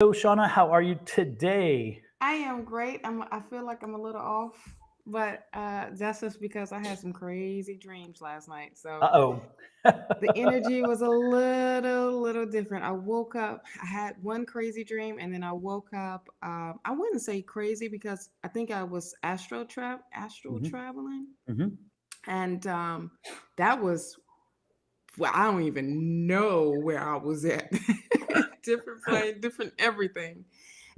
So, Shawna, how are you today? I am great. I feel like I'm a little off, but that's just because I had some crazy dreams last night. So Uh-oh. the energy was a little different. I woke up. I had one crazy dream, and then I woke up. I wouldn't say crazy because I think I was astral hmm traveling, hmm and that was well, I don't even know where I was at. Different plane, different everything.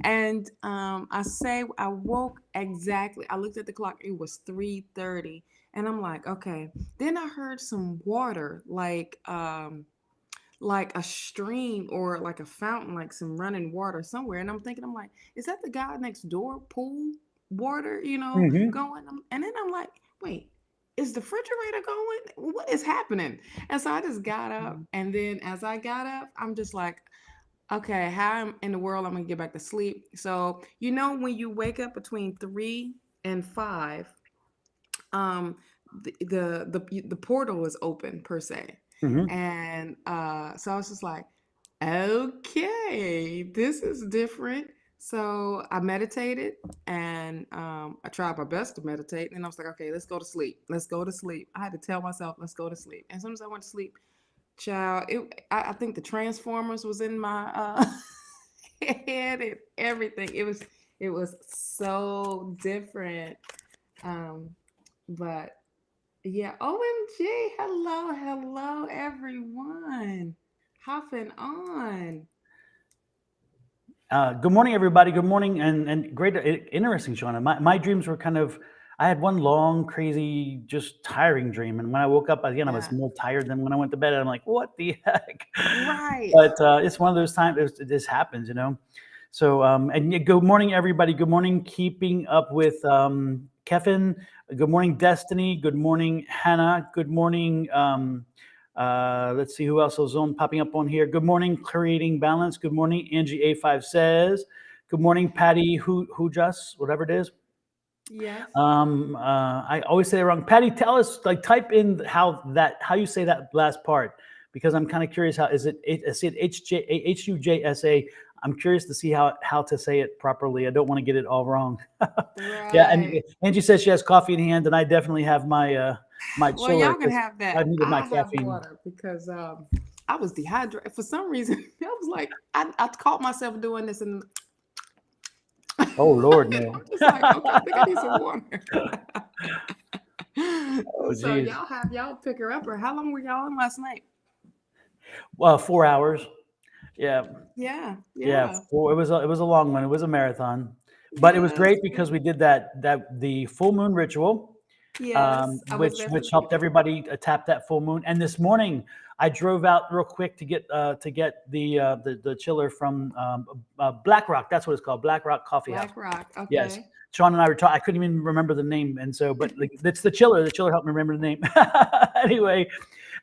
And I say I woke exactly. I looked at the clock. It was 3:30, and I'm like, okay. Then I heard some water, like a stream or like a fountain, like some running water somewhere. And I'm thinking, I'm like, is that the guy next door pool water? hmm Going. And then I'm like, wait. Is the refrigerator going? What is happening? And so I just got up. And then as I got up, I'm just like, okay, in the world I'm gonna get back to sleep? So when you wake up between 3 and 5, um, the portal is open per se, hmm and so I was just like, okay, this is different. So I meditated and I tried my best to meditate, and I was like, okay, let's go to sleep. Let's go to sleep. I had to tell myself, let's go to sleep. And as soon as I went to sleep, child, I think the Transformers was in my head and everything. It was so different. Um, but yeah, OMG, hello, everyone. Hopping on. Good morning, everybody. Good morning, and great, interesting, Shawna. My dreams were kind of. I had one long, crazy, just tiring dream, and when I woke up again, I was Yeah. more tired than when I went to bed. And I'm like, what the heck? Right. But it's one of those times. This happens. So, and good morning, everybody. Good morning. Keeping up with Kevin. Good morning, Destiny. Good morning, Hannah. Good morning. Let's see who else is on popping up on here. Good morning, Creating Balance. Good morning, Angie A5 says. Good morning, Patty Who Just whatever it is. Yes. I always say it wrong. Patty, tell us, like, type in how you say that last part, because I'm kind of curious. How is it? I see it HUJSA. I'm curious to see how to say it properly. I don't want to get it all wrong. Yeah, and Right. Angie says she has coffee in hand, and I definitely have my Well, chiller y'all can because have I that. needed my I have caffeine. water because I was dehydrated for some reason. I was like, I caught myself doing this, and Oh Lord, and no. I'm just like, okay, I think I need some water. Oh So geez. y'all pick her up, or how long were y'all in last night? Well, 4 hours. Yeah, Yeah, yeah. yeah, It was a long one. It was a marathon, but it was yes, great because we did the full moon ritual, yes. I was which there for which the helped ritual. everybody tap that full moon. And this morning, I drove out real quick to get the chiller from Black Rock. That's what it's called, Black Rock Coffee House. Black Rock. Yes. Okay. Sean and I were talking. I couldn't even remember the name, and so, but like, it's the chiller. The chiller helped me remember the name. Anyway,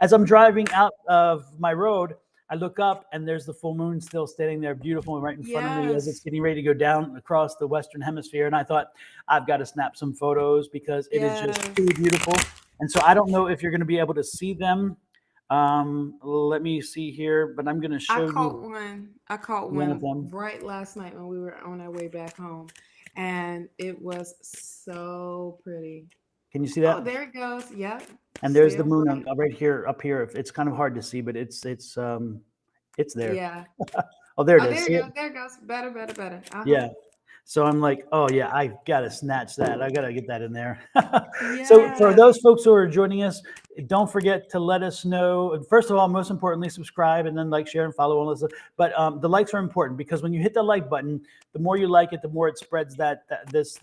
as I'm driving out of my road, I look up and there's the full moon still standing there, beautiful, right in front of me as it's Yes, getting ready to go down across the Western Hemisphere. And I thought, I've got to snap some photos because it is just yes. too beautiful. And so I don't know if you're going to be able to see them. Let me see here, but I'm going to I show you caught one. I caught one of one them. right last night when we were on our way back home, and it was so pretty. Can you see Oh, that? there it goes. Yep, And there's the still moon bright. right here, up here. It's kind of hard to see, but it's there. Yeah. Oh, there it Oh, is. there See you it? go. There it goes. Better, better, better. Uh huh. Yeah. So I'm like, oh yeah, I gotta snatch that. I gotta get that in there. So for Yes. those folks who are joining us, don't forget to let us know. First of all, most importantly, subscribe and then like, share, and follow all this. But the likes are important because when you hit the like button, the more you like it, the more it spreads this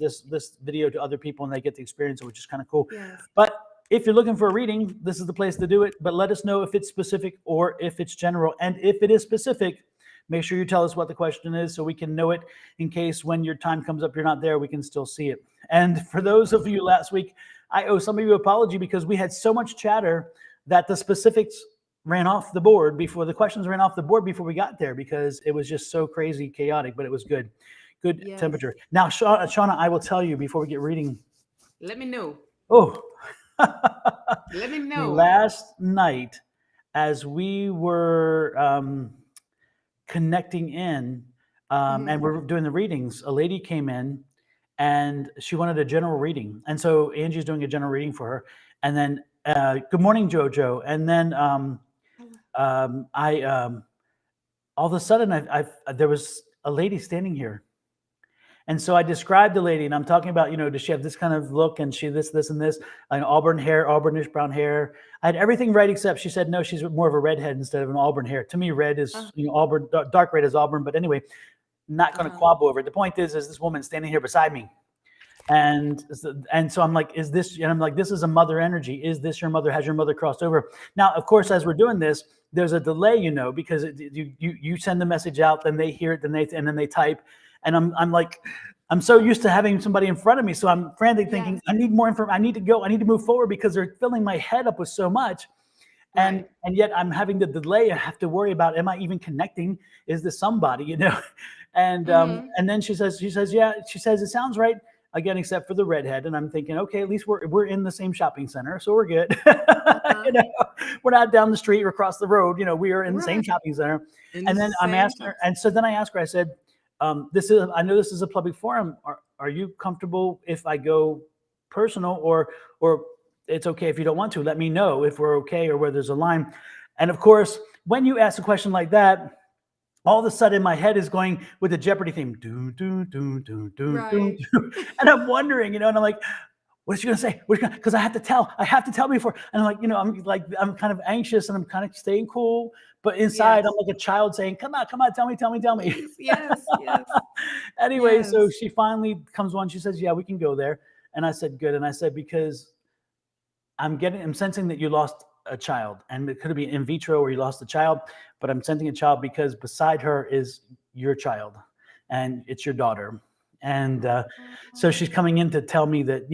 video to other people, and they get to experience it, which is kind of cool. Yes. But if you're looking for a reading, this is the place to do it. But let us know if it's specific or if it's general, and if it is specific, make sure you tell us what the question is so we can know it, in case when your time comes up, you're not there, we can still see it. And for those of you last week, I owe some of you an apology because we had so much chatter that the specifics ran off the board before the questions ran off the board before we got there, because it was just so crazy chaotic, but it was good. Good Yes. temperature. Now, Shauna, I will tell you before we get reading. Let me know. Oh, Let me know. last night, as we were connecting in, and we're doing the readings. A lady came in and she wanted a general reading. And so Angie's doing a general reading for her. And then, good morning, Jojo. And then I all of a sudden, there was a lady standing here. And so I described the lady, and I'm talking about, does she have this kind of look, and she this, and this, and auburn hair, auburnish brown hair. I had everything right, except she said, no, she's more of a redhead instead of an auburn hair. To me, red is, auburn, dark red is auburn. But anyway, not going to quabble over it. The point is this woman standing here beside me. And so I'm like, is this, and I'm like, this is a mother energy. Is this your mother? Has your mother crossed over? Now, of course, as we're doing this, there's a delay, because you send the message out, then they hear it, and then they type. And I'm like, I'm so used to having somebody in front of me. So I'm frantic thinking, I need more information. I need to go. I need to move forward because they're filling my head up with so much. And yet I'm having the delay. I have to worry about, am I even connecting? Is this somebody, And then she says, yeah, she says, it sounds right. Again, except for the redhead. And I'm thinking, okay, at least we're in the same shopping center. So we're good. We're not down the street or across the road. We are in the same shopping center. And then I'm asking her. And so then I asked her, I said, I know this is a public forum. Are you comfortable if I go personal, or it's okay if you don't want to? Let me know if we're okay or where there's a line. And of course, when you ask a question like that, all of a sudden my head is going with the Jeopardy theme. Do, do, do, do, do, do, do. And I'm wondering, and I'm like, what's she gonna say? Because I have to tell before. And I'm like, I'm kind of anxious and I'm kind of staying cool. But inside, I'm like a child saying, come on, tell me. Yes. Anyway, so she finally comes on. She says, yeah, we can go there. And I said, good. And I said, because I'm sensing that you lost a child, and it could be in vitro or you lost a child, but I'm sensing a child because beside her is your child, and it's your daughter. And so she's coming in to tell me that,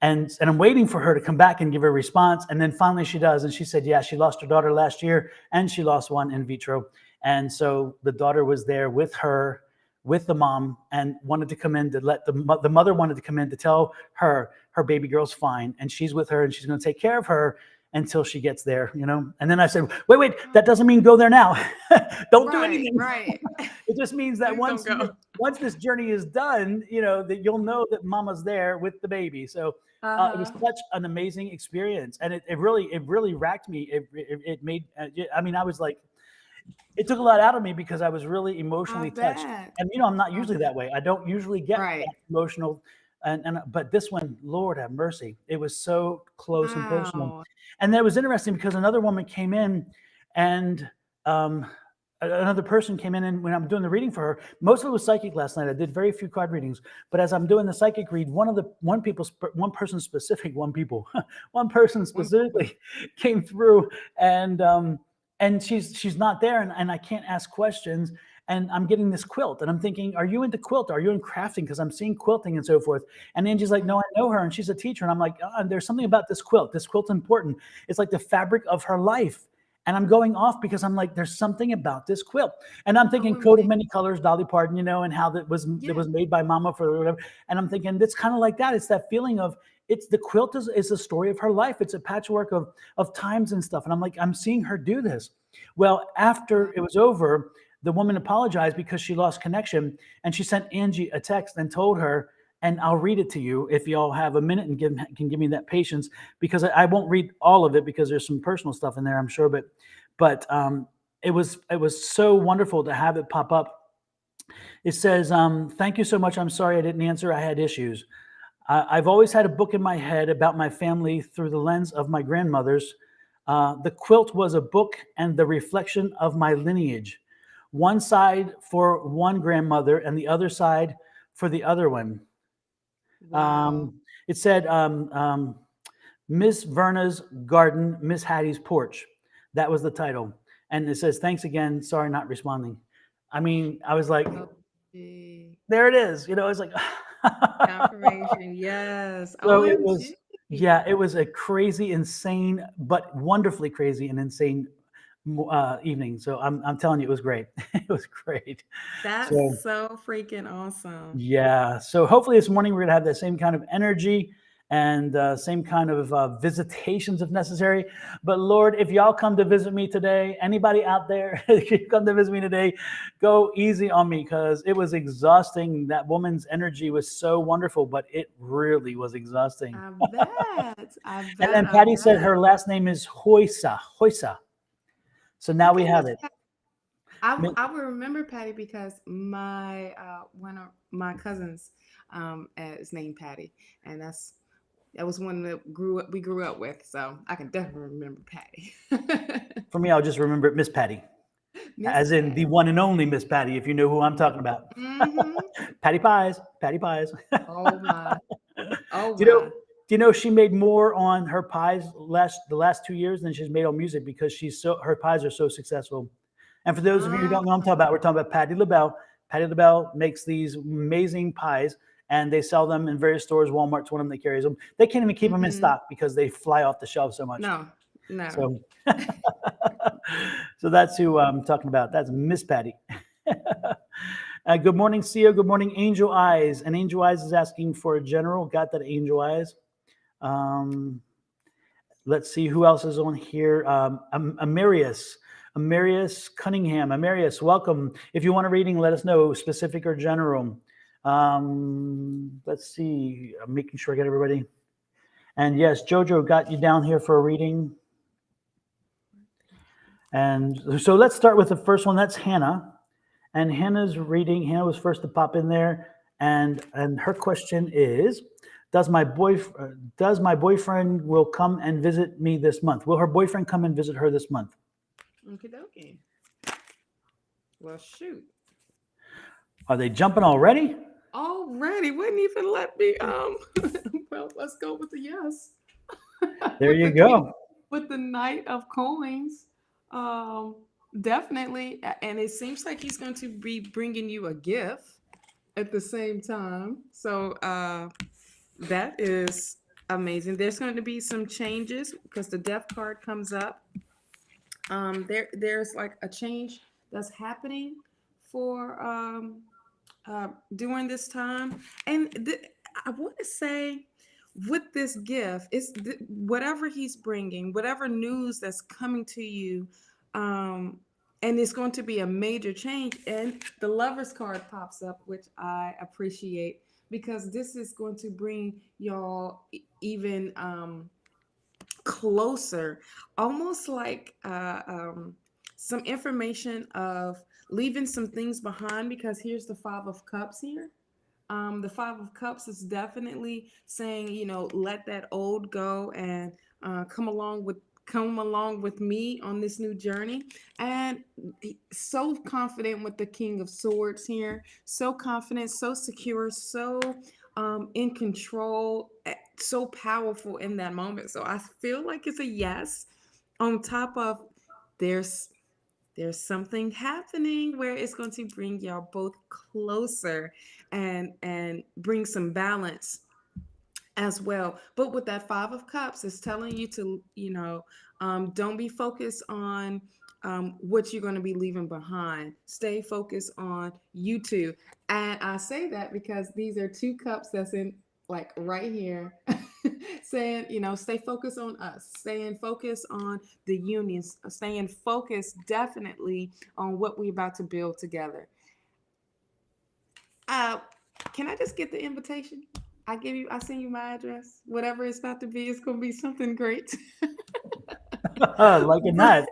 and I'm waiting for her to come back and give her a response. And then finally she does. And she said, yeah, she lost her daughter last year and she lost one in vitro. And so the daughter was there with her, with the mom, and wanted to come in to let the mother wanted to come in to tell her baby girl's fine. And she's with her and she's going to take care of her until she gets there, And then I said, wait, that doesn't mean go there now. Don't do anything. Right. It just means that once this journey is done, that you'll know that mama's there with the baby. So it was such an amazing experience. And it really racked me. It made, I was like, it took a lot out of me because I was really emotionally touched. And, I'm not usually that way. I don't usually get emotional. But this one, Lord have mercy, it was so close and personal. And that was interesting because another woman came in, and another person came in, and when I'm doing the reading for her, most of it was psychic last night. I did very few card readings, but as I'm doing the psychic read, one person specifically came through, and she's not there, and I can't ask questions. And I'm getting this quilt, and I'm thinking, are you into quilt? Are you in crafting? Because I'm seeing quilting and so forth. And Angie's like, no, I know her, and she's a teacher. And I'm like, there's something about this quilt. This quilt's important. It's like the fabric of her life. And I'm going off because I'm like, there's something about this quilt. And I'm thinking coat of many colors, Dolly Parton, and how that was made by Mama for whatever. And I'm thinking it's kind of like that. It's that feeling of the quilt is a story of her life. It's a patchwork of times and stuff. And I'm like, I'm seeing her do this. Well, after it was over, the woman apologized because she lost connection, and she sent Angie a text and told her, and I'll read it to you if y'all have a minute and can give me that patience, because I won't read all of it because there's some personal stuff in there, I'm sure, but it was so wonderful to have it pop up. It says, thank you so much. I'm sorry I didn't answer. I had issues. I've always had a book in my head about my family through the lens of my grandmother's. The quilt was a book and the reflection of my lineage. One side for one grandmother and the other side for the other one. Wow. It said, Miss Verna's garden, Miss Hattie's porch. That was the title. And it says, thanks again. Sorry, not responding. I was like, there it is. It's like confirmation. Yes. So it was a crazy, insane, but wonderfully crazy and insane evening. So I'm telling you, it was great. It was great. That's so freaking awesome. Yeah. So hopefully this morning we're gonna have that same kind of energy, and same kind of visitations if necessary. But Lord, if y'all come to visit me today, anybody out there, if you come to visit me today, go easy on me because it was exhausting. That woman's energy was so wonderful, but it really was exhausting. I bet. I And bet. then I Patty said bet. her last name is Hoysa. Hoysa. So now we Okay, have Miss it. Pat. I will remember Patty because my one of my cousins is named Patty, and that was one that we grew up with, so I can definitely remember Patty. For me, I'll just remember it Miss Patty, Miss as in the Patty. one and only Miss Patty, if you know who I'm talking about. Mm-hmm. Patty Pies, Patty Pies. Oh my. Oh Do you know? my. Do you know she made more on her pies the last 2 years than she's made on music because her pies are so successful. And for those of you who Ah, don't know, what I'm talking about. We're talking about Patty LaBelle. Patty LaBelle makes these amazing pies, and they sell them in various stores. Walmart's one of them that carries them. They can't even keep them in mm-hmm. stock because they fly off the shelf so much. No, no. So, so that's who I'm talking about. That's Miss Patty. Good morning, CEO. Good morning, Angel Eyes. And Angel Eyes is asking for a general. Got that, Angel Eyes. Um, let's see who else is on here. Amarius Cunningham. Amarius, welcome. If you want a reading, let us know, specific or general. Let's see. I'm making sure I get everybody. And yes, Jojo got you down here for a reading. And so let's start with the first one. That's Hannah. And Hannah's reading. Hannah was first to pop in there. And her question is, does my boyfriend will come and visit me this month? Will her boyfriend come and visit her this month? Okie dokie. Well, shoot. Are they jumping already? Already wouldn't even let me. Well, let's go with the yes. There with you the king, go. with the knight of coins. Um, Definitely, and it seems like he's going to be bringing you a gift at the same time. So that is amazing. There's going to be some changes because the death card comes up. There's like a change that's happening for during this time, and I want to say with this gift, whatever he's bringing, whatever news that's coming to you, um, and it's going to be a major change. And the Lovers card pops up, which I appreciate because this is going to bring y'all even closer, almost like some information of leaving some things behind because here's the Five of Cups here. The Five of Cups is definitely saying, let that old go and come along with me on this new journey. And so confident with the King of Swords here, so confident, so secure, so in control, so powerful in that moment. So I feel like it's a yes. On top of there's there's something happening where it's going to bring y'all both closer and bring some balance as well. But with that Five of Cups, it's telling you to, don't be focused on what you're going to be leaving behind. Stay focused on you two. And I say that because these are two cups that's in like right here saying, stay focused on us, staying focused on the unions, staying focused definitely on what we're about to build together. Uh, can I just get the invitation? I send you my address. Whatever it's about to be, it's gonna be something great. Liking but that.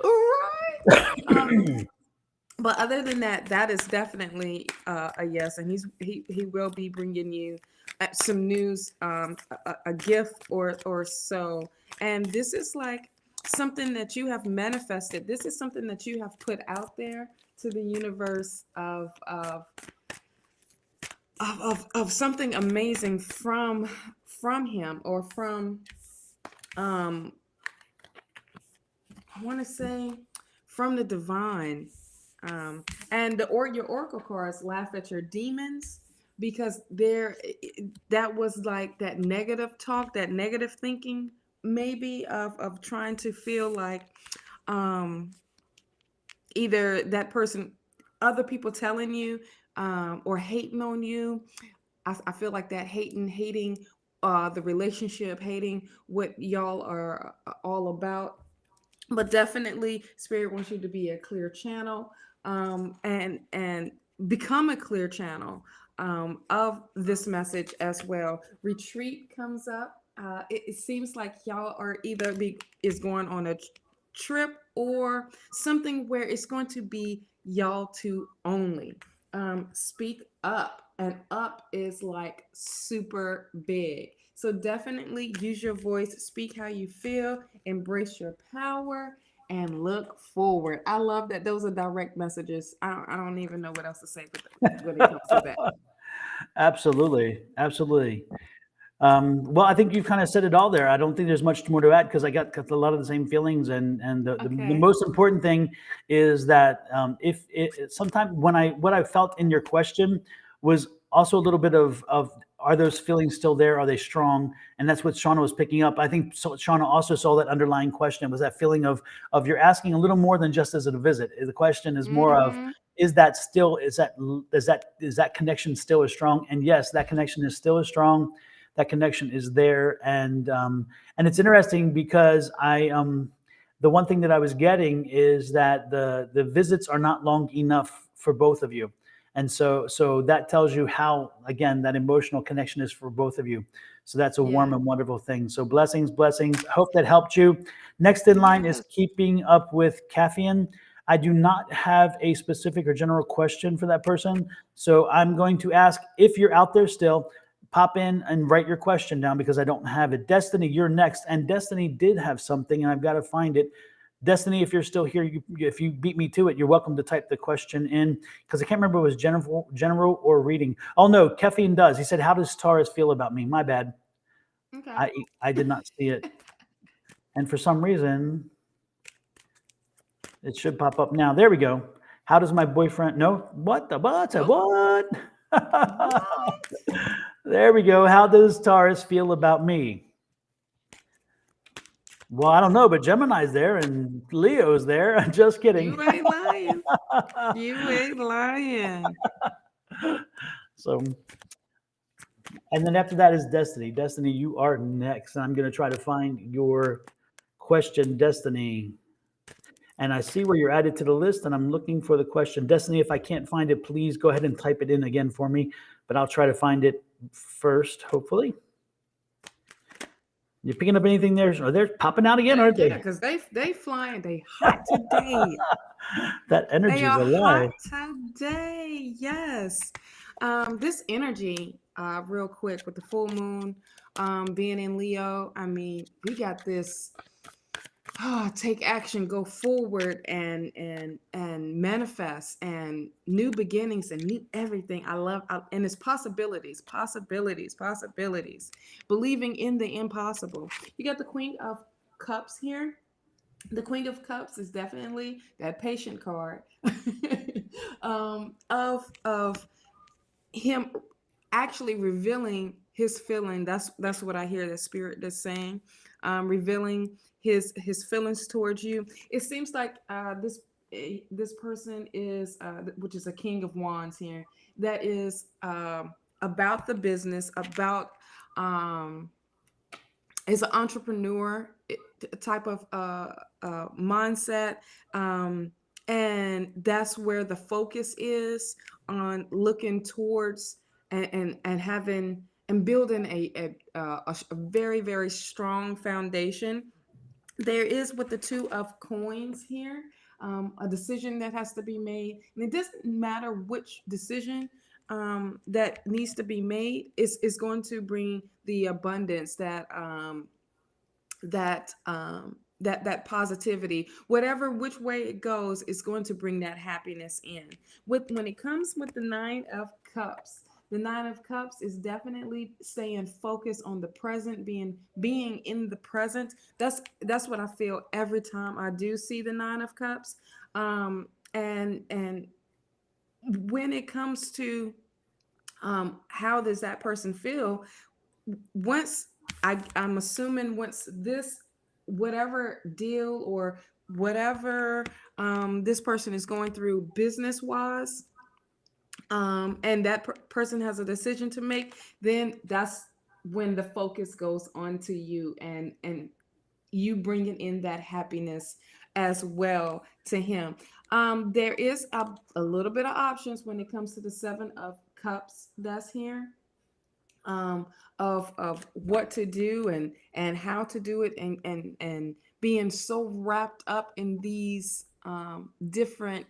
right. But other than that, that is definitely a yes, and he will be bringing you some news, a gift or so. And this is like something that you have manifested. This is something that you have put out there to the universe of something amazing from him or from um I want to say from the divine. And your oracle cards laugh at your demons because that was like that negative talk, that negative thinking, maybe of trying to feel like um, either that person, other people telling you or hating on you. I feel like that hating the relationship, hating what y'all are all about. But definitely spirit wants you to be a clear channel, and become a clear channel of this message as well. Retreat comes up. It seems like y'all are either be is going on a trip or something where it's going to be y'all two only. Speak up, and up is like super big. So definitely use your voice, speak how you feel, embrace your power, and look forward. I love that those are direct messages. I don't even know what else to say when it comes to that. Absolutely, absolutely. Well, I think you've kind of said it all there. I don't think there's much more to add because I got a lot of the same feelings, and the Okay. most important thing is that if it, sometimes when I what I felt in your question was also a little bit of are those feelings still there? Are they strong? And that's what Shawna was picking up. I think so, Shawna also saw that underlying question. It was that feeling of you're asking a little more than just as a visit. The question is more of Mm-hmm. is that still is that connection still as strong? And yes, that connection is still as strong. That connection is there, and it's interesting because the one thing that I was getting is that the visits are not long enough for both of you, and so that tells you how, again, that emotional connection is for both of you. So that's a warm Yeah. and wonderful thing. So blessings, blessings. Hope that helped you. Next in line is Yes. keeping up with caffeine. I do not have a specific or general question for that person, so I'm going to ask if you're out there still, pop in and write your question down because I don't have it. Destiny, you're next. And Destiny did have something, and I've got to find it. Destiny, if you're still here, if you beat me to it, you're welcome to type the question in because I can't remember if it was general or reading. Oh no, Caffeine does. He said, "How does Taurus feel about me?" My bad. Okay. I did not see it, and for some reason, it should pop up now. There we go. How does my boyfriend? No, what the Oh, what? what? There we go. How does Taurus feel about me? Well, I don't know, but Gemini's there and Leo's there. Just kidding. You ain't lying. You ain't lying. So, and then after that is Destiny. Destiny, you are next. And I'm going to try to find your question, Destiny. And I see where you're added to the list, and I'm looking for the question. Destiny, if I can't find it, please go ahead and type it in again for me, but I'll try to find it first, hopefully. You picking up anything there? Are they popping out again, aren't Yeah, they? because they flying. They hot today. That They energy is are alive. hot today. Yes. This energy, real quick, with the full moon being in Leo, I mean, we got this take action, go forward, and manifest, and new beginnings and new everything. And it's possibilities, believing in the impossible. You got the Queen of Cups here. The Queen of Cups is definitely that patient card of him actually revealing his feeling. That's what I hear the spirit is saying, revealing his feelings towards you. It seems like this person is which is a King of Wands here, that is about the business, about um is an entrepreneur type of mindset, um, and that's where the focus is, on looking towards and having and building a very very strong foundation. There is, with the Two of Coins here, a decision that has to be made, and it doesn't matter which decision that needs to be made. Is going to bring the abundance that positivity. Whatever which way it goes is going to bring that happiness in. With When it comes with the Nine of Cups, the Nine of Cups is definitely staying focused on the present, being in the present. That's what I feel every time I do see the Nine of Cups. And when it comes to how does that person feel, once I'm assuming once this whatever deal or whatever this person is going through business wise, and that person has a decision to make, then when the focus goes onto you, and you bringing in that happiness as well to him. There is a little bit of options when it comes to the 7 of Cups that's here, um, of what to do and how to do it, and being so wrapped up in these different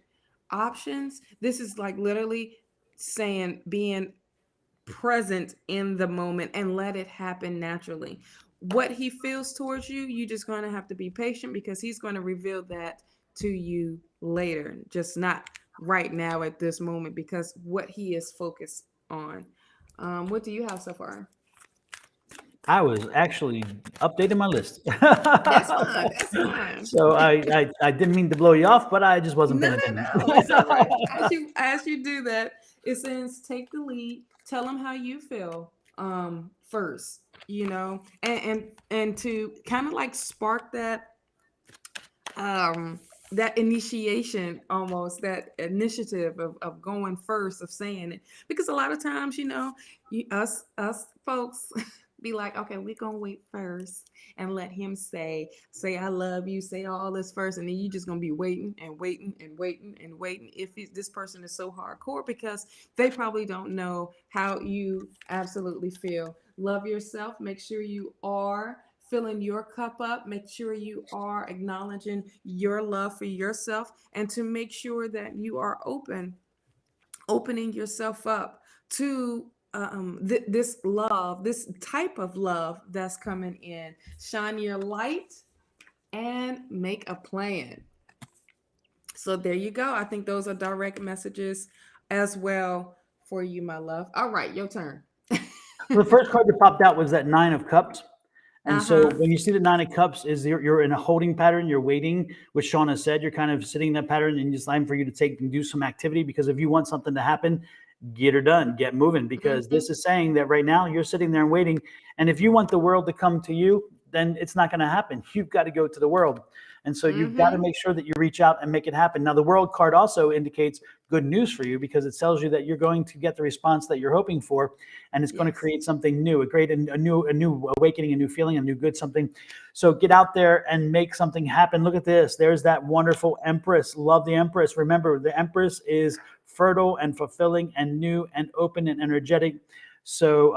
options. This is like literally saying being present in the moment and let it happen naturally. What he feels towards you, you just going to have to be patient, because he's going to reveal that to you later, just not right now at this moment, because what he is focused on. What do you have so far? I was actually updating my list. That's fine. That's fine. So I didn't mean to blow you off, but I just wasn't No, paying no, attention. no. It's all right. As you do that, it says take the lead. Tell them how you feel first, and to kind of like spark um that initiation, almost that initiative of going first, of saying it, because a lot of times, us folks be like, okay, we're gonna wait first and let him say I love you, say all this first, and then you just gonna be waiting and waiting and waiting and waiting, if this person is so hardcore, because they probably don't know how you absolutely feel. Love yourself. Make sure you are filling your cup up. Make sure you are acknowledging your love for yourself, and to make sure that you are opening yourself up to this love, this type of love that's coming in. Shine your light and make a plan. So there you go. I think those are direct messages as well for you, my love. All right, your turn. The first card that popped out was that 9 of Cups. And so Uh-huh. when you see the 9 of Cups, is you're in a holding pattern, you're waiting, which Shawna said, you're kind of sitting in that pattern and it's time for you to take and do some activity, because if you want something to happen, get her done, get moving, because Mm-hmm. this is saying that right now you're sitting there and waiting. And if you want the world to come to you, then it's not going to happen. You've got to go to the world. And so you've got to Mm-hmm. make sure that you reach out and make it happen. Now, the world card also indicates good news for you, because it tells you that you're going to get the response that you're hoping for, and it's going to Yes. create something new, a new awakening, a new feeling, a new good something. So get out there and make something happen. Look at this. There's that wonderful Empress. Love the Empress. Remember, the Empress is fertile and fulfilling and new and open and energetic. So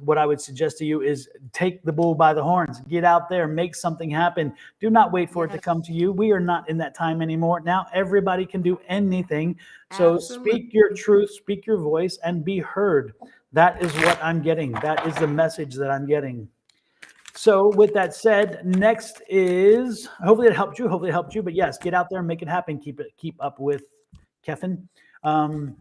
what I would suggest to you is take the bull by the horns. Get out there, make something happen. Do not wait for it to Yes. come to you. We are not in that time anymore. Now everybody can do anything. So speak your Absolutely. truth, speak your voice, and be heard. That is what I'm getting. That is the message that I'm getting. So with that said, next is, hopefully it helped you. Hopefully it helped you. But yes, get out there and make it happen. Keep up with Keffin. Um,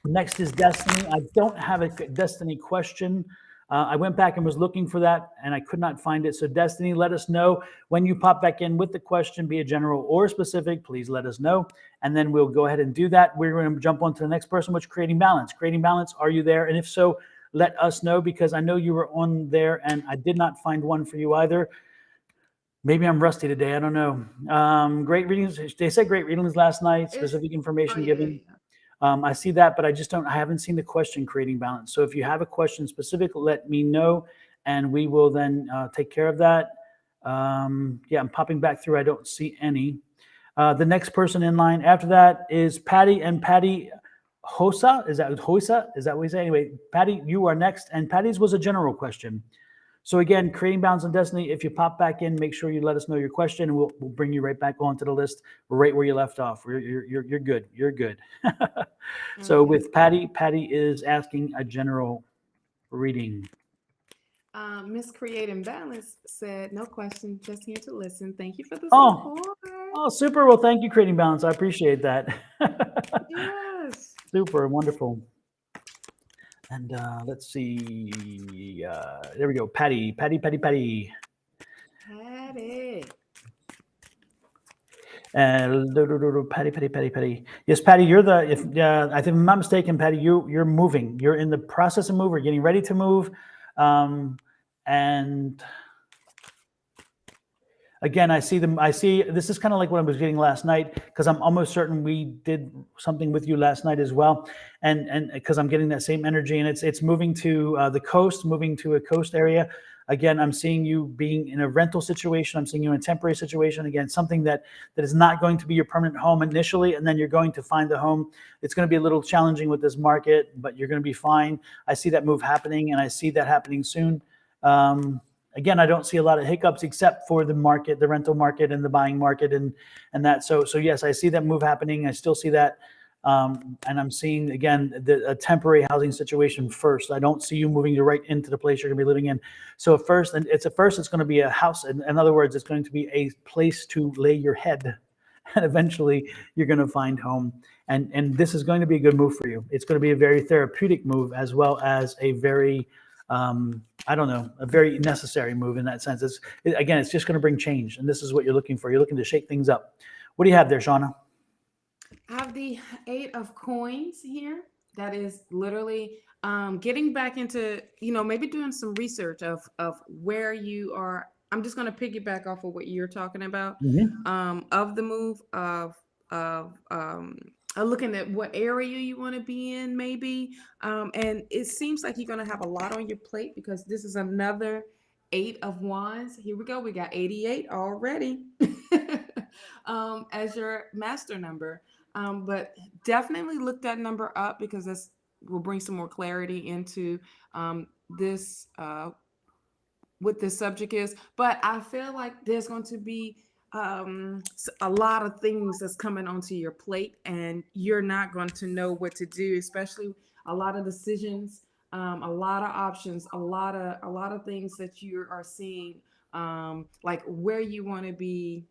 Next is Destiny. I don't have a Destiny question. I went back and was looking for that, and I could not find it. So Destiny, let us know when you pop back in with the question, be it general or specific. Please let us know, and then we'll go ahead and do that. We're going to jump on to the next person, which creating balance. Creating balance. Are you there? And if so, let us know, because I know you were on there, and I did not find one for you either. Maybe I'm rusty today. I don't know. Great readings. They said great readings last night. It's Specific oh information yeah, yeah, given. yeah. I see that, but I haven't seen the question creating balance. So if you have a question specific, let me know, and we will then take care of that. Yeah, I'm popping back through. I don't see any. The next person in line after that is Patty, and Patty Hosa. Is that Hosa? Is that what we say? Anyway, Patty, you are next. And Patty's was a general question. So again, creating balance and destiny. If you pop back in, make sure you let us know your question, and we'll bring you right back onto the list, right where you left off. You're good. You're good. So Okay. with Patty, Patty is asking a general reading. Miss Creating Balance said, "No question, just here to listen. Thank you for the Oh, support." oh, super. Well, thank you, creating balance. I appreciate that. Yes. Super wonderful. And let's see. There we go. Patty, Patty, Patty, Patty. Patty. Patty, Patty, Patty, Patty. Yes, Patty, you're the. If I think I'm not mistaken, Patty, you're moving. You're in the process of move. We're getting ready to move, and Again, I see them. I see this is kind of like what I was getting last night, because I'm almost certain we did something with you last night as well, and because I'm getting that same energy, and it's moving to the coast, moving to a coast area. Again, I'm seeing you being in a rental situation. I'm seeing you in a temporary situation. Again, something that is not going to be your permanent home initially, and then you're going to find the home. It's going to be a little challenging with this market, but you're going to be fine. I see that move happening, and I see that happening soon. Again, I don't see a lot of hiccups except for the market, the rental market and the buying market and that. So yes, I see that move happening. I still see that. And I'm seeing, again, a temporary housing situation first. I don't see you moving right into the place you're going to be living in. So at first it's going to be a house. In other words, it's going to be a place to lay your head. And eventually you're going to find home. And this is going to be a good move for you. It's going to be a very therapeutic move, as well as a very, I don't know, a very necessary move in that sense. Again, it's just going to bring change. And this is what you're looking for. You're looking to shake things up. What do you have there, Shawna? I have the 8 of coins here. That is literally getting back into, maybe doing some research of where you are. I'm just going to piggyback off of what you're talking about, Mm-hmm. of the move of looking at what area you want to be in, maybe. And it seems like you're going to have a lot on your plate, because this is another 8 of wands. Here we go. We got 88 already as your master number. But definitely look that number up, because this will bring some more clarity into this what this subject is. But I feel like there's going to be a lot of things that's coming onto your plate, and you're not going to know what to do, especially a lot of decisions, a lot of options, a lot of things that you are seeing, like where you want to be,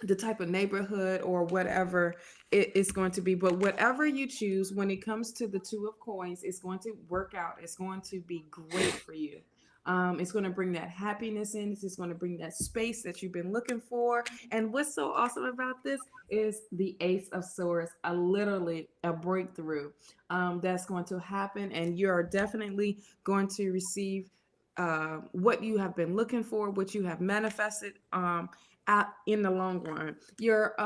the type of neighborhood or whatever it is going to be. But whatever you choose, when it comes to the 2 of coins, it's going to work out. It's going to be great for you. It's going to bring that happiness in. It's just going to bring that space that you've been looking for. And what's so awesome about this is the Ace of Swords, literally a breakthrough that's going to happen. And you're definitely going to receive what you have been looking for, what you have manifested out in the long run. Your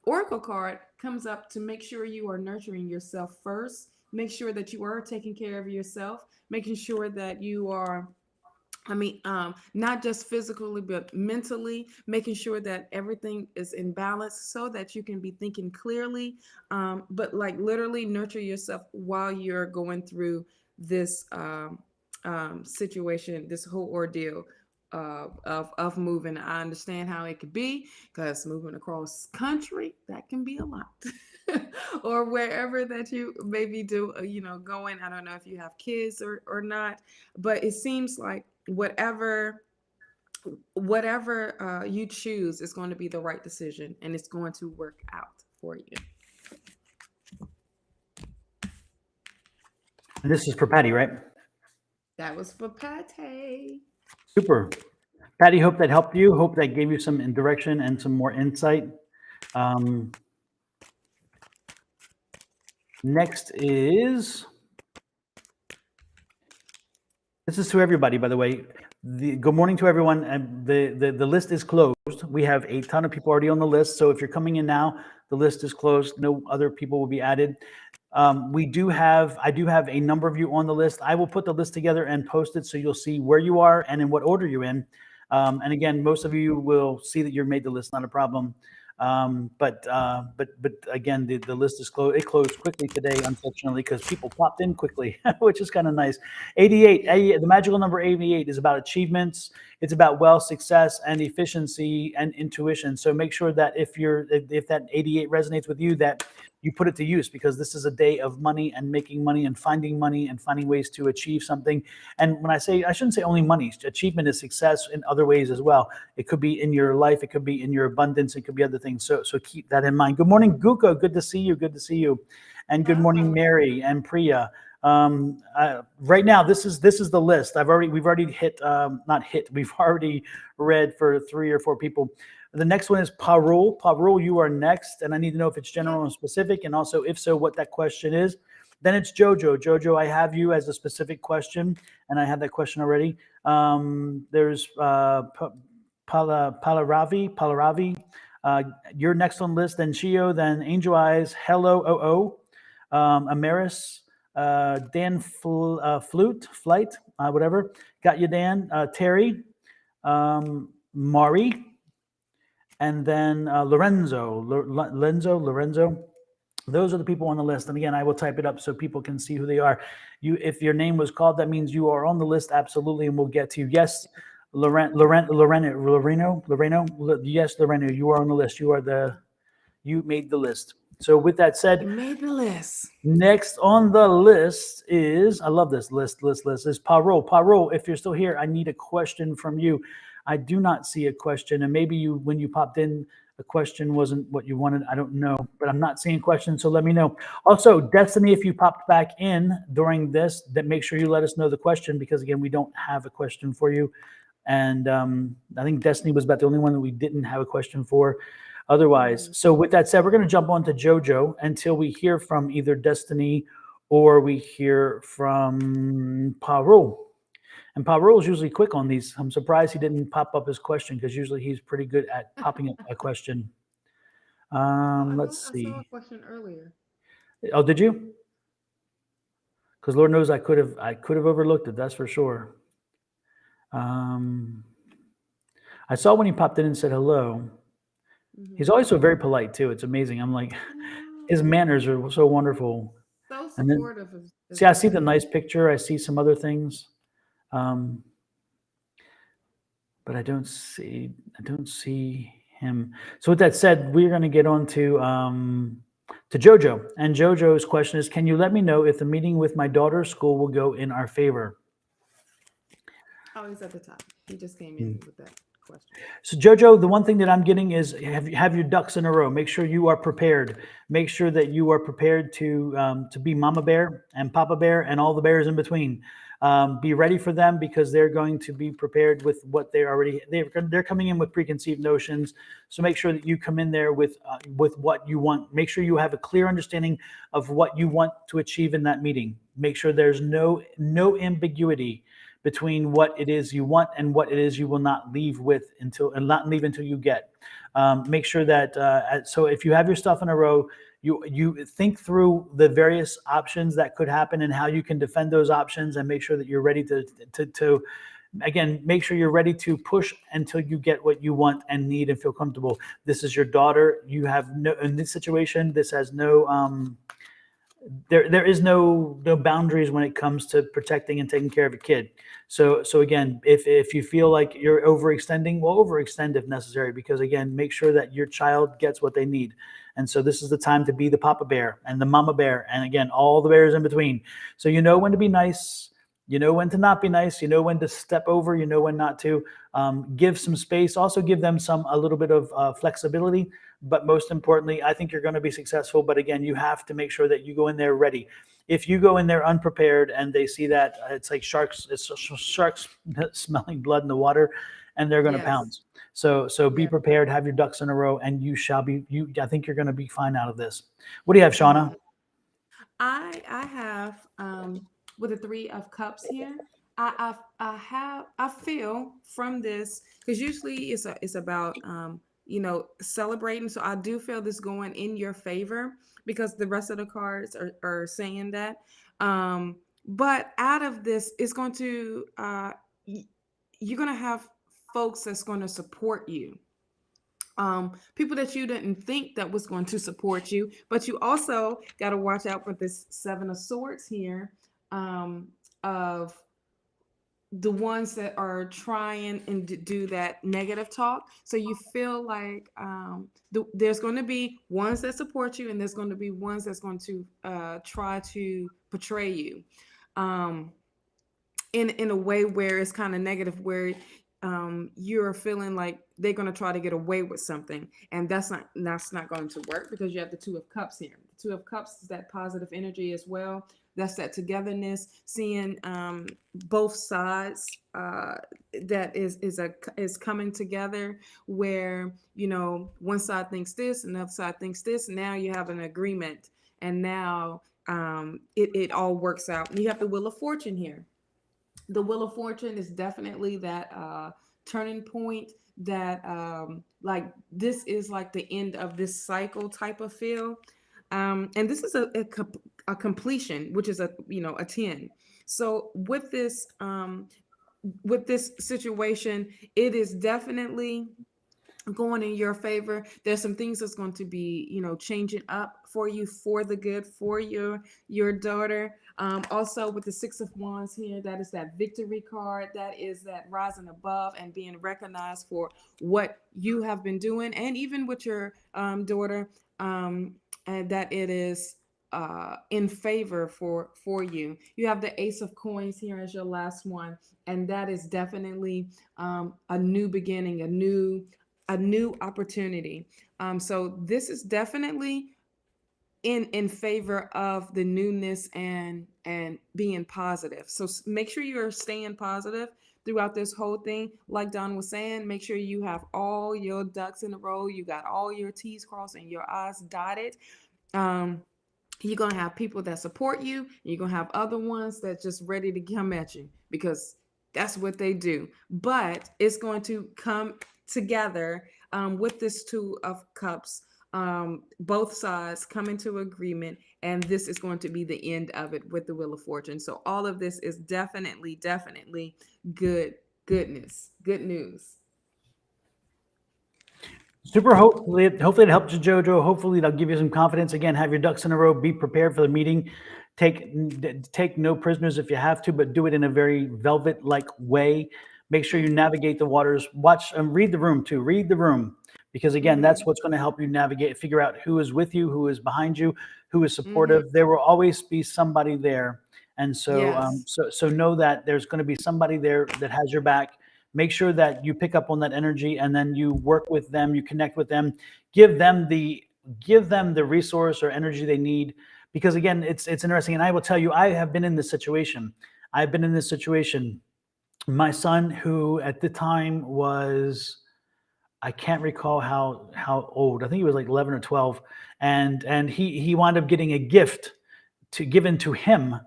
oracle card comes up to make sure you are nurturing yourself first. Make sure that you are taking care of yourself, making sure that you are, not just physically, but mentally, making sure that everything is in balance so that you can be thinking clearly. But like literally nurture yourself while you're going through this situation, this whole ordeal of moving. I understand how it could be, because moving across country, that can be a lot. Or wherever that you maybe do, going. I don't know if you have kids or not, but it seems like whatever you choose is going to be the right decision, and it's going to work out for you. And this is for Patty, right? That was for Pate. Super. Patty, hope that helped you. Hope that gave you some direction and some more insight. Next is, this is to everybody, by the way. Good morning to everyone. And the list is closed. We have a ton of people already on the list. So if you're coming in now, the list is closed. No other people will be added. I do have a number of you on the list. I will put the list together and post it, so you'll see where you are and in what order you're in. And again, most of you will see that you're made the list, not a problem. But again, the list is closed. It closed quickly today, unfortunately, because people popped in quickly, which is kind of nice. 88, the magical number 88 is about achievements. It's about wealth, success, and efficiency and intuition. So make sure that if that 88 resonates with you, that you put it to use, because this is a day of money and making money and finding ways to achieve something. And when I shouldn't say only money. Achievement is success in other ways as well. It could be in your life. It could be in your abundance. It could be other things. So keep that in mind. Good morning, Guka. Good to see you. Good to see you. And good morning, Mary and Priya. Right now, this is the list. We've already we've already read for 3 or 4 people. The next one is Parul. Parul, you are next, and I need to know if it's general and specific, and also if so, what that question is. Then it's Jojo. Jojo, I have you as a specific question, and I have that question already. There's Palaravi. You're next on the list. Then Shio. Then Angel Eyes. Hello. Amaris. Dan Flight. Whatever. Got you, Dan. Terry. Mari. And then Lorenzo. Those are the people on the list. And again, I will type it up so people can see who they are. If your name was called, that means you are on the list, absolutely, and we'll get to you. Yes, Loreno. Yes, Loreno, you are on the list. You made the list. So with that You said, made the list. next on the list is, I love this list, is Parole. Parole, if you're still here, I need a question from you. I do not see a question, and maybe when you popped in, the question wasn't what you wanted. I don't know, but I'm not seeing questions, so let me know. Also, Destiny, if you popped back in during this, then make sure you let us know the question, because again, we don't have a question for you. And I think Destiny was about the only one that we didn't have a question for. Otherwise, so with that said, we're going to jump on to JoJo until we hear from either Destiny or we hear from Parul. And Parul is usually quick on these. I'm surprised he didn't pop up his question, because usually he's pretty good at popping up a question. Let's I saw see. a question earlier. Oh, did you? Because Lord knows I could have overlooked it. That's for sure. I saw when he popped in and said hello. He's always so very polite too. It's amazing. I'm like, his manners are so wonderful. So And then supportive as see, I see well. the nice picture. I see some other things, um, but I don't see him. So with that said, we're going to get on to JoJo. And JoJo's question is, can you let me know if the meeting with my daughter's school will go in our favor? Oh, he's at the top. He just came in with that question. So JoJo, the one thing that I'm getting is have your ducks in a row. Make sure you are prepared. Make sure that you are prepared to be Mama Bear and Papa Bear and all the bears in between. Be ready for them, because they're going to be prepared with what they're coming in with preconceived notions. So make sure that you come in there with what you want. Make sure you have a clear understanding of what you want to achieve in that meeting. Make sure there's no ambiguity between what it is you want and what it is you will not leave until you get. Make sure that so if you have your stuff in a row, you think through the various options that could happen and how you can defend those options, and make sure that you're ready to again, make sure you're ready to push until you get what you want and need and feel comfortable. This is your daughter. You have no, in this situation, this has no there is no boundaries when it comes to protecting and taking care of a kid. So again, if you feel like you're overextending, well, overextend if necessary, because again, make sure that your child gets what they need. And so this is the time to be the Papa Bear and the Mama Bear, and again, all the bears in between. So you know when to be nice, you know when to not be nice, you know when to step over, you know when not to. Give some space. Also give them a little bit of flexibility. But most importantly, I think you're going to be successful. But again, you have to make sure that you go in there ready. If you go in there unprepared and they see that it's like sharks smelling blood in the water, and they're going to pounce. So be prepared, have your ducks in a row, and you shall be. I think you're going to be fine out of this. What do you have, Shawna? I have with the 3 of Cups here. I feel from this, because usually it's about celebrating. So I do feel this going in your favor, because the rest of the cards are saying that. But out of this, it's going to you're going to have folks that's going to support you. People that you didn't think that was going to support you, but you also got to watch out for this 7 of Swords here, of the ones that are trying and do that negative talk. So you feel like there's going to be ones that support you, and there's going to be ones that's going to try to portray you in a way where it's kind of negative, where you're feeling like they're going to try to get away with something, and that's not going to work, because you have the 2 of Cups here. The 2 of Cups is that positive energy as well. That's that togetherness, seeing both sides that is coming together, where one side thinks this, another side thinks this. Now you have an agreement, and now it all works out. And you have the Wheel of Fortune here. The Wheel of Fortune is definitely that turning point that like this is like the end of this cycle type of feel. And this is a completion, which is a, you know, a 10. So with this situation, it is definitely going in your favor. There's some things that's going to be, you know, changing up for you for the good for your daughter. Also with the Six of Wands here, that is that victory card. That is that rising above and being recognized for what you have been doing, and even with your daughter, and that it is in favor for you. You have the Ace of Coins here as your last one, and that is definitely a new beginning, a new opportunity. So this is definitely in favor of the newness and being positive. So make sure you're staying positive throughout this whole thing. Like Don was saying, make sure you have all your ducks in a row. You got all your T's crossed and your I's dotted. You're going to have people that support you. You're going to have other ones that just ready to come at you, because that's what they do. But it's going to come together with this Two of Cups. Both sides come into agreement, and this is going to be the end of it with the Wheel of Fortune. So all of this is definitely good news. Super. Hopefully it helps you, Jojo. Hopefully it'll give you some confidence. Again, have your ducks in a row. Be prepared for the meeting. Take no prisoners if you have to, but do it in a very velvet-like way. Make sure you navigate the waters. Watch and read the room too. Read the room, because again, that's what's going to help you navigate. Figure out who is with you, who is behind you, who is supportive. There will always be somebody there, and Yes. so know that there's going to be somebody there that has your back. Make sure that you pick up on that energy, and then you work with them, you connect with them, give them the resource or energy they need. Because again, it's interesting, and I will tell you, I have been in this situation. I've been in this situation. My son, who at the time was, I can't recall how old. I think he was like 11 or 12, and he wound up getting a gift given to him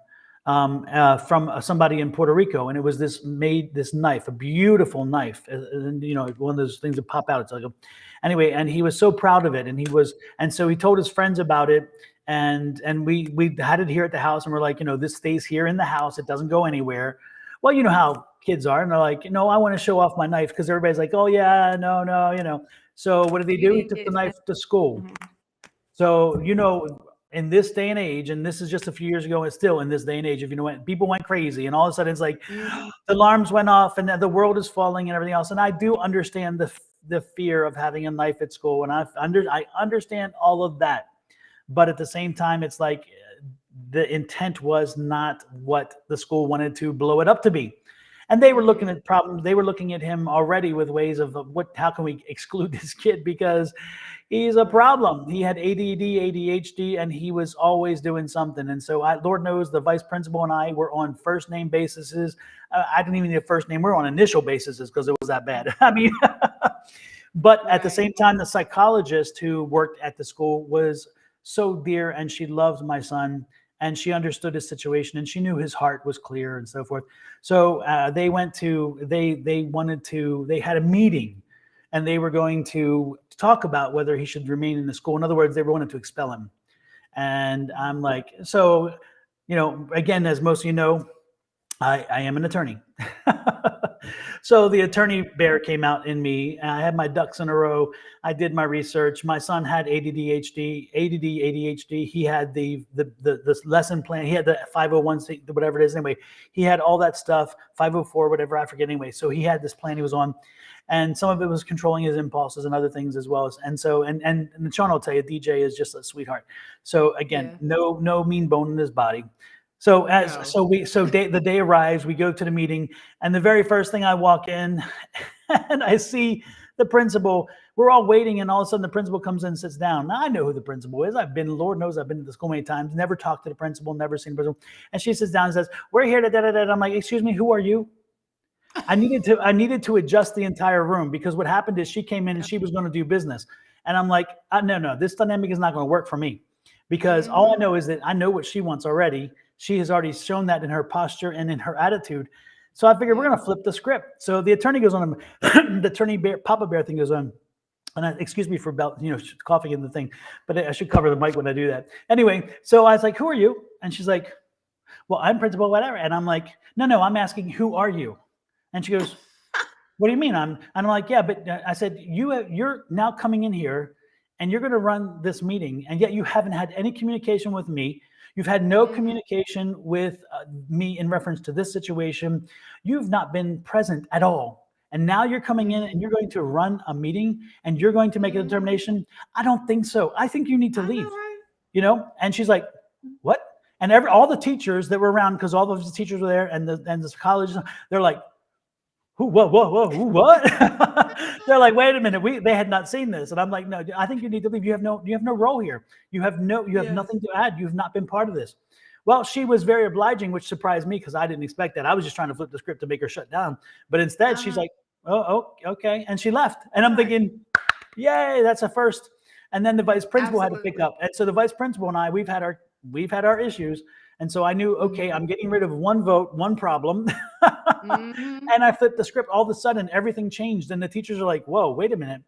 from somebody in Puerto Rico, and it was this knife, a beautiful knife, and you know, one of those things that pop out. It's like anyway, and he was so proud of it, and so he told his friends about it, and we had it here at the house, and we're like, you know, this stays here in the house, it doesn't go anywhere. Well, you know how kids are, and they're like, no, I want to show off my knife, because everybody's like, oh yeah, no, you know. So what did he You do? He didn't took the get. knife to school. So, you know, in this day and age, and this is just a few years ago, and still in this day and age, if you know what, people went crazy, and all of a sudden it's like Mhm. the alarms went off, and the world is falling, and everything else. And I do understand the fear of having a knife at school, and I understand all of that. But at the same time, it's like the intent was not what the school wanted to blow it up to be. And they were looking at problems. They were looking at him already with ways of how can we exclude this kid, because he's a Right. problem. He had ADD, ADHD, and he was always doing something. And so, Lord knows, the vice principal and I were on first name bases. I didn't even need a first name. We're on initial bases because it was that bad. I mean, but at the Right. same time, the psychologist who worked at the school was so dear, and she loved my son, and she understood his situation, and she knew his heart was clear and so forth. So they had a meeting, and they were going to talk about whether he should remain in the school. In other words, they wanted to expel him. And I'm like, so, you know, again, as most of you know, I am an attorney. So the attorney bear came out in me, and I had my ducks in a row. I did my research. My son had ADD, ADHD. He had the lesson plan. He had the 501, whatever it is. Anyway, he had all that stuff, 504, whatever, I forget anyway. So he had this plan he was on, and some of it was controlling his impulses and other things as well. And Shawna will tell you, DJ is just a sweetheart. So again, Yeah. no mean bone in his body. So No. the day arrives, we go to the meeting, and the very first thing, I walk in and I see the principal. We're all waiting, and all of a sudden the principal comes in and sits down. Now I know who the principal is. Lord knows I've been to the school many times, never talked to the principal, never seen the principal. And she sits down and says, "We're here to da da da." I'm like, "Excuse me, who are you?" I needed to adjust the entire room, because what happened is she came in and she was going to do business. And I'm like, no, this dynamic is not going to work for me, because all I Mm-hmm. know is that I know what she wants already. She has already shown that in her posture and in her attitude. So I figured we're Yeah. going to flip the script. So the attorney goes on, the attorney bear, Papa Bear thing goes on. And excuse me for about, coughing in the thing, but I should cover the mic when I do that. Anyway, so I was like, who are you? And she's like, well, I'm principal, whatever. And I'm like, no, I'm asking, who are you? And she goes, what do you mean? I'm like, yeah, but I said, you're now coming in here and you're going to run this meeting. And yet you haven't had any communication with me. You've had no Mm-hmm. communication with me in reference to this situation. You've not been present at all. And now you're coming in Mm-hmm. and you're going to run a meeting and you're going to make a Mm-hmm. determination. I don't think so. I think you need to I know, leave, right? And she's like, what? And all the teachers that were around, because all of the teachers were there and the colleges, they're like, who, who, what? They're like, wait a minute, they had not seen this. And I'm like, no, I think you need to leave. You have no role here. You have Yes. nothing to add. You've not been part of this. Well, she was very obliging, which surprised me because I didn't expect that. I was just trying to flip the script to make her shut down. But instead, she's Uh-huh. like, oh, okay. And she left. And I'm Right. thinking, yay, that's a first. And then the vice principal had to pick Absolutely. up. And so the vice principal and I, we've had our issues. And so I knew, okay, I'm Mm-hmm. getting rid of one vote, one problem. Mm-hmm. And I flipped the script. All of a sudden, everything changed. And the teachers are like, whoa, wait a minute.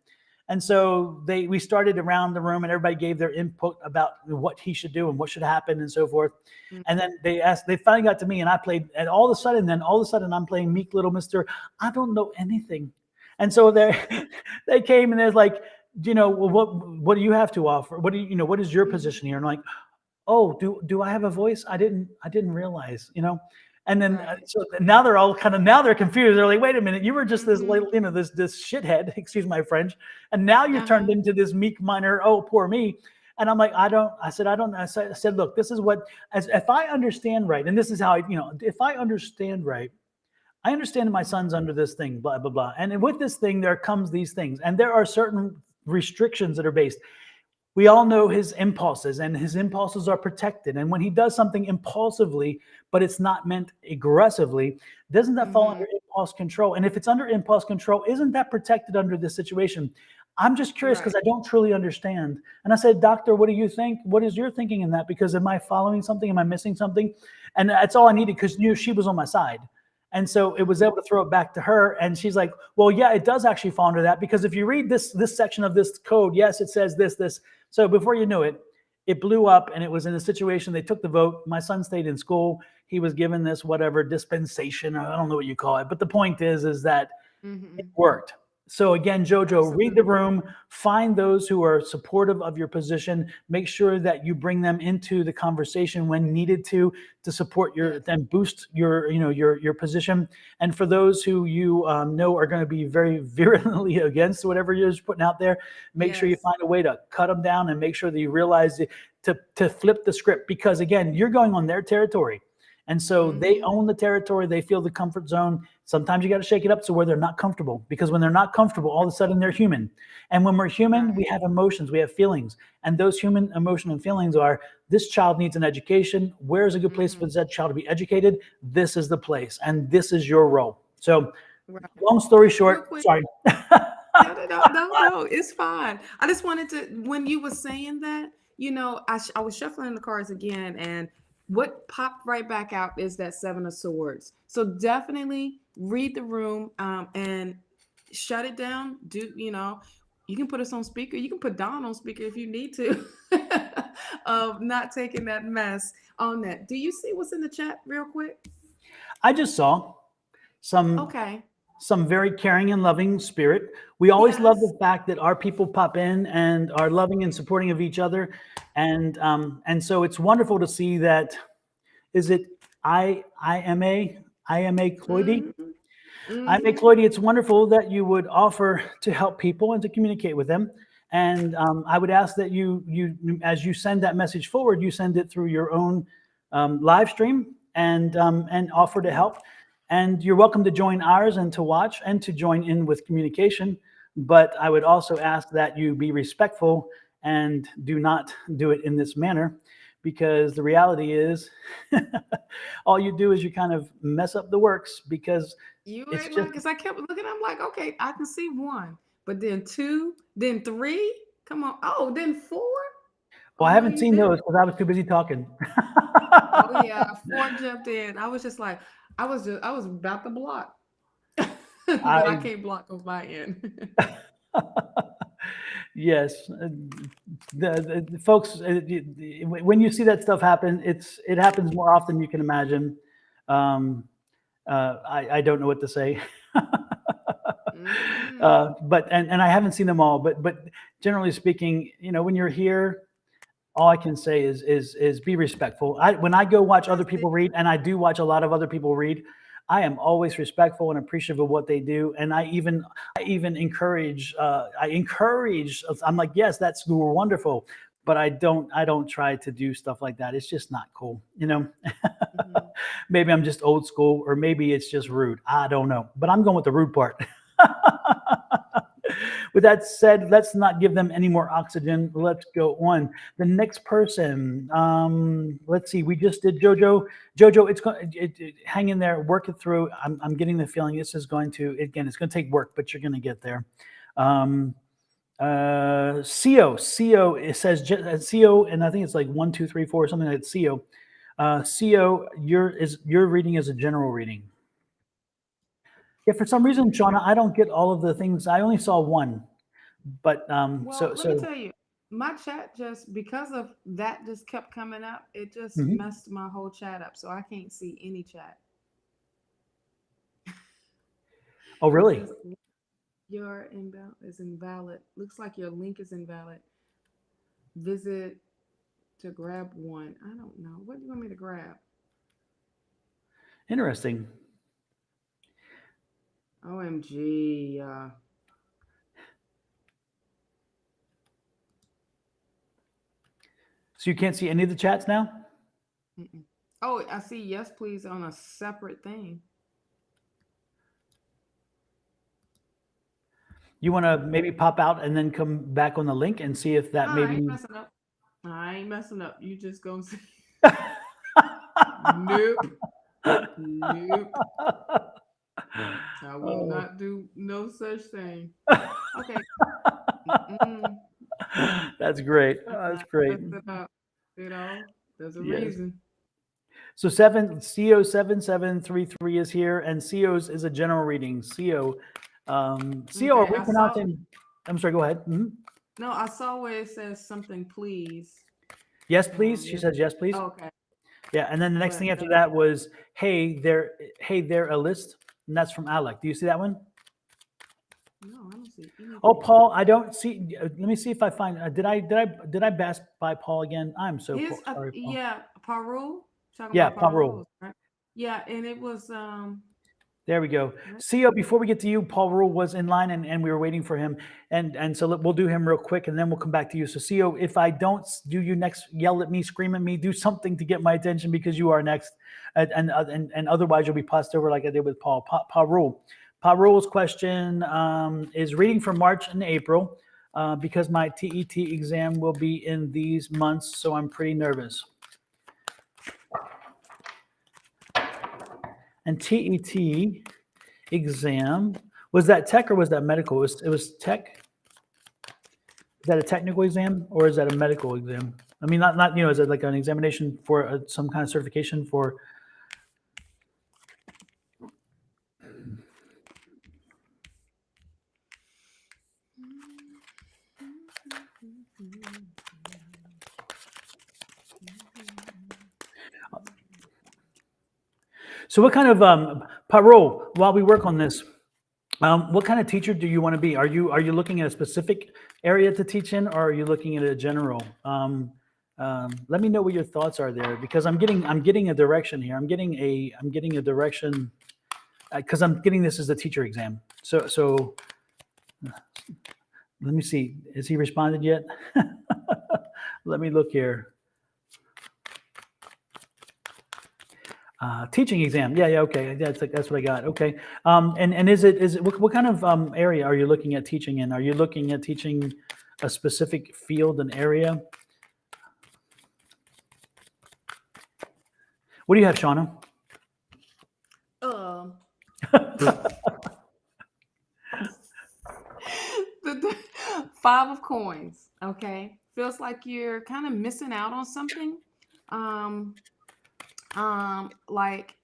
And so we started around the room and everybody gave their input about what he should do and what should happen and so forth. And then they finally got to me and I played, and all of a sudden I'm playing meek little Mr. I don't know anything. And so they came and they're like, well, what do you have to offer? What is your Mm-hmm. position here? And I'm like, oh, do I have a voice? I didn't realize. And then Right. so now they're confused. They're like, wait a minute, you were just this Mm-hmm. little, this shithead, excuse my French, and now you're turned Uh-huh. into this meek minor. Oh, poor me. And I'm like, I said, look, this is what, as if I understand right, and this is how if I understand right, I understand my son's under this thing, blah blah blah, and with this thing there comes these things, and there are certain restrictions that are based. We all know his impulses, and his impulses are protected. And when he does something impulsively, but it's not meant aggressively, doesn't that fall Mm-hmm. under impulse control? And if it's under impulse control, isn't that protected under this situation? I'm just curious because Right. I don't truly understand. And I said, Doctor, what do you think? What is your thinking in that? Because am I following something? Am I missing something? And that's all I needed because she was on my side. And so it was Mm-hmm. able to throw it back to her. And she's like, well, yeah, it does actually fall under that because if you read this section of this code, yes, it says this. So before you knew it, it blew up and it was in a situation. They took the vote. My son stayed in school. He was given this whatever dispensation. I don't know what you call it. But the point is that it Mm-hmm. worked. So again, Jojo, read the Absolutely. room, find those who are supportive of your position, make sure that you bring them into the conversation when needed to support Yes. and boost your position. And for those who you know are going to be very virulently against whatever you're putting out there, make sure you Yes. find a way to cut them down and make sure that you realize to flip the script because again, you're going on their territory. And so they Mm-hmm. own the territory. They feel the comfort zone. Sometimes you got to shake it up to where they're not comfortable because when they're not comfortable, all of a sudden they're human. And when we're human, we Right. have emotions, we have feelings. And those human emotion and feelings are this child needs an education. Where's a good place Mm-hmm. for that child to be educated? This is the place. And this is your role. So, Right. long story Real short, quick. sorry. No, no, no, no, no. It's fine. I just wanted to, when you were saying that, I was shuffling the cards again, and what popped right back out is that Seven of Swords. So definitely read the room, and shut it down. You can put us on speaker. You can put Don on speaker if you need to, of not taking that mess on that. Do you see what's in the chat real quick? I just saw some Okay. some very caring and loving spirit. We always love Yes. the fact that our people pop in and are loving and supporting of each other, and so it's wonderful to see that. Is it I am a Cloydy? Mm-hmm. I'm a Mm-hmm. Cloydy. It's wonderful that you would offer to help people and to communicate with them. And I would ask that as you send that message forward, you send it through your own live stream and offer to Okay. help. And you're welcome to join ours and to watch and to join in with communication. But I would also ask that you be respectful and do not do it in this manner because the reality is all you do is you kind of mess up the works because You it's ain't lying, just because I kept looking. I'm like, okay, I can see one, but then two, then three. Come on. Oh, then four. well, Oh I no, haven't you seen those didn't. because I was too busy talking. Oh yeah, four jumped in. I was just like, I was about to block, but I I can't block on my end. yes, the folks, when you see that stuff happen, it happens more often you can imagine. Um, I don't know what to say. Mm-mm. But and I haven't seen them all, but generally speaking, when you're here, all I can say is be respectful. When I go watch other That's it. people read, and I do watch a lot of other people read, I am always respectful and appreciative of what they do, and I even encourage. I encourage. I'm like, yes, that's wonderful, but I don't try to do stuff like that. It's just not cool, Mhm. Maybe I'm just old school, or maybe it's just rude. I don't know, but I'm going with the rude part. With that said, let's not give them any more oxygen. Let's go on. The next person, let's see. We just did JoJo. JoJo, it's going. Hang in there, work it through. I'm getting the feeling this is going to. Again, it's going to take work, but you're going to get there. Um, CO, it says CO, and I think it's like 1, 2, 3, 4, something like that. CO. CO, your reading is a general reading. Yeah, for some reason, Shauna, I don't get all of the things. I only saw one, but Well, so let me so. tell you, my chat just because of that just kept coming up. It just Mhm. messed my whole chat up, so I can't see any chat. Oh, It really? says your inbound is invalid. Looks like your link is invalid. Visit to grab one. I don't know. What do you want me to grab? Interesting. OMG. So you can't see any of the chats now? Mm-mm. Oh, I see. Yes, please on a separate thing. You want to maybe pop out and then come back on the link and see if that I ain't maybe. messing up. I ain't messing up. You just gonna see. Nope. Nope. I will Oh. not do no such thing. Okay. Mm-mm. That's great. I'm Oh, that's not great. messing up. There's a Yes. reason. So CO7733 is here, and CO's is a general reading. CO, are Okay, we I saw. pronouncing? I'm sorry. Go ahead. Mhm. No, I saw where it says something, please. Yes, please. She This. says yes, please. Okay, Yeah, and then the next thing but after that was, hey, they're a list, and that's from Alec. Do you see that one? no, I don't see Oh, anything. Paul, I don't see. Let me see if I find. Did I pass by Paul again? I'm so sorry, Paul. Yeah, Paru. Talking Yeah, about Paul Paru, Rule. right? Yeah, and it was There we go. what? CO, before we get to you, Paul Rule was in line, and we were waiting for him, and so we'll do him real quick, and then we'll come back to you. So CO, if I don't do you next, yell at me, scream at me, do something to get my attention because you are next, and otherwise you'll be passed over like I did with Paul. Paul Rule. Paul Rule's question is reading for March and April because my TET exam will be in these months, so I'm pretty nervous. And TET exam, was that tech or was that medical? It was tech. Is that a technical exam or is that a medical exam? I mean, not is it like an examination for some kind of certification for? So what kind of parole while we work on this? What kind of teacher do you want to be? Are you looking at a specific area to teach in, or are you looking at a general? Let me know what your thoughts are there because I'm getting a direction here. I'm getting a direction because I'm getting this as a teacher exam. So let me see. Has he responded yet? Let me look here. Teaching exam. Yeah, okay. That's what I got. Okay. And is it what kind of area are you looking at teaching in? Are you looking at teaching a specific field and area? What do you have, Shauna? Um, the five of coins. Okay, feels like you're kind of missing out on something. Um, Like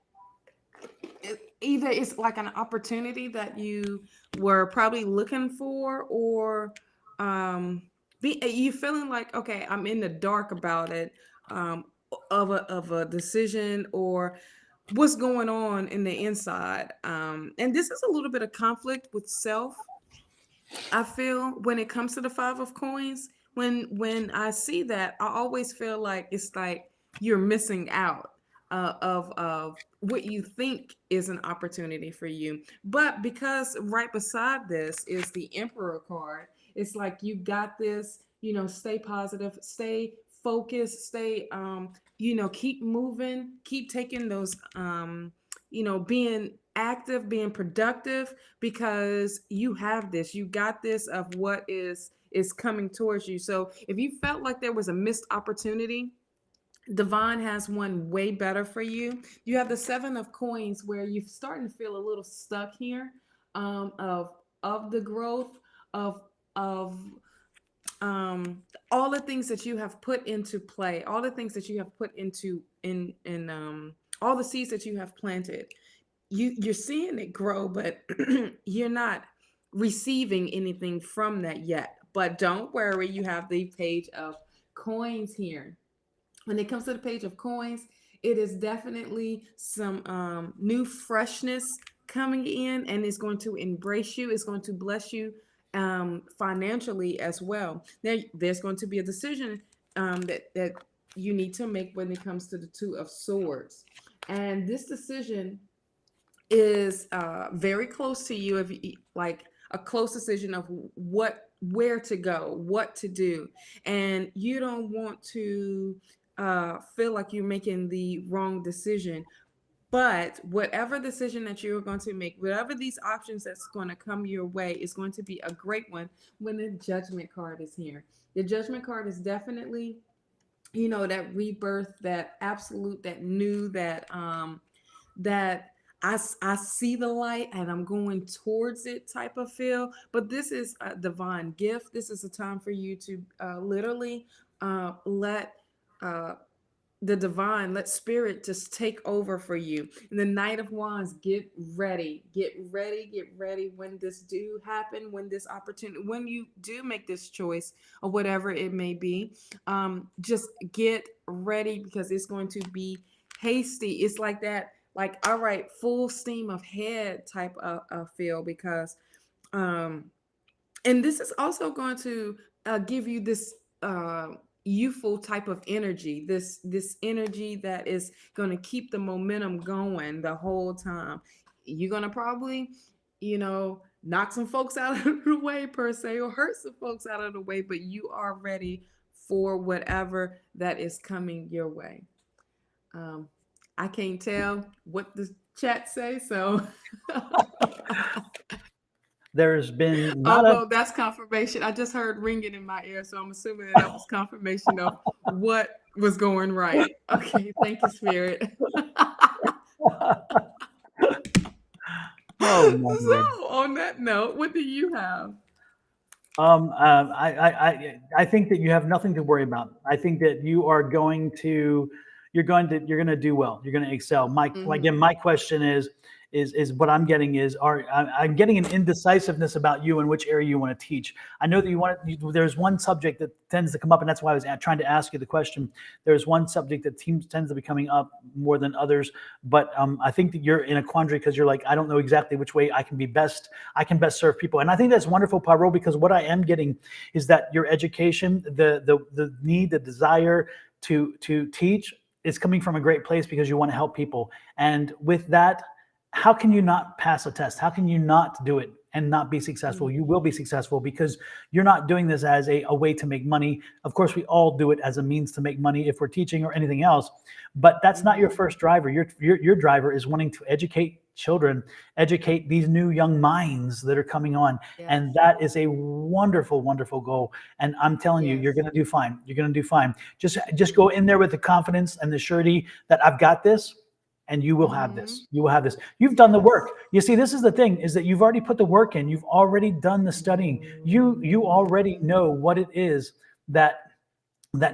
either it's like an opportunity that you were probably looking for, or um you feeling like, okay, I'm in the dark about it, um of a decision, or what's going on in the inside. And this is a little bit of conflict with self, I feel, when it comes to the five of coins. When I see that, I always feel like it's like you're missing out of what you think is an opportunity for you. But because right beside this is the Emperor card, it's like you got this. Stay positive, stay focused, stay keep moving, keep taking those being active, being productive, because you have this, you got this of what is coming towards you. So if you felt like there was a missed opportunity, Divine has one way better for you. You have the Seven of Coins, where you're starting to feel a little stuck here, of the growth of all the things that you have put into play, all the things that you have put into in all the seeds that you have planted. You're seeing it grow, but you're not receiving anything from that yet. But don't worry, you have the Page of Coins here. When it comes to the Page of Coins, it is definitely some new freshness coming in, and it's going to embrace you. It's going to bless you financially as well. There's going to be a decision that you need to make when it comes to the Two of Swords, and this decision is very close to you, if you, like a close decision of where to go, what to do, and you don't want to feel like you're making the wrong decision. But whatever decision that you're going to make, whatever these options that's going to come your way, is going to be a great one when the Judgment card is here. The Judgment card is definitely, that rebirth, that absolute, that new, that I see the light and I'm going towards it type of feel. But this is a divine gift. This is a time for you to literally let uh, the divine, let spirit just take over for you. And the Knight of Wands, get ready, get ready, get ready. When this do happen, when this opportunity, when you do make this choice, or whatever it may be, just get ready, because it's going to be hasty. It's like that, like, all right, full steam ahead type of feel, because um and this is also going to give you this youthful type of energy, this energy that is going to keep the momentum going the whole time. You're going to probably, knock some folks out of the way, per se, or hurt some folks out of the way, but you are ready for whatever that is coming your way. um I can't tell what the chat say, so There's been not a although that's confirmation. I just heard ringing in my ear, so I'm assuming that was confirmation of what was going right. Okay, thank you, Spirit. oh my So, word. on that note, what do you have? I think that you have nothing to worry about. I think that you are going to, you're going to do well. You're going to excel. Again, Mm-hmm. my question is what I'm getting is, I'm getting an indecisiveness about you and which area you want to teach. I know that there's one subject that tends to come up, and that's why I was trying to ask you the question. There's one subject that tends to be coming up more than others, but I think that you're in a quandary because you're like, I don't know exactly which way I can best serve people. And I think that's wonderful, Pyro, because what I am getting is that your education, the need, the desire to teach is coming from a great place because you want to help people. And with that, how can you not pass a test? How can you not do it and not be successful? You will be successful because you're not doing this as a way to make money. Of course, we all do it as a means to make money if we're teaching or anything else, but that's not your first driver. Your driver is wanting to educate children, educate these new young minds that are coming on. Yes. And that is a wonderful, wonderful goal. And I'm telling you, you're Yes. going to do fine. You're going to do fine. Just go in there with the confidence and the surety that I've got this, and you will have Mm-hmm. this. You will have this. You've done the work. You see, this is the thing, is that you've already put the work in. You've already done the studying. You already know what it is that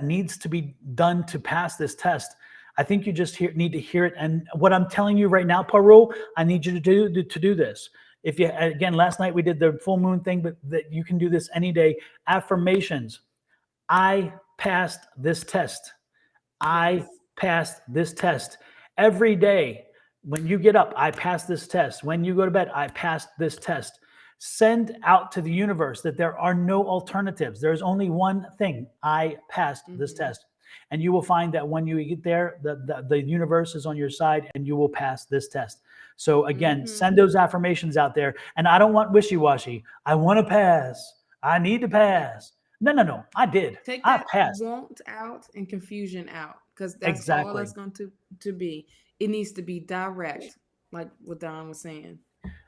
needs to be done to pass this test. I think you just need to hear it. And what I'm telling you right now, Parul, I need you to do this. If you, again, last night we did the full moon thing, but that you can do this any day. Affirmations. I passed this test. I passed this test. Every day when you get up, I passed this test. When you go to bed, I passed this test. Send out to the universe that there are no alternatives. There's only one thing. I passed this test. And you will find that when you get there, the universe is on your side and you will pass this test. So again, send those affirmations out there. And I don't want wishy-washy. I want to pass. I need to pass. No. I did. Take I that passed. want out and confusion out, because that's all that's going to be. It needs to be direct, like what Don was saying.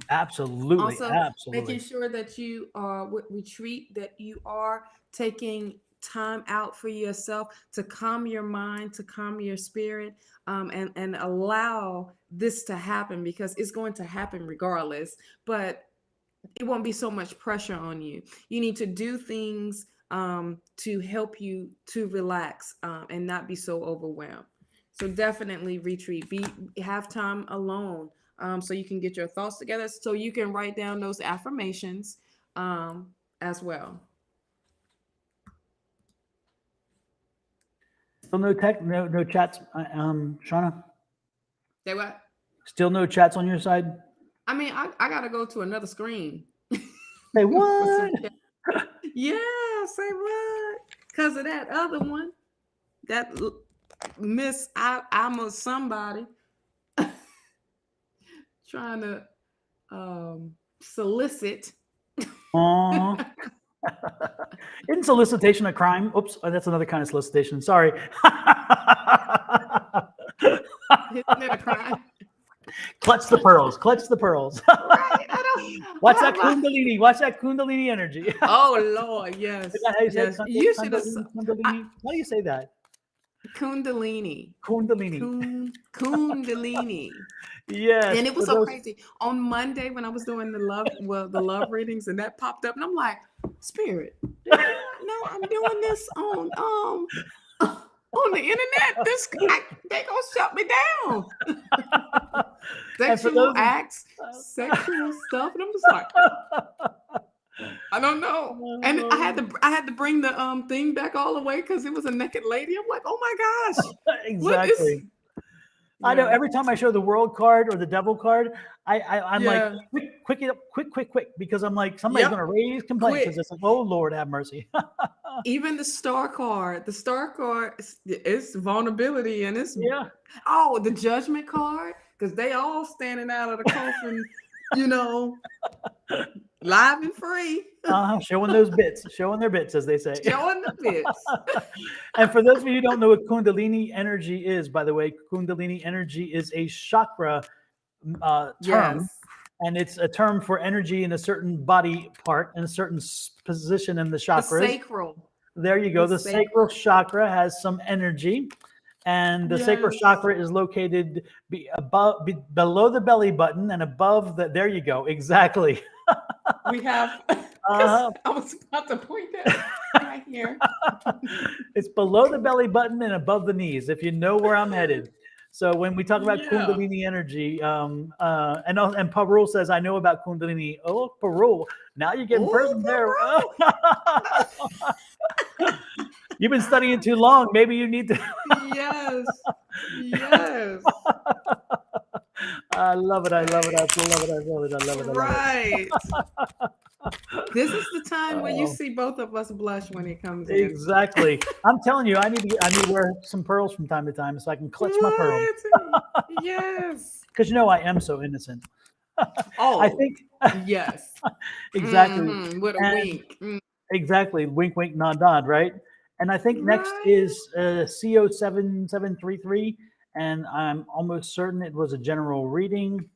Absolutely. Also, Absolutely. making sure that you are retreat, that you are taking time out for yourself to calm your mind, to calm your spirit, and allow this to happen, because it's going to happen regardless. But it won't be so much pressure on you. You need to do things to help you to relax and not be so overwhelmed. So definitely retreat. Have time alone so you can get your thoughts together, so you can write down those affirmations as well. Still no chats, Shawna? Say what? Still no chats on your side? I mean, I gotta go to another screen. Say what? Yeah, say what? Because of that other one, that Miss I'm a somebody trying to solicit. Isn't solicitation a crime? Oops, that's another kind of solicitation. Sorry. Isn't it a crime? Clutch the pearls. Clutch the pearls. Right? Watch that Kundalini. Watch that Kundalini energy. Oh Lord, yes. Is that how you say Yes. it? You should have Kundalini. How do you say that? Kundalini. Kundalini. Kundalini. Yes. And it was so crazy. On Monday when I was doing the love readings, and that popped up, and I'm like, Spirit, no, I'm doing this on the internet. They gonna shut me down. Sexual acts, sexual stuff, and I'm just like, I don't know. And I had to bring the thing back all the way because it was a naked lady. I'm like, oh my gosh. Exactly. I know every time I show the world card or the devil card, I'm like, quick, because I'm like, somebody's going to raise complaints because it's like, oh Lord, have mercy. Even the star card is vulnerability, and it's the judgment card, because they all standing out of the coffin, live and free. Showing those bits, showing their bits, as they say. Showing the bits. And for those of you who don't know what Kundalini energy is, by the way, Kundalini energy is a chakra term. And it's a term for energy in a certain body part, in a certain position in the chakras. The sacral. There you go. The sacral chakra has some energy. And the sacral chakra is located below the belly button and above the, there you go. Exactly. We have, I was about to point that right here. It's below the belly button and above the knees, if you know where I'm headed. So when we talk about Kundalini energy, and Parul says, I know about Kundalini. Oh, Parul, now you're getting personal there. You've been studying too long. Maybe you need to. Yes. I love it. I love it. Right. This is the time when you see both of us blush when it comes in. Exactly. I'm telling you, I need to wear some pearls from time to time so I can clutch my pearls. Yes. Because I am so innocent. Oh, I think. Yes. Exactly. With a wink. Exactly. Wink, wink, nod, nod. Right. And I think next is CO7733, and I'm almost certain it was a general reading.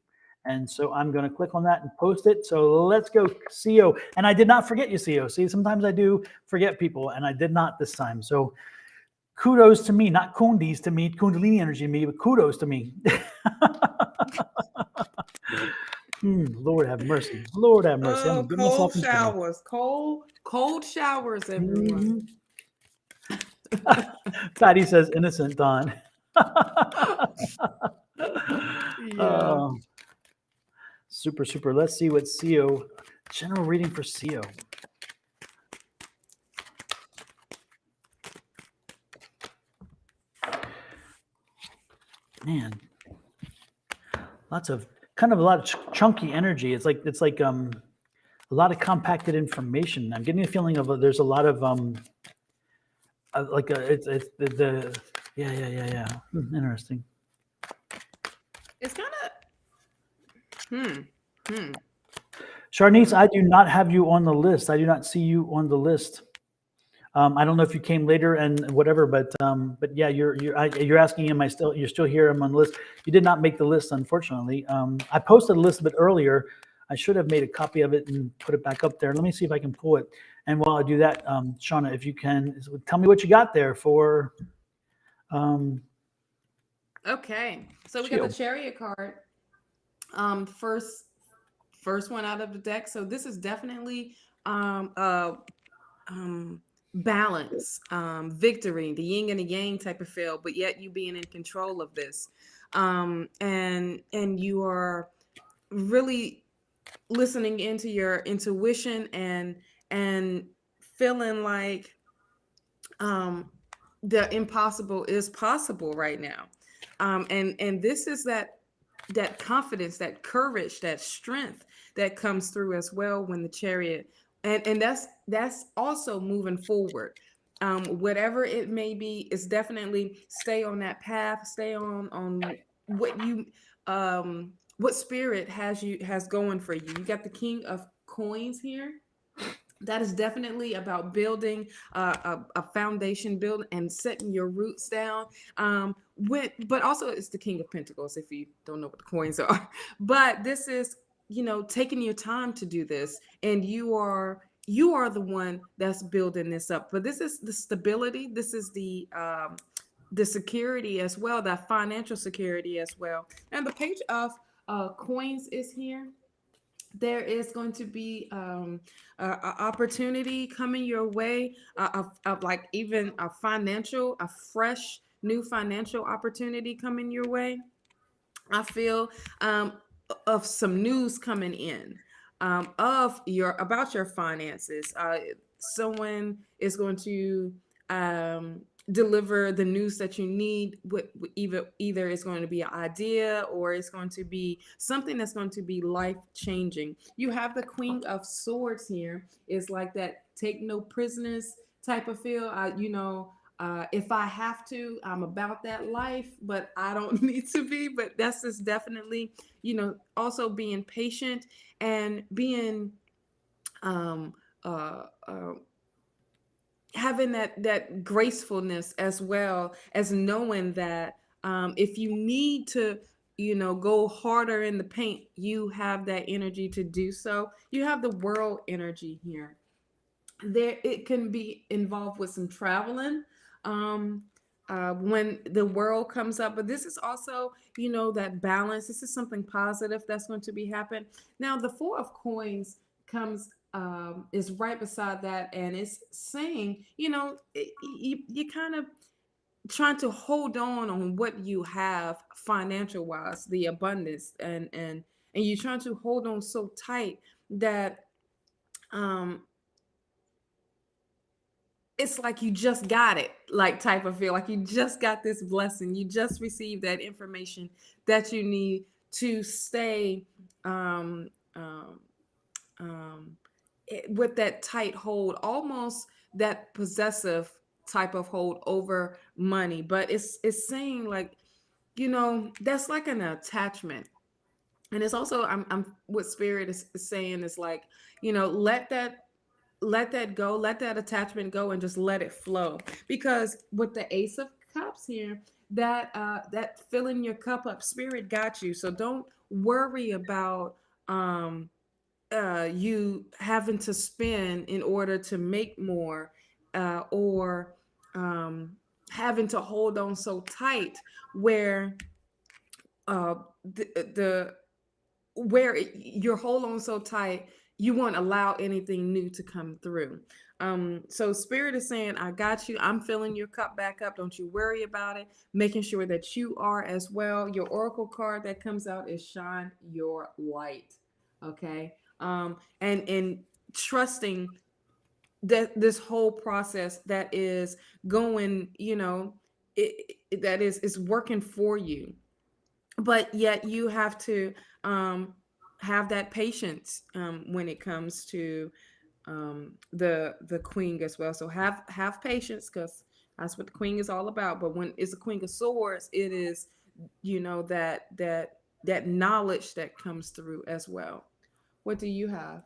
And so I'm going to click on that and post it. So let's go, CO. And I did not forget you, CO. See, sometimes I do forget people, and I did not this time. So kudos to me, not Kundis to me, Kundalini energy to me, but kudos to me. Lord have mercy. Lord have mercy. Oh, cold showers. Cold showers, everyone. Patty says, innocent, Don. Yeah. Oh, super, super. Let's see what CO, general reading for CO. Man, lots of kind of a lot of chunky energy. It's like a lot of compacted information. I'm getting a feeling of there's a lot of it's the yeah. Interesting. It's kind of Charnice, I do not have you on the list. I do not see you on the list. I don't know if you came later and whatever, but yeah, you're asking, am I still? You're still here? I'm on the list. You did not make the list, unfortunately. I posted a list a bit earlier. I should have made a copy of it and put it back up there. Let me see if I can pull it. And while I do that, Shawna, if you can, tell me what you got there for Okay. So we got the Shield. Chariot card. First one out of the deck. So this is definitely um balance, victory, the yin and the yang type of feel, but yet you being in control of this. And you are really listening into your intuition and feeling like um the impossible is possible right now. And this is that confidence, that courage, that strength that comes through as well when the chariot, and that's also moving forward. Whatever it may be, is definitely stay on that path, stay on what you what spirit has going for you. You got the King of Coins here. That is definitely about building a foundation, build and setting your roots down. But also it's the King of Pentacles if you don't know what the coins are. But this is, taking your time to do this, and you are the one that's building this up. But this is the stability. This is the security as well, that financial security as well. And the Page of Coins is here. There is going to be a opportunity coming your way, of like even a fresh new financial opportunity coming your way. I feel of some news coming in, of your about your finances. Someone is going to deliver the news that you need. Either it's going to be an idea, or it's going to be something that's going to be life changing. You have the Queen of Swords here. It's like that take no prisoners type of feel. If I have to, I'm about that life, but I don't need to be. But that's just definitely, also being patient and being um, uh, uh, having that gracefulness, as well as knowing that if you need to, go harder in the paint, you have that energy to do so. You have the World energy here. There, it can be involved with some traveling when the World comes up, but this is also, that balance. This is something positive that's going to be happen. Now the Four of Coins comes, is right beside that, and it's saying, you kind of trying to hold on what you have financial wise, the abundance, and you're trying to hold on so tight that um it's like you just got it, like type of feel, like you just got this blessing, you just received that information that you need to stay um, um, um, with that tight hold, almost that possessive type of hold over money. But it's saying like, that's like an attachment. And it's also, I'm what spirit is saying is like, let that go, let that attachment go, and just let it flow. Because with the Ace of Cups here, that filling your cup up, spirit got you. So don't worry about you having to spend in order to make more, or um having to hold on so tight, where uh the where you're hold on so tight, you won't allow anything new to come through. So spirit is saying, I got you. I'm filling your cup back up. Don't you worry about it. Making sure that you are as well. Your oracle card that comes out is shine your light. Okay. And trusting that this whole process that is going, that is working for you, but yet you have to have that patience when it comes to the queen as well. So have patience, because that's what the queen is all about. But when it's a queen of swords, it is, that knowledge that comes through as well. What do you have?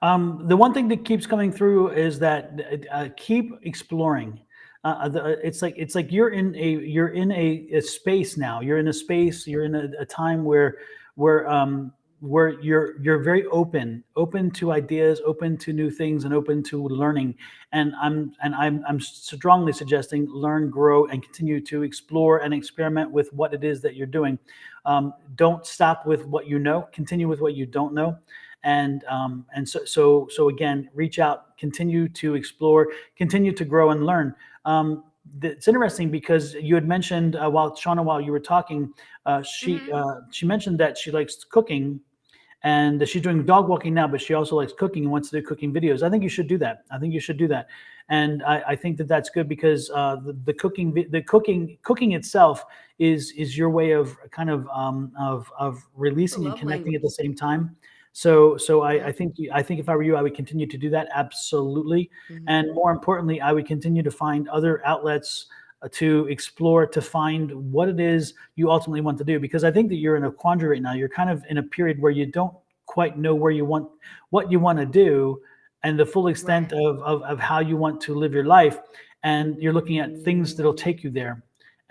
The one thing that keeps coming through is that keep exploring. It's like you're in a space now. You're in a space. You're in a time where you're very open to ideas, open to new things, and open to learning. And I'm strongly suggesting learn, grow, and continue to explore and experiment with what it is that you're doing. Don't stop with what you know. Continue with what you don't know, and so again, reach out, continue to explore, continue to grow and learn. It's interesting because you had mentioned, while Shauna, while you were talking, Mm-hmm. she mentioned that she likes cooking, and she's doing dog walking now, but she also likes cooking and wants to do cooking videos. I think you should do that. I think you should do that, and I think that that's good because the cooking itself is your way of kind of It's a releasing and love connecting at the language. same time. So I Yep. think if I were you, I would continue to do that, absolutely, Mm-hmm. and more importantly, I would continue to find other outlets to explore, to find what it is you ultimately want to do. Because I think that you're in a quandary right now. You're kind of in a period where you don't quite know where you want what you want to do and the full extent Right. of how you want to live your life. And you're looking at things that'll take you there.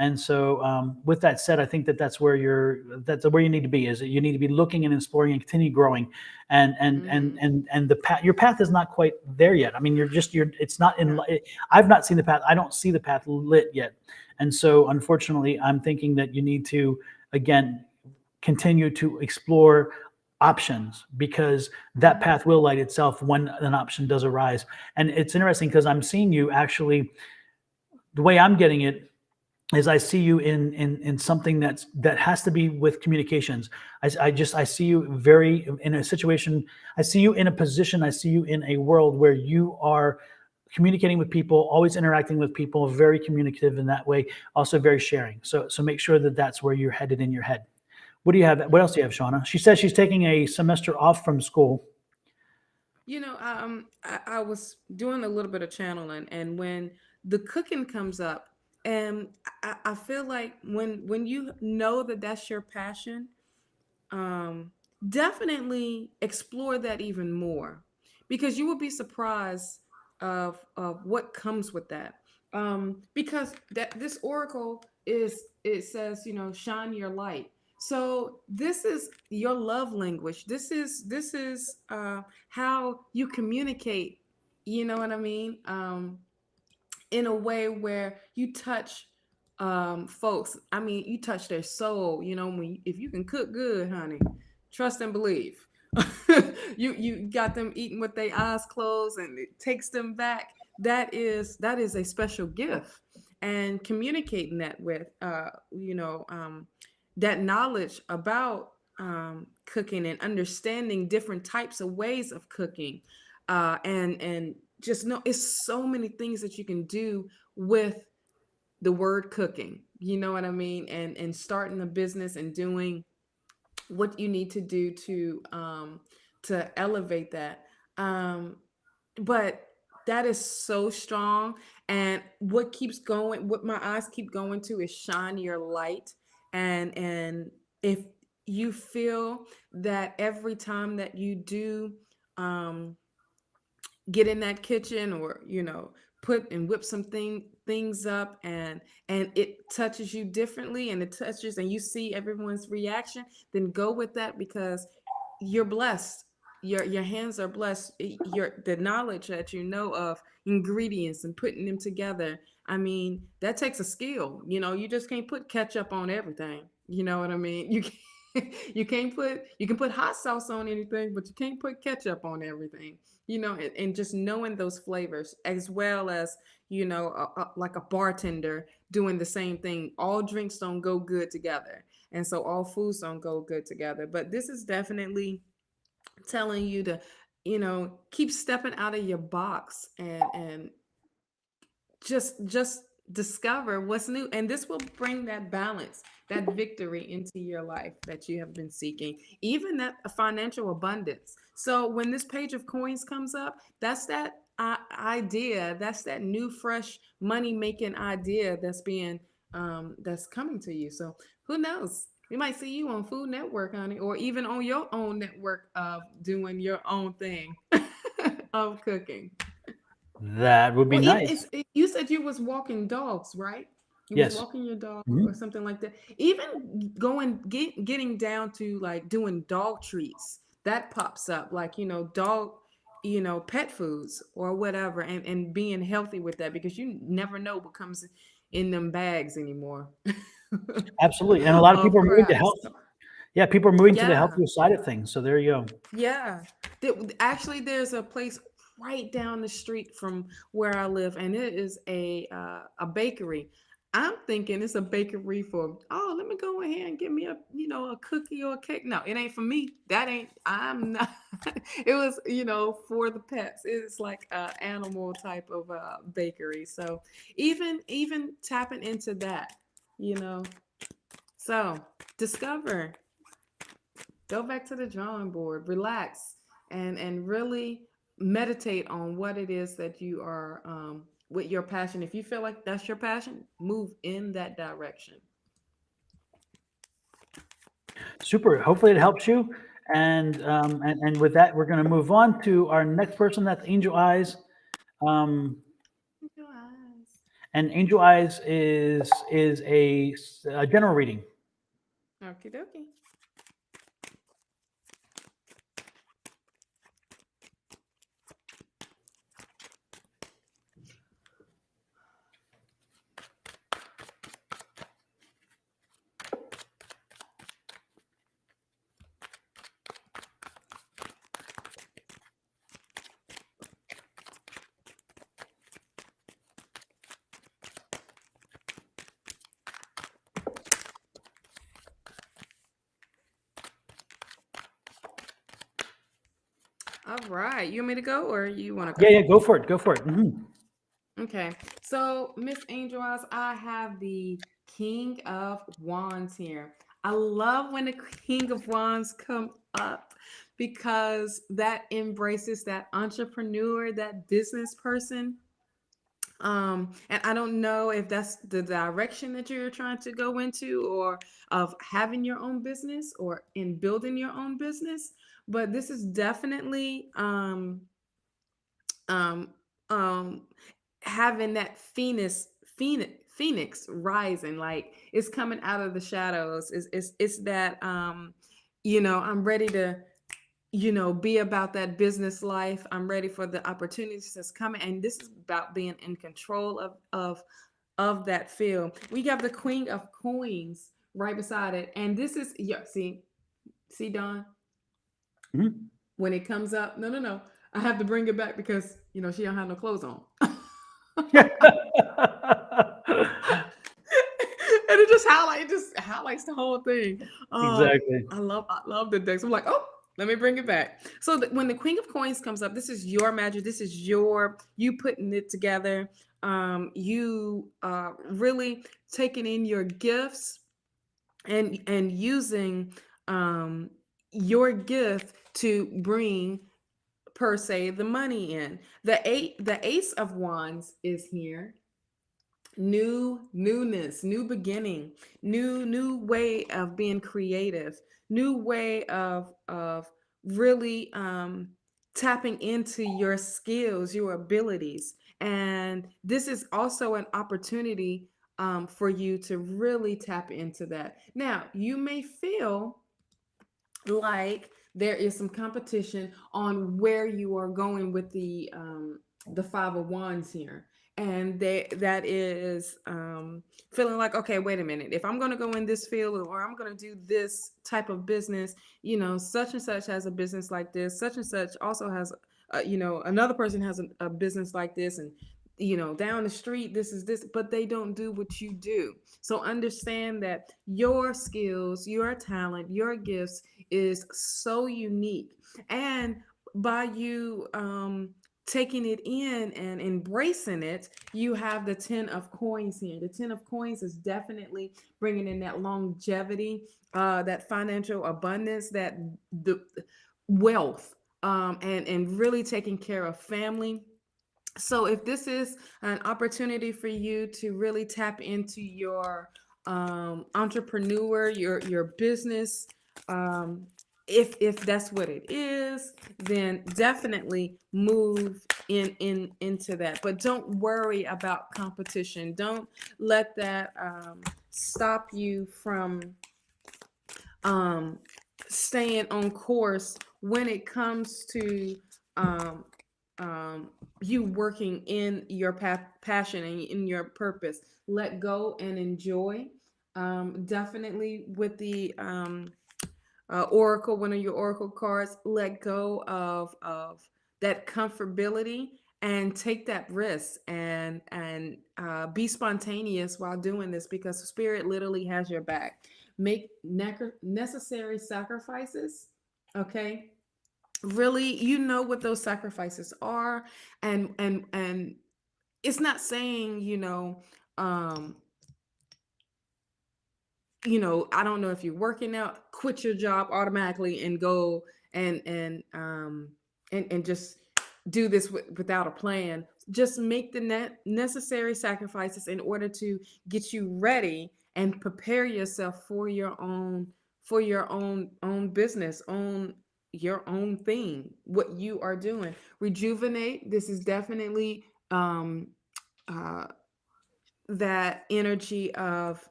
And so, with that said, I think that that's where you need to be. Is that you need to be looking and exploring and continue growing, Mm-hmm. and the path. Your path is not quite there yet. I mean, you're. It's not in. No. I've not seen the path. I don't see the path lit yet, and so unfortunately, I'm thinking that you need to again continue to explore options, because that Mm-hmm. path will light itself when an option does arise. And it's interesting because I'm seeing you actually, the way I'm getting it is I see you in something that has to be with communications. I see you very in a situation. I see you in a position. I see you in a world where you are communicating with people, always interacting with people, very communicative in that way, also very sharing. So make sure that that's where you're headed in your head. What do you have? What else do you have, Shauna? She says she's taking a semester off from school. I was doing a little bit of channeling, and when the cooking comes up, and I feel like when you know that that's your passion, um, definitely explore that even more, because you will be surprised of what comes with that. Because that this oracle is, it says, shine your light. So this is your love language. This is how you communicate. You know what I mean? In a way where you touch folks. I mean, you touch their soul. If you can cook good, honey, trust and believe. You got them eating with their eyes closed, and it takes them back. That is a special gift, and communicating that with that knowledge about cooking and understanding different types of ways of cooking, and just know it's so many things that you can do with the word cooking. You know what I mean? And starting a business and doing what you need to do to elevate that. But that is so strong. And what my eyes keep going to is shine your light. And if you feel that every time that you do um get in that kitchen, or put and whip some things up, and it touches you differently, and it touches and you see everyone's reaction, then go with that, because you're blessed. Your hands are blessed. Your the knowledge that you know of ingredients and putting them together, I mean, that takes a skill. You just can't put ketchup on everything. You know what I mean? You can't. You can put hot sauce on anything, but you can't put ketchup on everything. And just knowing those flavors, as well as like a bartender doing the same thing. All drinks don't go good together, and so all foods don't go good together. But this is definitely telling you to keep stepping out of your box, and just discover what's new, and this will bring that balance, that victory into your life that you have been seeking, even that financial abundance. So when this page of coins comes up, that's that idea, that's that new fresh money making idea that's coming to you. So who knows, we might see you on Food Network, honey, or even on your own network of doing your own thing of cooking. That would be Well, even nice. you said you was walking dogs, right? You was Yes. walking your dog or Mhm. something like that. Even getting down to like doing dog treats, that pops up, like dog, pet foods or whatever, and being healthy with that, because you never know what comes in them bags anymore. Absolutely. And a lot of Of people are moving to crap. health. Yeah, people are moving to the Yeah. healthier side of things. So there you go. Yeah. Actually, there's a place right down the street from where I live, and it is a bakery. I'm thinking it's a bakery for, oh, let me go ahead and get me a cookie or a cake. No, it ain't for me. That ain't. I'm not. It was for the pets. It's like a animal type of bakery. So even tapping into that, you know. So discover, go back to the drawing board, relax, and really meditate on what it is that you are, with your passion. If you feel like that's your passion, move in that direction. Super. Hopefully it helps you. And with that, we're going to move on to our next person. That's Angel Eyes. Um, Your eyes. and Angel Eyes is a general reading. Okie dokie. All right. You want me to go or you want to Yeah, go? yeah. Go for it. Go for it. Okay. So, Miss Angel Eyes, I have the King of Wands here. I love when the King of Wands come up, because that embraces that entrepreneur, that business person. And I don't know if that's the direction that you're trying to go into, or of having your own business or in building your own business, but this is definitely um um having that phoenix rising, like it's coming out of the shadows. It's that, I'm ready to be about that business life. I'm ready for the opportunities that's coming, and this is about being in control of that field. We got the Queen of Coins right beside it, and this is, yeah, see Don, Mhm. when it comes up, no, I have to bring it back because she don't have no clothes on. And it just highlights the whole thing. Exactly. I love the decks. I'm like, oh, let me bring it back. So when the Queen of Coins comes up, this is your magic. This is you putting it together. You really taking in your gifts, and using um your gift to bring, per se, the money in. The Ace of Wands is here. Newness, new beginning, new way of being creative, new way of really tapping into your skills, your abilities. And this is also an opportunity for you to really tap into that. Now, you may feel like there is some competition on where you are going with the Five of Wands here. and that is feeling like, okay, wait a minute, if I'm going to go in this field, or I'm going to do this type of business, such and such has a business like this, such and such also has another person has a business like this, and down the street this is this, but they don't do what you do. So understand that your skills, your talent, your gifts is so unique. And by you taking it in and embracing it, you have the 10 of coins here. The 10 of coins is definitely bringing in that longevity, that financial abundance, that the wealth, and really taking care of family. So if this is an opportunity for you to really tap into your entrepreneur, your business, um, if that's what it is, then definitely move into that. But don't worry about competition. Don't let that stop you from um, staying on course when it comes to um, you working in your passion and in your purpose. Let go and enjoy. Definitely with the oracle, one of your oracle cards, let go of that comfortability and take that risk, and be spontaneous while doing this, because spirit literally has your back. Make necessary sacrifices. Okay, really, what those sacrifices are. And it's not saying, um I don't know, if you're working out, quit your job automatically and go and just do this without a plan. Just make the necessary sacrifices in order to get you ready and prepare yourself for your own business, own your own thing, what you are doing. Rejuvenate. This is definitely uh that energy of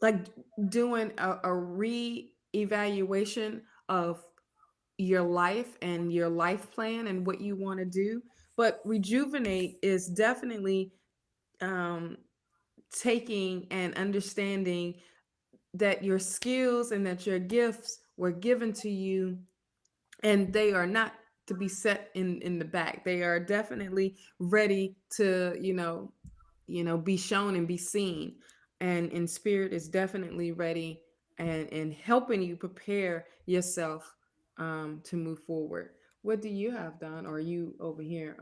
like doing a re-evaluation of your life and your life plan and what you want to do. But rejuvenate is definitely um, taking and understanding that your skills and that your gifts were given to you, and they are not to be set in the back. They are definitely ready to be shown and be seen. And spirit is definitely ready and helping you prepare yourself to move forward. What do you have done? Or are you over here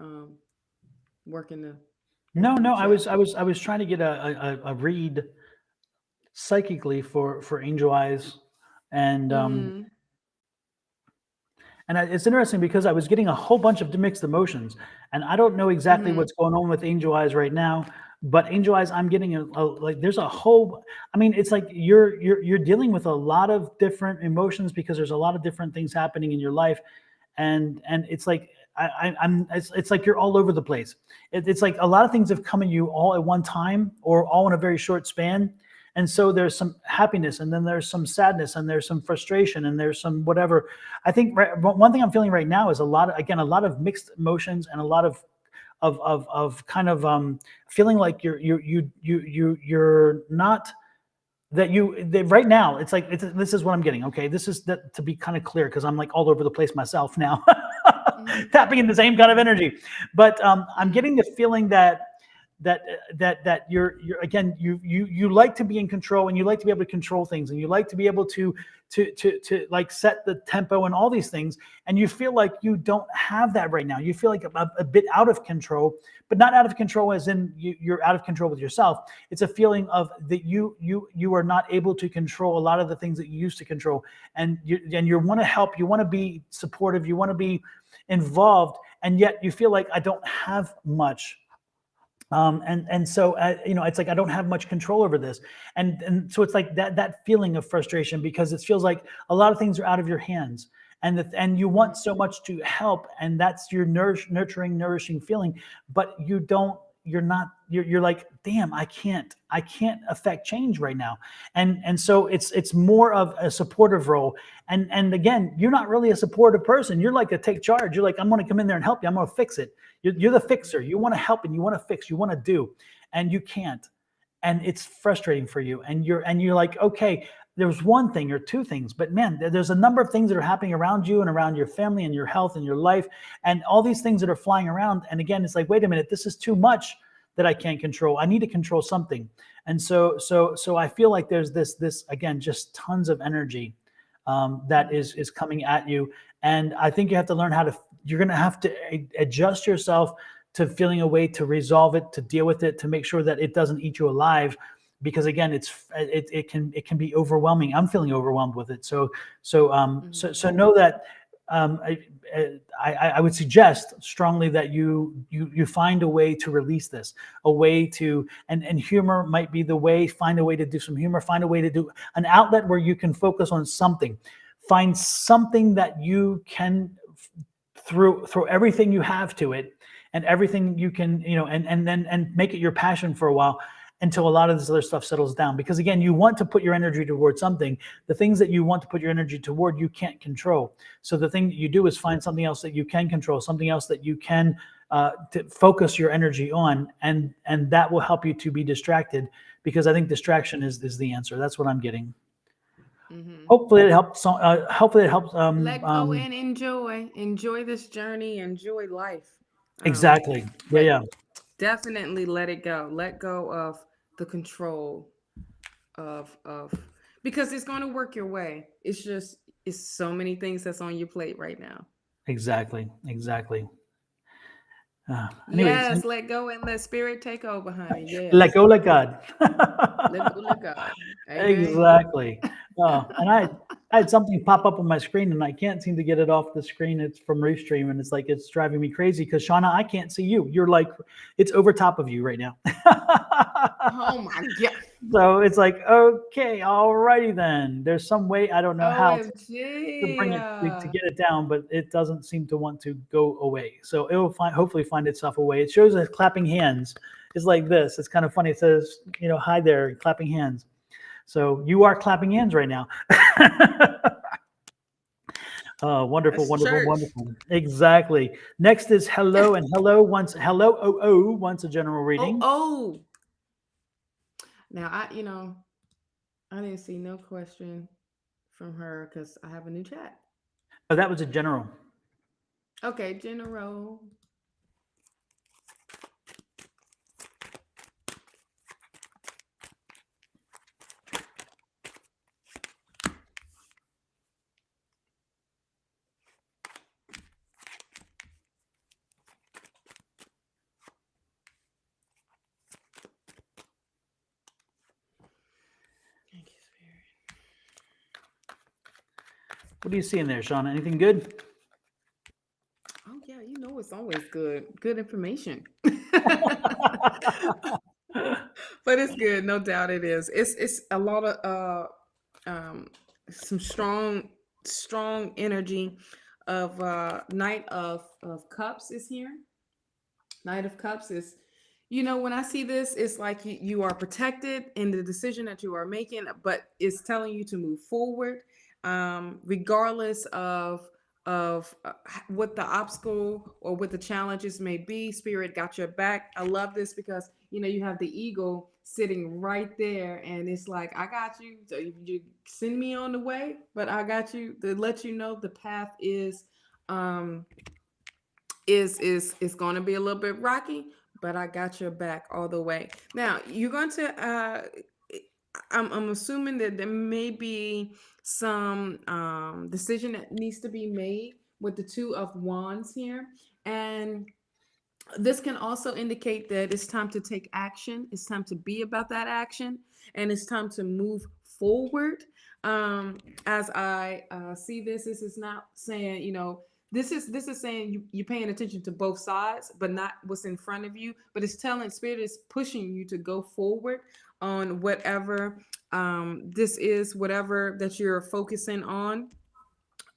working the No, working the no, I chat? was I was I was trying to get a read psychically for Angel Eyes, and Mm-hmm. it's interesting because I was getting a whole bunch of mixed emotions, and I don't know exactly Mm-hmm. what's going on with Angel Eyes right now. But Angel Eyes, I'm getting like there's a whole. I mean, it's like you're dealing with a lot of different emotions because there's a lot of different things happening in your life, and it's like I'm it's like you're all over the place. It's like a lot of things have come at you all at one time or all in a very short span. And so there's some happiness, and then there's some sadness, and there's some frustration, and there's some whatever. I think one thing I'm feeling right now is a lot of mixed emotions, and a lot of kind of feeling like you're not right now. It's like this is what I'm getting. Okay, this is that, to be kind of clear, because I'm like all over the place myself now, Mm-hmm. tapping in the same kind of energy. But I'm Mm-hmm. getting the feeling that you're again, you like to be in control, and you like to be able to control things, and you like to be able to like set the tempo and all these things, and you feel like you don't have that right now. You feel like a bit out of control, but not out of control as in you're out of control with yourself. It's a feeling of that you are not able to control a lot of the things that you used to control, and you want to help, you want to be supportive, you want to be involved, and yet you feel like I don't have much. And so it's like I don't have much control over this, and so it's like that feeling of frustration, because it feels like a lot of things are out of your hands, and you want so much to help, and that's your nurturing, nourishing feeling, but you don't. you're like, damn, I can't affect change right now. And so it's more of a supportive role. And again, you're not really a supportive person. You're like a take charge. You're like, I'm going to come in there and help you. I'm going to fix it. You're the fixer. You want to help and you want to fix, you want to do, and you can't. And it's frustrating for you. And you're like, okay, there's one thing or two things, but man, there's a number of things that are happening around you and around your family and your health and your life and all these things that are flying around. And again, it's like, wait a minute, this is too much that I can't control. I need to control something. And so I feel like there's this again, just tons of energy that is coming at you. And I think you have to learn how to. You're going to have to adjust yourself to feeling a way to resolve it, to deal with it, to make sure that it doesn't eat you alive. Because again, it can be overwhelming. I'm feeling overwhelmed with it. So know that I would suggest strongly that you find a way to release this, a way to, and humor might be the way. Find a way to do some humor. Find a way to do an outlet where you can focus on something. Find something that you can throw everything you have to it, and everything you can, and make it your passion for a while, until a lot of this other stuff settles down. Because again, you want to put your energy toward something. The things that you want to put your energy toward, you can't control. So the thing that you do is find something else that you can control, something else that you can to focus your energy on, and that will help you to be distracted. Because I think distraction is the answer. That's what I'm getting. Mm-hmm. Hopefully it helps. Hopefully it helps. Let go and enjoy this journey, enjoy life. um Exactly. Yeah. but Yeah. definitely let it go, let go of the control of because it's going to work your way. It's just, it's so many things that's on your plate right now. Exactly. Exactly. Anyways, Yes, let go and let spirit take over, honey. let Yes, go, let God. let go, let God. Amen. Exactly. And I had something pop up on my screen and I can't seem to get it off the screen. It's from Restream and it's like it's driving me crazy because Shawna, I can't see you. You're like it's over top of you right now. Oh my God. So it's like, okay, all righty then. There's some way, I don't know how to OMG. bring it to get it down, but it doesn't seem to want to go away. So it will hopefully find itself a way. It shows us clapping hands. It's like this. It's kind of funny. It says, hi there, clapping hands. So you are clapping hands right now. Oh, wonderful, That's wonderful, church. wonderful. Exactly. Next is hello and hello once a general Oh, reading. oh. Now I didn't see no question from her because I have a new chat. Oh, that was a general. Okay, General. Thank you, Spirit. What do you see in there, Sean? Anything good? Oh yeah, it's always good. Good information. But it's good, no doubt it is. It's a lot of um some strong energy of Knight of Cups is here. Knight of Cups is, when I see this, it's like you are protected in the decision that you are making, but it's telling you to move forward, regardless of what the obstacle or what the challenges may be. Spirit got your back. I love this because you have the eagle sitting right there, and it's like, I got you. So you send me on the way, but I got you to let you know the path um is going to be a little bit rocky, but I got your back all the way. Now you're going to I'm assuming that there may be some decision that needs to be made with the two of wands here, and this can also indicate that it's time to take action. It's time to be about that action, and it's time to move forward. As I see this is not saying, this is saying you're paying attention to both sides, but not what's in front of you. But it's telling spirit is pushing you to go forward on whatever this is, whatever that you're focusing on,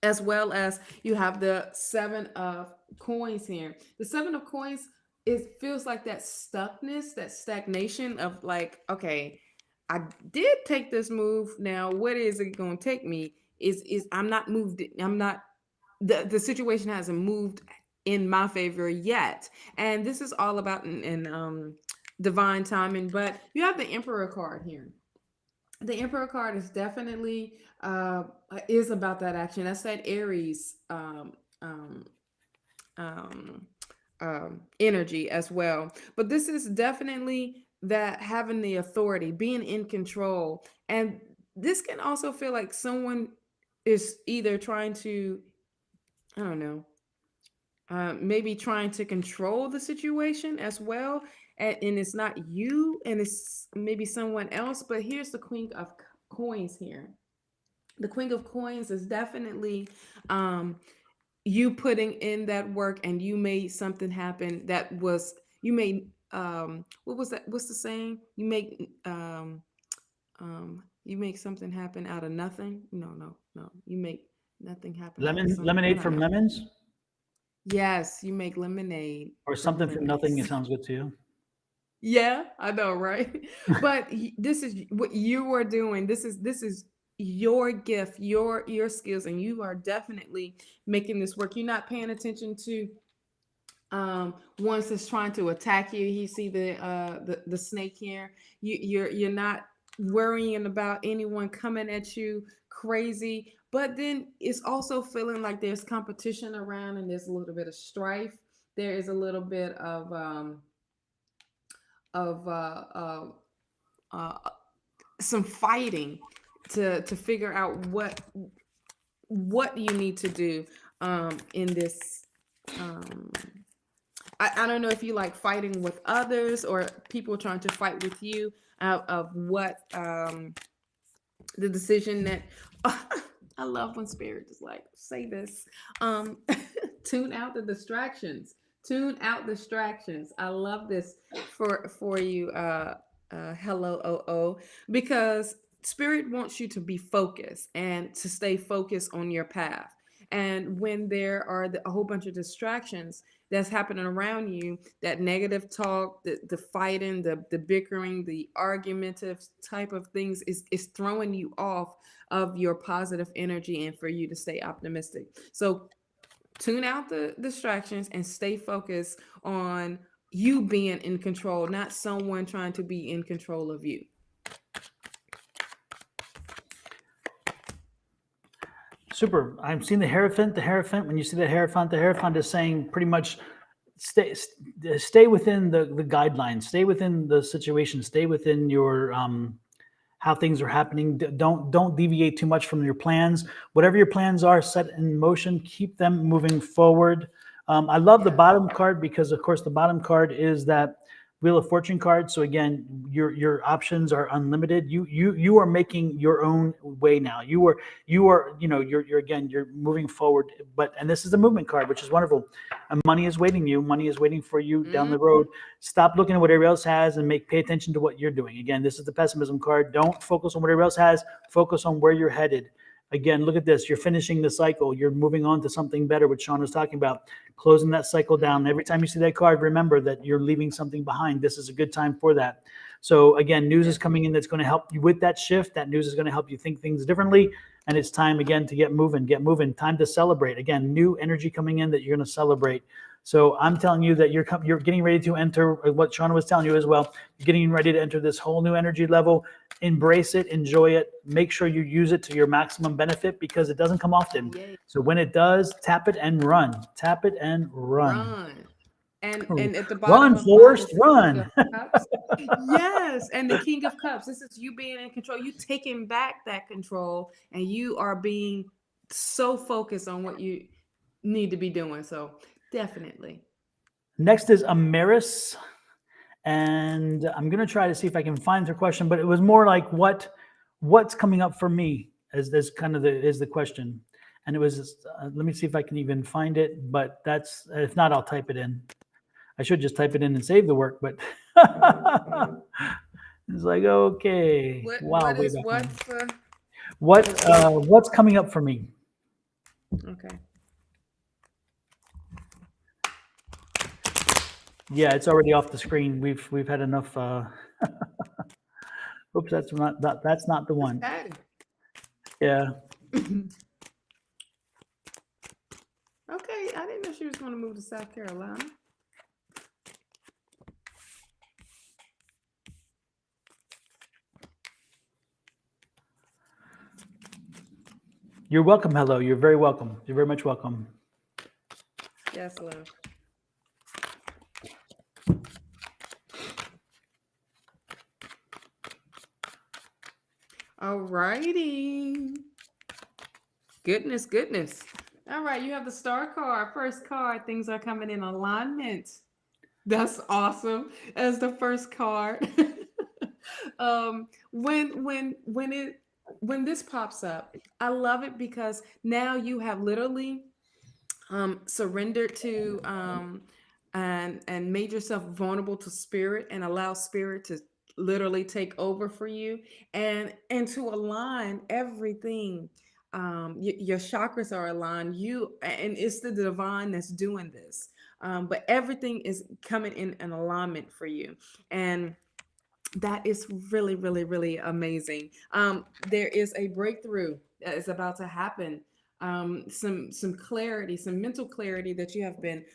as well as you have the seven of coins here. The seven of coins it feels like that stuckness, that stagnation of like, okay, I did take this move. Now, what is it going to take me? Is I'm not moved. I'm not the situation hasn't moved in my favor yet. And this is all about in divine timing. But you have the Emperor card here. The Emperor card is definitely is about that action. That's that Aries um, um, energy as well. But this is definitely that having the authority, being in control. And this can also feel like someone is either trying to, I don't know, maybe trying to control the situation as well. And it's not you, and it's maybe someone else. But here's the Queen of Coins here. The Queen of Coins is definitely you putting in that work, and you made something happen that was you made what was that, what's the saying, you make something happen out of nothing. No, you make nothing happen out of something, I Lemonade don't from know. lemons Yes, you make lemonade or from something from nothing. It lemons. sounds good to you. Yeah, I know, right? But this is what you are doing. This is your gift, your skills, and you are definitely making this work. You're not paying attention to ones that's trying to attack you. You see the snake here. You're not worrying about anyone coming at you crazy. But then it's also feeling like there's competition around, and there's a little bit of strife. There is a little bit of uh, some fighting to figure out what you need to do in this. Um, I don't know if you like fighting with others or people trying to fight with you out of what the decision that I love when spirit is like, say this. Um, tune out the distractions. Tune out distractions. I love this for you, hello OO, because spirit wants you to be focused and to stay focused on your path. And when there are a whole bunch of distractions that's happening around you, that negative talk, the fighting, the bickering, the argumentative type of things is throwing you off of your positive energy and for you to stay optimistic. So tune out the distractions and stay focused on you being in control, not someone trying to be in control of you. Super. I'm seeing the Hierophant. The Hierophant. When you see the Hierophant is saying pretty much stay within the guidelines, stay within the situation, stay within your how things are happening. Don't deviate too much from your plans. Whatever your plans are, set in motion. Keep them moving forward. I love the Yeah. bottom card because, of course, the bottom card is that Wheel of Fortune card. So again, your options are unlimited. You are making your own way now. You're again, you're moving forward. And this is a movement card, which is wonderful. And money is waiting you. Money is waiting for you down the road. Stop looking at what everybody else has and pay attention to what you're doing. Again, this is the pessimism card. Don't focus on what everybody else has. Focus on where you're headed. Again, look at this. You're finishing the cycle. You're moving on to something better, which Sean was talking about, closing that cycle down. Every time you see that card, remember that you're leaving something behind. This is a good time for that. So again, news is coming in that's going to help you with that shift. That news is going to help you think things differently. And it's time again to get moving. Time to celebrate. Again, new energy coming in that you're going to celebrate. So I'm telling you that you're getting ready to enter what Shawna was telling you as well. You're getting ready to enter this whole new energy level. Embrace it, enjoy it. Make sure you use it to your maximum benefit because it doesn't come often. Yay. So when it does, tap it and run. Tap it and run. Run. And at the bottom Run, of mine Forrest, is the King run. of Cups. Yes, and the King of Cups. This is you being in control. You taking back that control, and you are being so focused on what you need to be doing. So definitely. Next is Amaris. And I'm going to try to see if I can find her question, but it was more like what's coming up for me as this kind of is the question. And it was, let me see if I can even find it, but if not, I'll type it in. I should just type it in and save the work, but it's like, okay. Wow. What's coming up for me? Okay. Yeah, it's already off the screen. We've had enough. Oops, that's not the That's one. Patty. Yeah. Okay, I didn't know she was going to move to South Carolina. You're welcome. Hello. You're very welcome. You're very much welcome. Yes, love. All righty. Goodness, goodness. All right, you have the star card. First card, things are coming in alignment. That's awesome. As the first card. When this pops up, I love it because now you have literally surrendered to and made yourself vulnerable to spirit and allow spirit to literally take over for you and to align everything. Your chakras are aligned, you and it's the divine that's doing this, but everything is coming in an alignment for you, and that is really, really, really amazing. There is a breakthrough that is about to happen. Some clarity, some mental clarity that you have been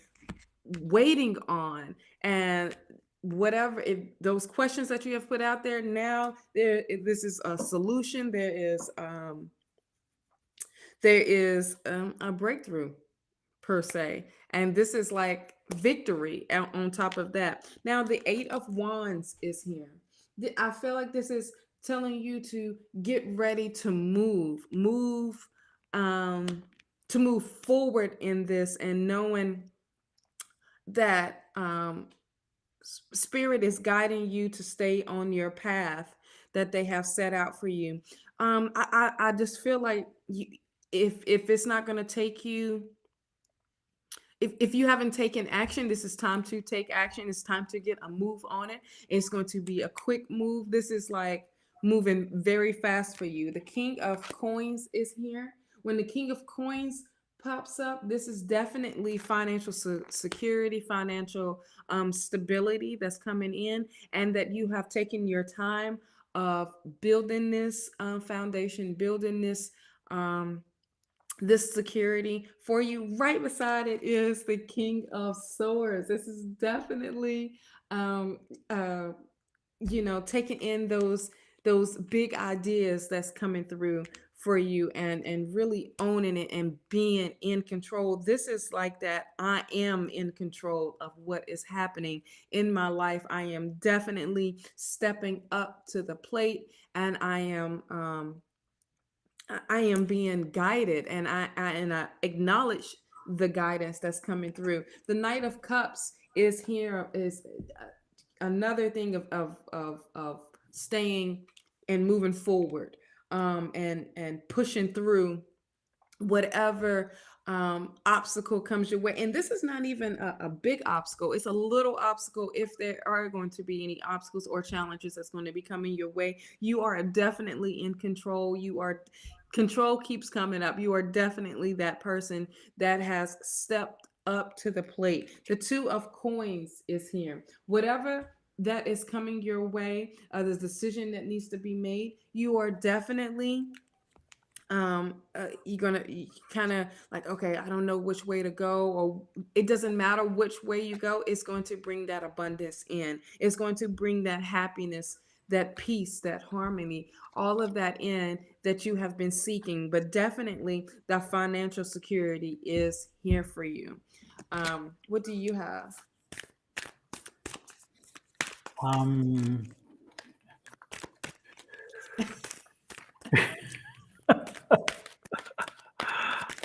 waiting on, and whatever if those questions that you have put out there now, this is a solution. There is a breakthrough per se. And this is like victory on top of that. Now, the Eight of Wands is here. I feel like this is telling you to get ready to um, to move forward in this, and knowing that spirit is guiding you to stay on your path that they have set out for you. I just feel like if it's not going to take you, if you haven't taken action, this is time to take action. It's time to get a move on it. It's going to be a quick move. This is like moving very fast for you. The King of Coins is here. When the King of Coins pops up, this is definitely financial security, financial stability that's coming in, and that you have taken your time of building this foundation, building this security for you. Right beside it is the King of Swords. This is definitely um uh taking in those big ideas that's coming through for you, and really owning it and being in control. This is like that I am in control of what is happening in my life. I am definitely stepping up to the plate, and I am being guided, and I acknowledge the guidance that's coming through. The Knight of Cups is here, is another thing of staying and moving forward, and pushing through whatever obstacle comes your way. And this is not even a big obstacle, it's a little obstacle. If there are going to be any obstacles or challenges that's going to be coming your way, you are definitely in control. Control keeps coming up. You are definitely that person that has stepped up to the plate. The Two of Coins is here. Whatever that is coming your way, the decision that needs to be made, you are definitely you're gonna kind of like, okay, I don't know which way to go, or it doesn't matter which way you go, it's going to bring that abundance in, it's going to bring that happiness, that peace, that harmony, all of that in that you have been seeking. But definitely that financial security is here for you. What do you have? Um.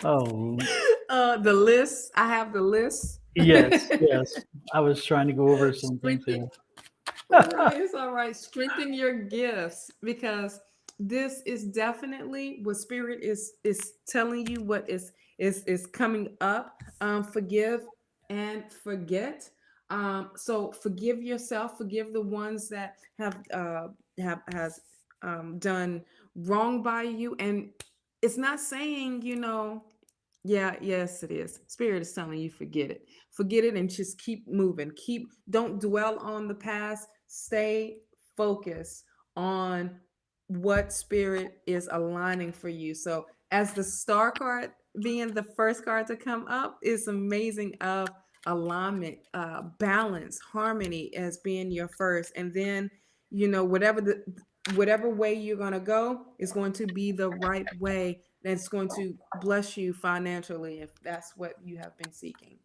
Oh, The list, I have the list. yes, yes. I was trying to go over some things Strengthen, here. all right, it's all right. Strengthen your gifts, because this is definitely what spirit is telling you, what is coming up. Forgive and forget. So forgive yourself, forgive the ones that have has done wrong by you. And it's not saying, Yeah, yes, it is. Spirit is telling you forget it. Forget it and just keep moving. Don't dwell on the past. Stay focused on what spirit is aligning for you. So as the star card being the first card to come up is amazing of alignment, balance, harmony as being your first. And then, whatever way you're going to go is going to be the right way that's going to bless you financially if that's what you have been seeking.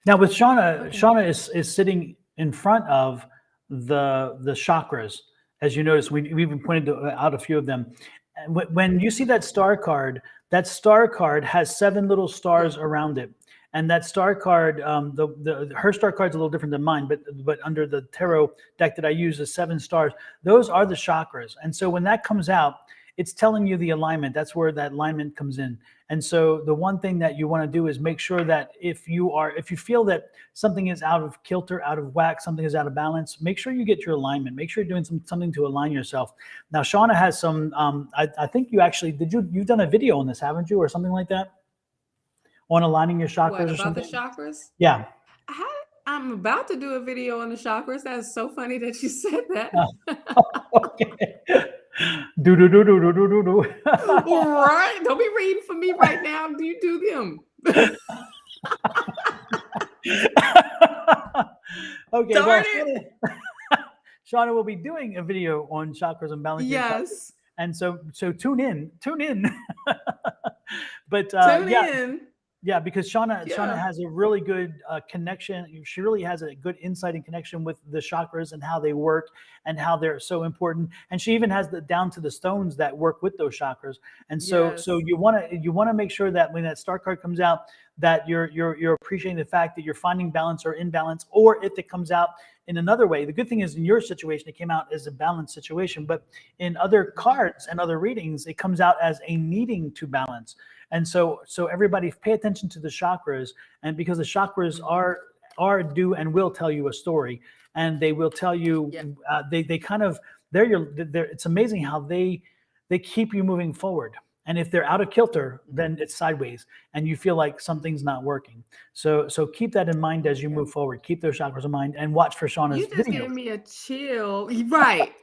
Now with Shawna, Okay. Shawna is sitting in front of the chakras. As you notice, we even pointed out a few of them. And when you see that star card has 7 little stars Yeah. around it. And that star card, her star card's a little different than mine, but under the tarot deck that I use is 7 stars. Those are the chakras. And so when that comes out, it's telling you the alignment. That's where that alignment comes in. And so the one thing that you want to do is make sure that if you feel that something is out of kilter, out of whack, something is out of balance, make sure you get your alignment. Make sure you're doing something to align yourself. Now, Shawna has some, I think you've done a video on this, haven't you? Or something like that? On aligning your What chakras or about the something? chakras? Yeah. I'm about to do a video on the chakras. That's so funny that you said that. Okay. Do do do do do do do do. Right? Don't be reading for me right now. Do you do them? Okay, well, Darn it. Shawna will be doing a video on chakras and balancing your chakras. Yes. And so tune in. But Tune in. yeah, because Shawna Yeah. has a really good connection. She really has a good insight and connection with the chakras and how they work and how they're so important. And she even has the down to the stones that work with those chakras. And so Yes. you want to make sure that when that star card comes out, that you're appreciating the fact that you're finding balance or imbalance, or if it comes out in another way. The good thing is in your situation, it came out as a balanced situation, but in other cards and other readings, it comes out as a needing to balance. And so everybody pay attention to the chakras, and because the chakras are do and will tell you a story, and they will tell you they kind of it's amazing how they keep you moving forward. And if they're out of kilter, then it's sideways, and you feel like something's not working. So keep that in mind as you move forward. Keep those chakras in mind, and watch for Shawna's You just videos. gave me a chill. Right.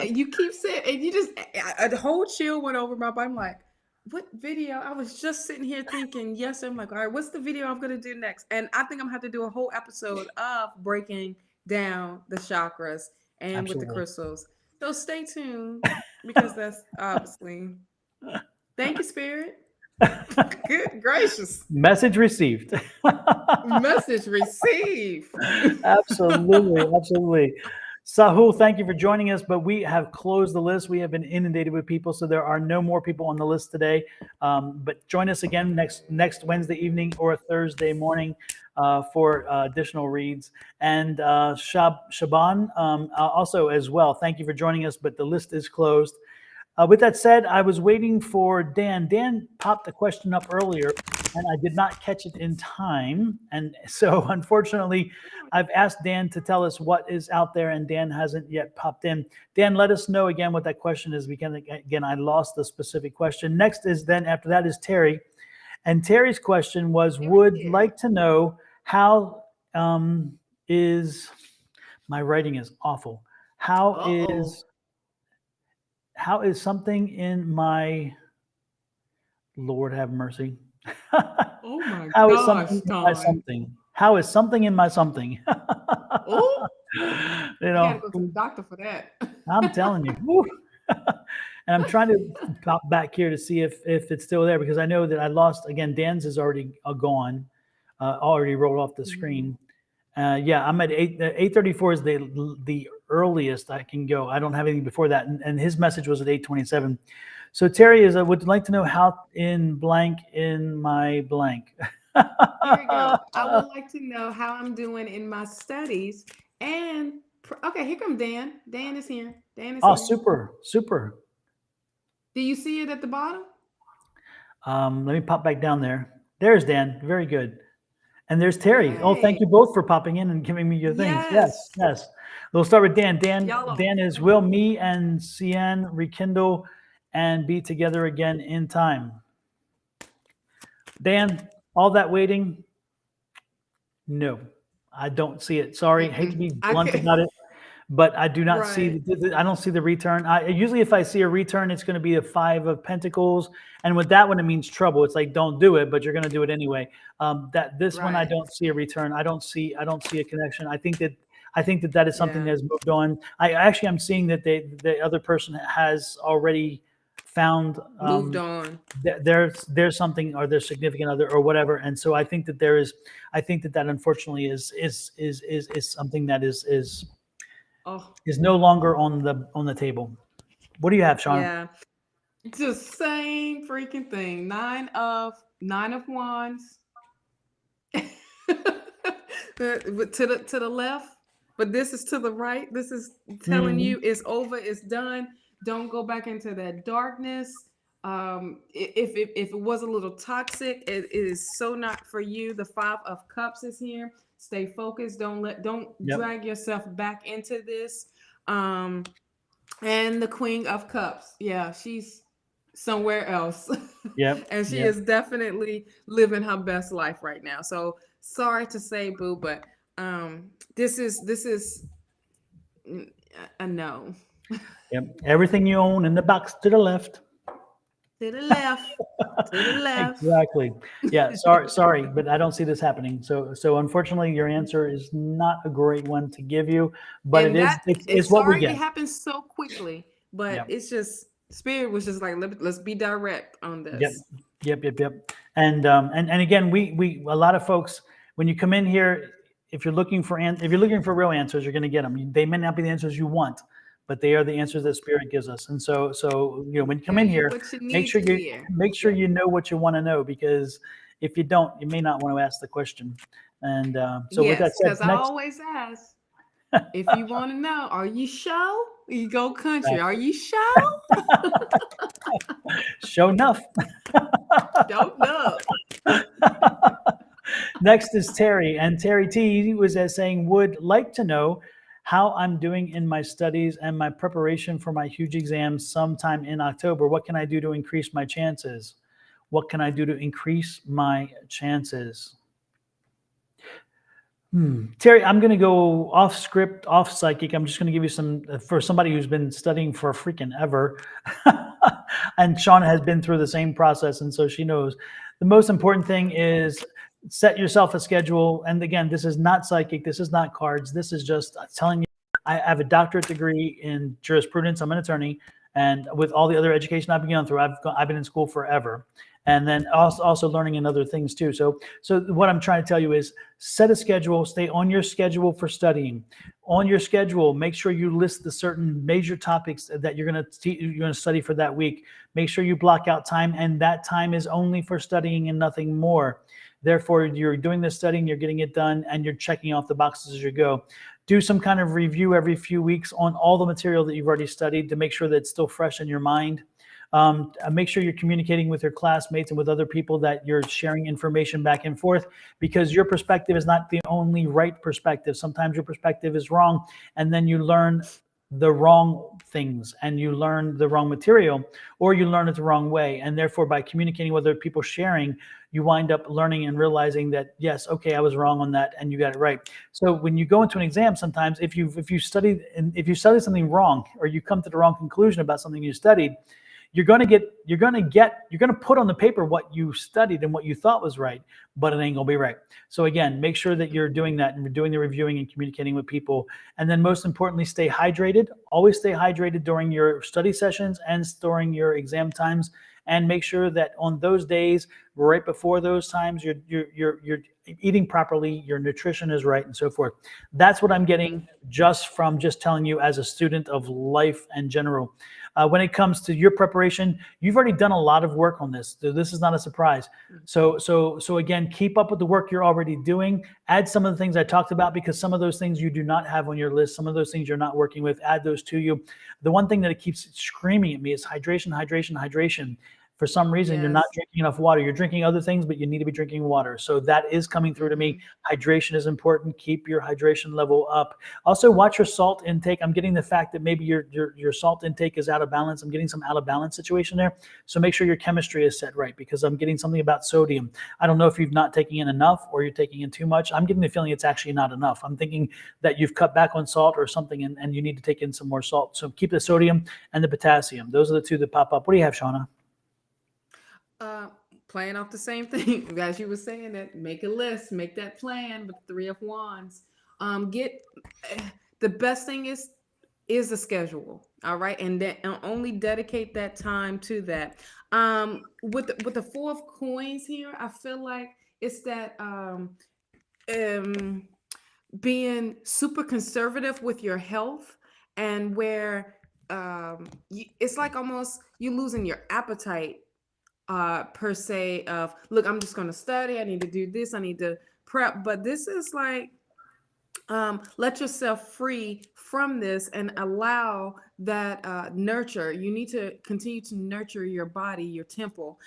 You keep saying, and you just, a whole chill went over my body. I'm like, what video? I was just sitting here thinking, yes. I'm like, all right, what's the video I'm going to do next? And I think I'm going to have to do a whole episode of breaking down the chakras and with the Absolutely. crystals. So stay tuned because that's obviously. Thank you, Spirit. Good gracious. Message received. Message received. Absolutely. Sahul, thank you for joining us, but we have closed the list. We have been inundated with people, so there are no more people on the list today. But join us again next Wednesday evening or Thursday morning for additional reads. And Shaban also as well. Thank you for joining us, but the list is closed. With that said, I was waiting for Dan. Dan popped the question up earlier, and I did not catch it in time. And so, unfortunately, I've asked Dan to tell us what is out there, and Dan hasn't yet popped in. Dan, let us know again what that question is. Because, again, I lost the specific question. Next is then, after that is Terry. And Terry's question was, would like to know how is, my writing is awful. How is something in my, Lord have mercy. Oh my How is gosh, something in my Don. something? How is something in my something? Oh, You you gotta know, go to the doctor for that. I'm telling you. Woo. And I'm trying to pop back here to see if it's still there, because I know that I lost, again, Dan's is already gone, already rolled off the screen. Yeah, I'm at 8:34 is the earliest I can go. I don't have anything before that. And his message was at 8:27. So Terry I would like to know how in blank in my blank. Here we go. I would like to know how I'm doing in my studies. And okay, here come Dan. Dan is here. Dan is Oh, here. super. Do you see it at the bottom? Let me pop back down there. There's Dan. Very good. And there's Terry. Oh, Hey. thank you both for popping in and giving me your things. Yes. We'll start with Dan. Dan is, will me and Cian rekindle and be together again in time? Dan, all that waiting, no, I don't see it. Sorry, hate to be I blunt can't. about it, but I do not see. Right. I don't see the return. Usually, if I see a return, it's going to be a 5 of Pentacles, and with that one, it means trouble. It's like don't do it, but you're going to do it anyway. That this one, I Right. don't see a return. I don't see a connection. I think that is something Yeah. that's moved on. I'm seeing that the other person has already found Moved on. there's something, or their significant other or whatever, and so I think that that unfortunately is something that Oh, is no longer on the table. What do you have, Shawna? yeah. The same freaking thing. Nine of wands. To the left, but this is to the right. This is telling Mhm. you it's over, it's done. Don't go back into that darkness. If it was a little toxic, it is so not for you. The 5 of Cups is here. Stay focused. Don't Yep. drag yourself back into this. Um, and the Queen of Cups. Yeah, she's somewhere else. Yep. And she Yep. is definitely living her best life right now. So sorry to say, boo, but this is a no. Yep. Everything you own in the box to the left. To the left. To the left. Exactly. Yeah. Sorry, but I don't see this happening. So unfortunately, your answer is not a great one to give you, but And that it's it's what we sorry it get. happens so quickly, but Yeah. it's just spirit was just like let's be direct on Yep. this. Yep. And again, we a lot of folks, when you come in here, if you're looking for real answers, you're going to get them. They may not be the answers you want, but they are the answers that Spirit gives us. And so when you come Tell in you here, what you make need sure to you hear. you know what you want to know, because if you don't, you may not want to ask the question. And so with that Yes, said, because I next, always ask if you want to know, are you sure? You go country. Are you sure? show enough. Don't know. Next is Terry, and Terry T was saying, would like to know how I'm doing in my studies and my preparation for my huge exams sometime in October. What can I do to increase my chances? What can I do to increase my chances? Terry, I'm going to go off script, off psychic. I'm just going to give you some for somebody who's been studying for freaking ever. And Shawna has been through the same process, and so she knows. The most important thing is set yourself a schedule. And again, this is not psychic. This is not cards. This is just telling you. I have a doctorate degree in jurisprudence. I'm an attorney, and with all the other education I've gone through, I've been in school forever, and then also learning in other things too. So what I'm trying to tell you is set a schedule, stay on your schedule for studying. On your schedule, make sure you list the certain major topics that you're going to study for that week. Make sure you block out time, and that time is only for studying and nothing more. Therefore, you're doing this studying, you're getting it done, and you're checking off the boxes as you go. Do some kind of review every few weeks on all the material that you've already studied to make sure that it's still fresh in your mind. Make sure you're communicating with your classmates and with other people, that you're sharing information back and forth, because your perspective is not the only right perspective. Sometimes your perspective is wrong, and then you learn the wrong things and you learn the wrong material, or you learn it the wrong way. And therefore, by communicating with other people, sharing, you wind up learning and realizing that, yes, okay, I was wrong on that, and you got it right. So when you go into an exam, sometimes if you study something wrong, or you come to the wrong conclusion about something you studied, you're going to put on the paper what you studied and what you thought was right, but it ain't going to be right. So again, make sure that you're doing that, and you're doing the reviewing and communicating with people. And then most importantly, stay hydrated. Always stay hydrated during your study sessions and during your exam times. And make sure that on those days, right before those times, you're eating properly, your nutrition is right, and so forth. That's what I'm getting just from telling you as a student of life in general. When it comes to your preparation, you've already done a lot of work on this. So this is not a surprise. So again, keep up with the work you're already doing. Add some of the things I talked about, because some of those things you do not have on your list. Some of those things you're not working with. Add those to you. The one thing that it keeps screaming at me is hydration, hydration, hydration. For some reason, you're not Yes. drinking enough water. You're drinking other things, but you need to be drinking water. So that is coming through to me. Hydration is important. Keep your hydration level up. Also, watch your salt intake. I'm getting the fact that maybe your salt intake is out of balance. I'm getting some out of balance situation there. So make sure your chemistry is set right, because I'm getting something about sodium. I don't know if you've not taken in enough or you're taking in too much. I'm getting the feeling it's actually not enough. I'm thinking that you've cut back on salt or something, and you need to take in some more salt. So keep the sodium and the potassium. Those are the two that pop up. What do you have, Shawna? Uh, Playing off the same thing as you were saying, that make a list, make that plan with the 3 of Wands. Get the best thing is a schedule, all right, and only dedicate that time to that. With the 4 of Coins here, I feel like it's that um being super conservative with your health, and where it's like almost you losing your appetite, per se, of, look, I'm just going to study, I need to do this, I need to prep. But this is like, let yourself free from this and allow that nurture. You need to continue to nurture your body, your temple.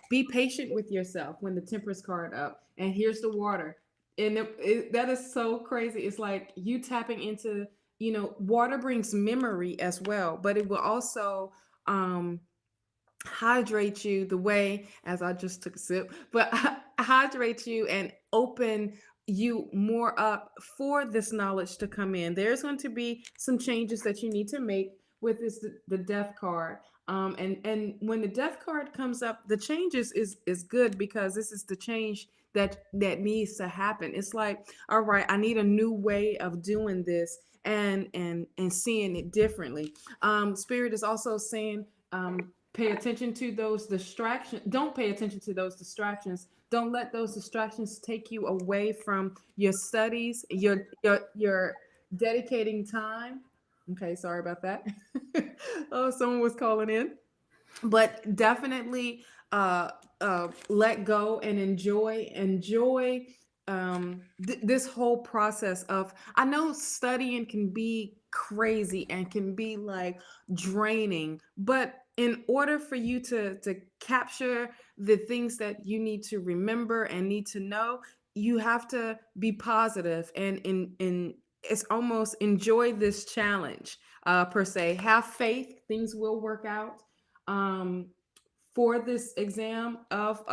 Be patient with yourself when the Temperance card up, and here's the water. And that is so crazy. It's like you tapping into, water brings memory as well, but it will also hydrate you the way, as I just took a sip, but hydrate you and open you more up for this knowledge to come in. There's going to be some changes that you need to make with this, the Death card. And when the Death card comes up, the changes is good, because this is the change that needs to happen. It's like, all right, I need a new way of doing this, and seeing it differently. Spirit is also saying, pay attention to those distractions. Don't pay attention to those distractions. Don't let those distractions take you away from your studies, your dedicating time. Okay, sorry about that. Oh, someone was calling in. But definitely let go and enjoy this whole process of, I know studying can be crazy and can be like draining, but in order for you to capture the things that you need to remember and need to know, you have to be positive, and it's almost enjoy this challenge, per se. Have faith, things will work out, um, for this exam of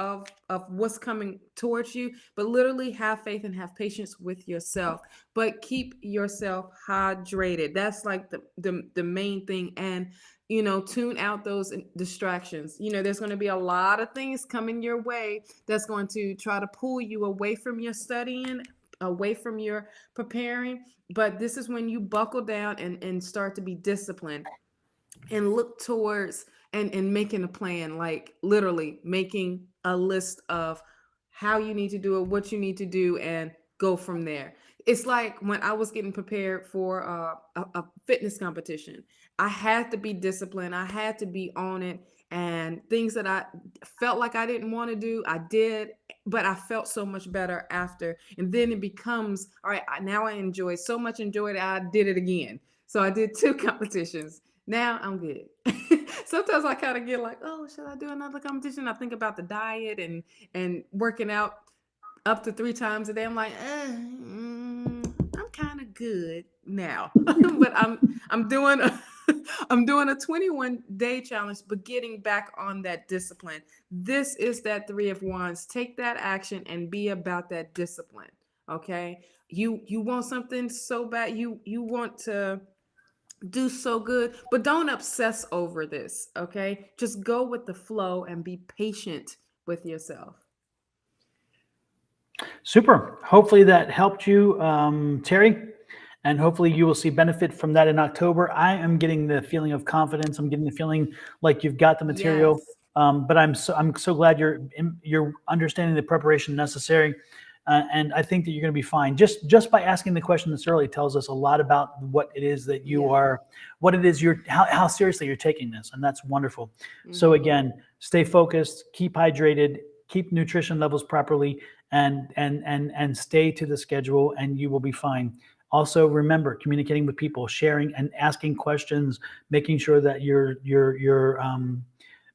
what's coming towards you. But literally have faith and have patience with yourself, but keep yourself hydrated. That's like the main thing. And tune out those distractions. There's going to be a lot of things coming your way that's going to try to pull you away from your studying, away from your preparing. But this is when you buckle down and start to be disciplined, and look towards, and making a plan, like literally making a list of how you need to do it, what you need to do, and go from there. It's like when I was getting prepared for a fitness competition, I had to be disciplined, I had to be on it, and things that I felt like I didn't want to do, I did, but I felt so much better after. And then it becomes, all right, now I enjoy so much, enjoyed it, I did it again. So I did 2 competitions. Now I'm good. Sometimes I kind of get like, oh, should I do another competition? I think about the diet and working out up to 3 times a day. I'm like, I'm kind of good now. But I'm doing a I'm doing a 21-day challenge, but getting back on that discipline. This is that 3 of Wands. Take that action and be about that discipline. Okay. You want something so bad. You want to do so good, but don't obsess over this. Okay, just go with the flow and be patient with yourself. Super. Hopefully that helped you, Terry, and hopefully you will see benefit from that in October. I am getting the feeling of confidence. I'm getting the feeling like you've got the material, Yes. but I'm so glad you're understanding the preparation necessary, and I think that you're going to be fine. Just by asking the question this early tells us a lot about what it is that you Yeah. are, what it is you're, how seriously you're taking this, and that's wonderful. So Mm-hmm. again, stay focused, keep hydrated, keep nutrition levels properly, and stay to the schedule, and you will be fine. Also, remember communicating with people, sharing and asking questions, making sure that you're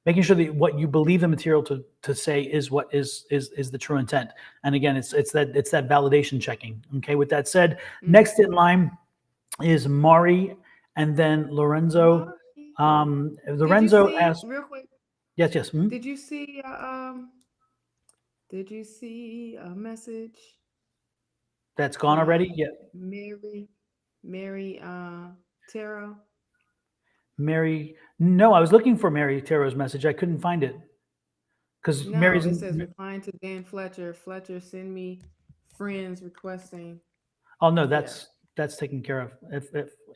making sure that what you believe the material to say is what is the true intent. And again, it's that validation checking. Okay. With that said, next in line is Mari, and then Lorenzo. Did you Lorenzo see asked, real quick? yes, yes. Did you see? Did you see a message That's gone already. from Yeah. Mary Tarot? Mary. No, I was looking for Mary Taro's message. I couldn't find it because No, Mary's. it says replying to Dan Fletcher. Fletcher, send me friends requesting. Oh no, Yeah. that's taken care of.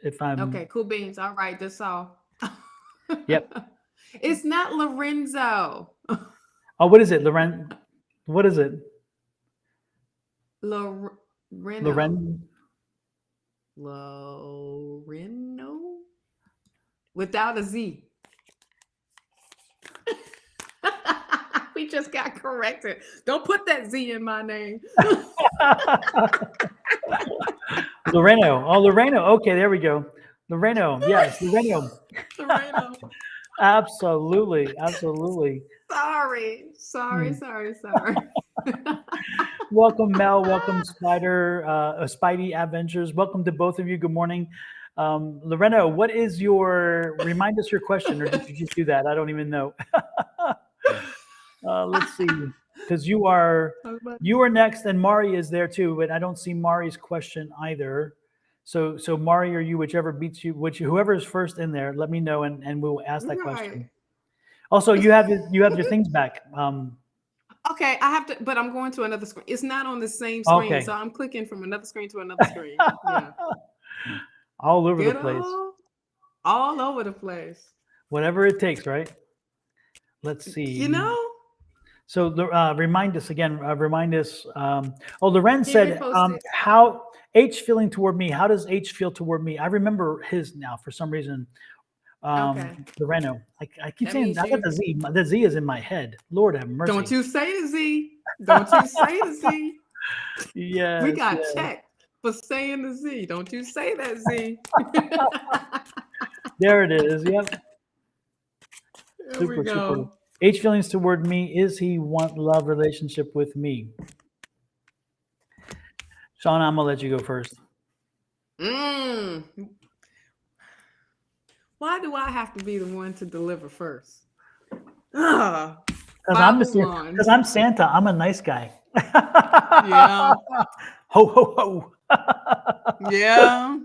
If I'm. Okay, cool beans. All right, that's all. Yep. It's not Lorenzo. Oh, what is it, Loren? What is it? Loreno. Loren. Loreno? Without a Z. We just got corrected. Don't put that Z in my name. Loreno. Oh, Loreno. Okay, there we go. Loreno. Yes, Loreno. Loreno. Absolutely. Absolutely. Sorry. Welcome, Mel. Welcome, Spider, Spidey Adventures. Welcome to both of you. Good morning. Loreno, what is remind us your question, or did you just do that? I don't even know. Let's see, because you are next, and Mari is there too, but I don't see Mari's question either. So Mari or you, whichever beats you, whoever is first in there, let me know, and we'll ask that question. Also, you have your things back. Okay, I have to, but I'm going to another screen. It's not on the same screen, Okay. so I'm clicking from another screen to another screen. Yeah. All over the place. All over the place. Whatever it takes, right? Let's see. So remind us again. Remind us. Loren said, "How H feeling toward me? How does H feel toward me?" I remember his now for some reason. Loreno. I keep saying I got the Z. The Z is in my head. Lord have mercy. Don't you say the Z. Don't you say the Z. Yeah. We got checked for saying the Z. Don't you say that Z. There it is. Yep. There we go. Super. H feelings toward me. Is he want love relationship with me? Shawna, I'm gonna let you go first. Why do I have to be the one to deliver first? Because I'm Santa. I'm a nice guy. Yeah. Ho ho ho. Yeah.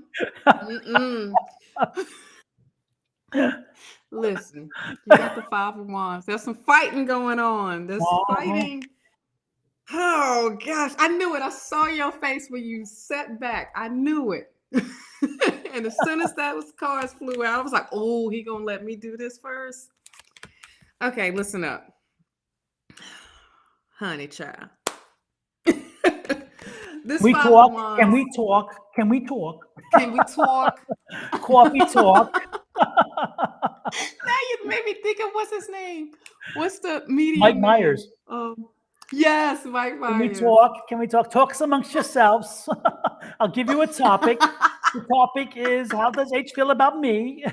Listen, you got the 5 of Wands. There's some fighting going on. There's fighting. Oh gosh, I knew it. I saw your face when you sat back. I knew it. And as soon as those cards flew out, I was like, "Oh, he gonna let me do this first." Okay, listen up, honey child. This we Five talk. of Wands. Can we talk? Can we talk? Can we talk? Coffee talk. Now you made me think of what's his name? What's the medium? Mike Myers. Yes, Mike Myers. Can we talk? Talk amongst yourselves. I'll give you a topic. The topic is, how does H feel about me?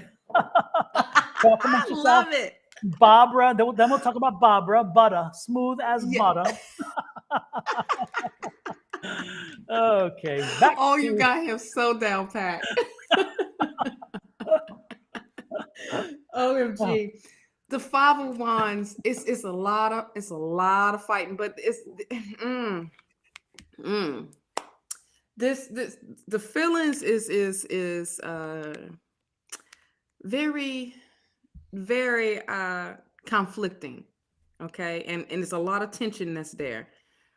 Talk amongst yourselves. Love it. Barbara. Then we'll talk about Barbara. Butter. Smooth as butter. Okay. You got him so down pat. OMG. The 5 of Wands, it's a lot of fighting, but it's this the feelings is very, very conflicting. Okay, and it's a lot of tension that's there.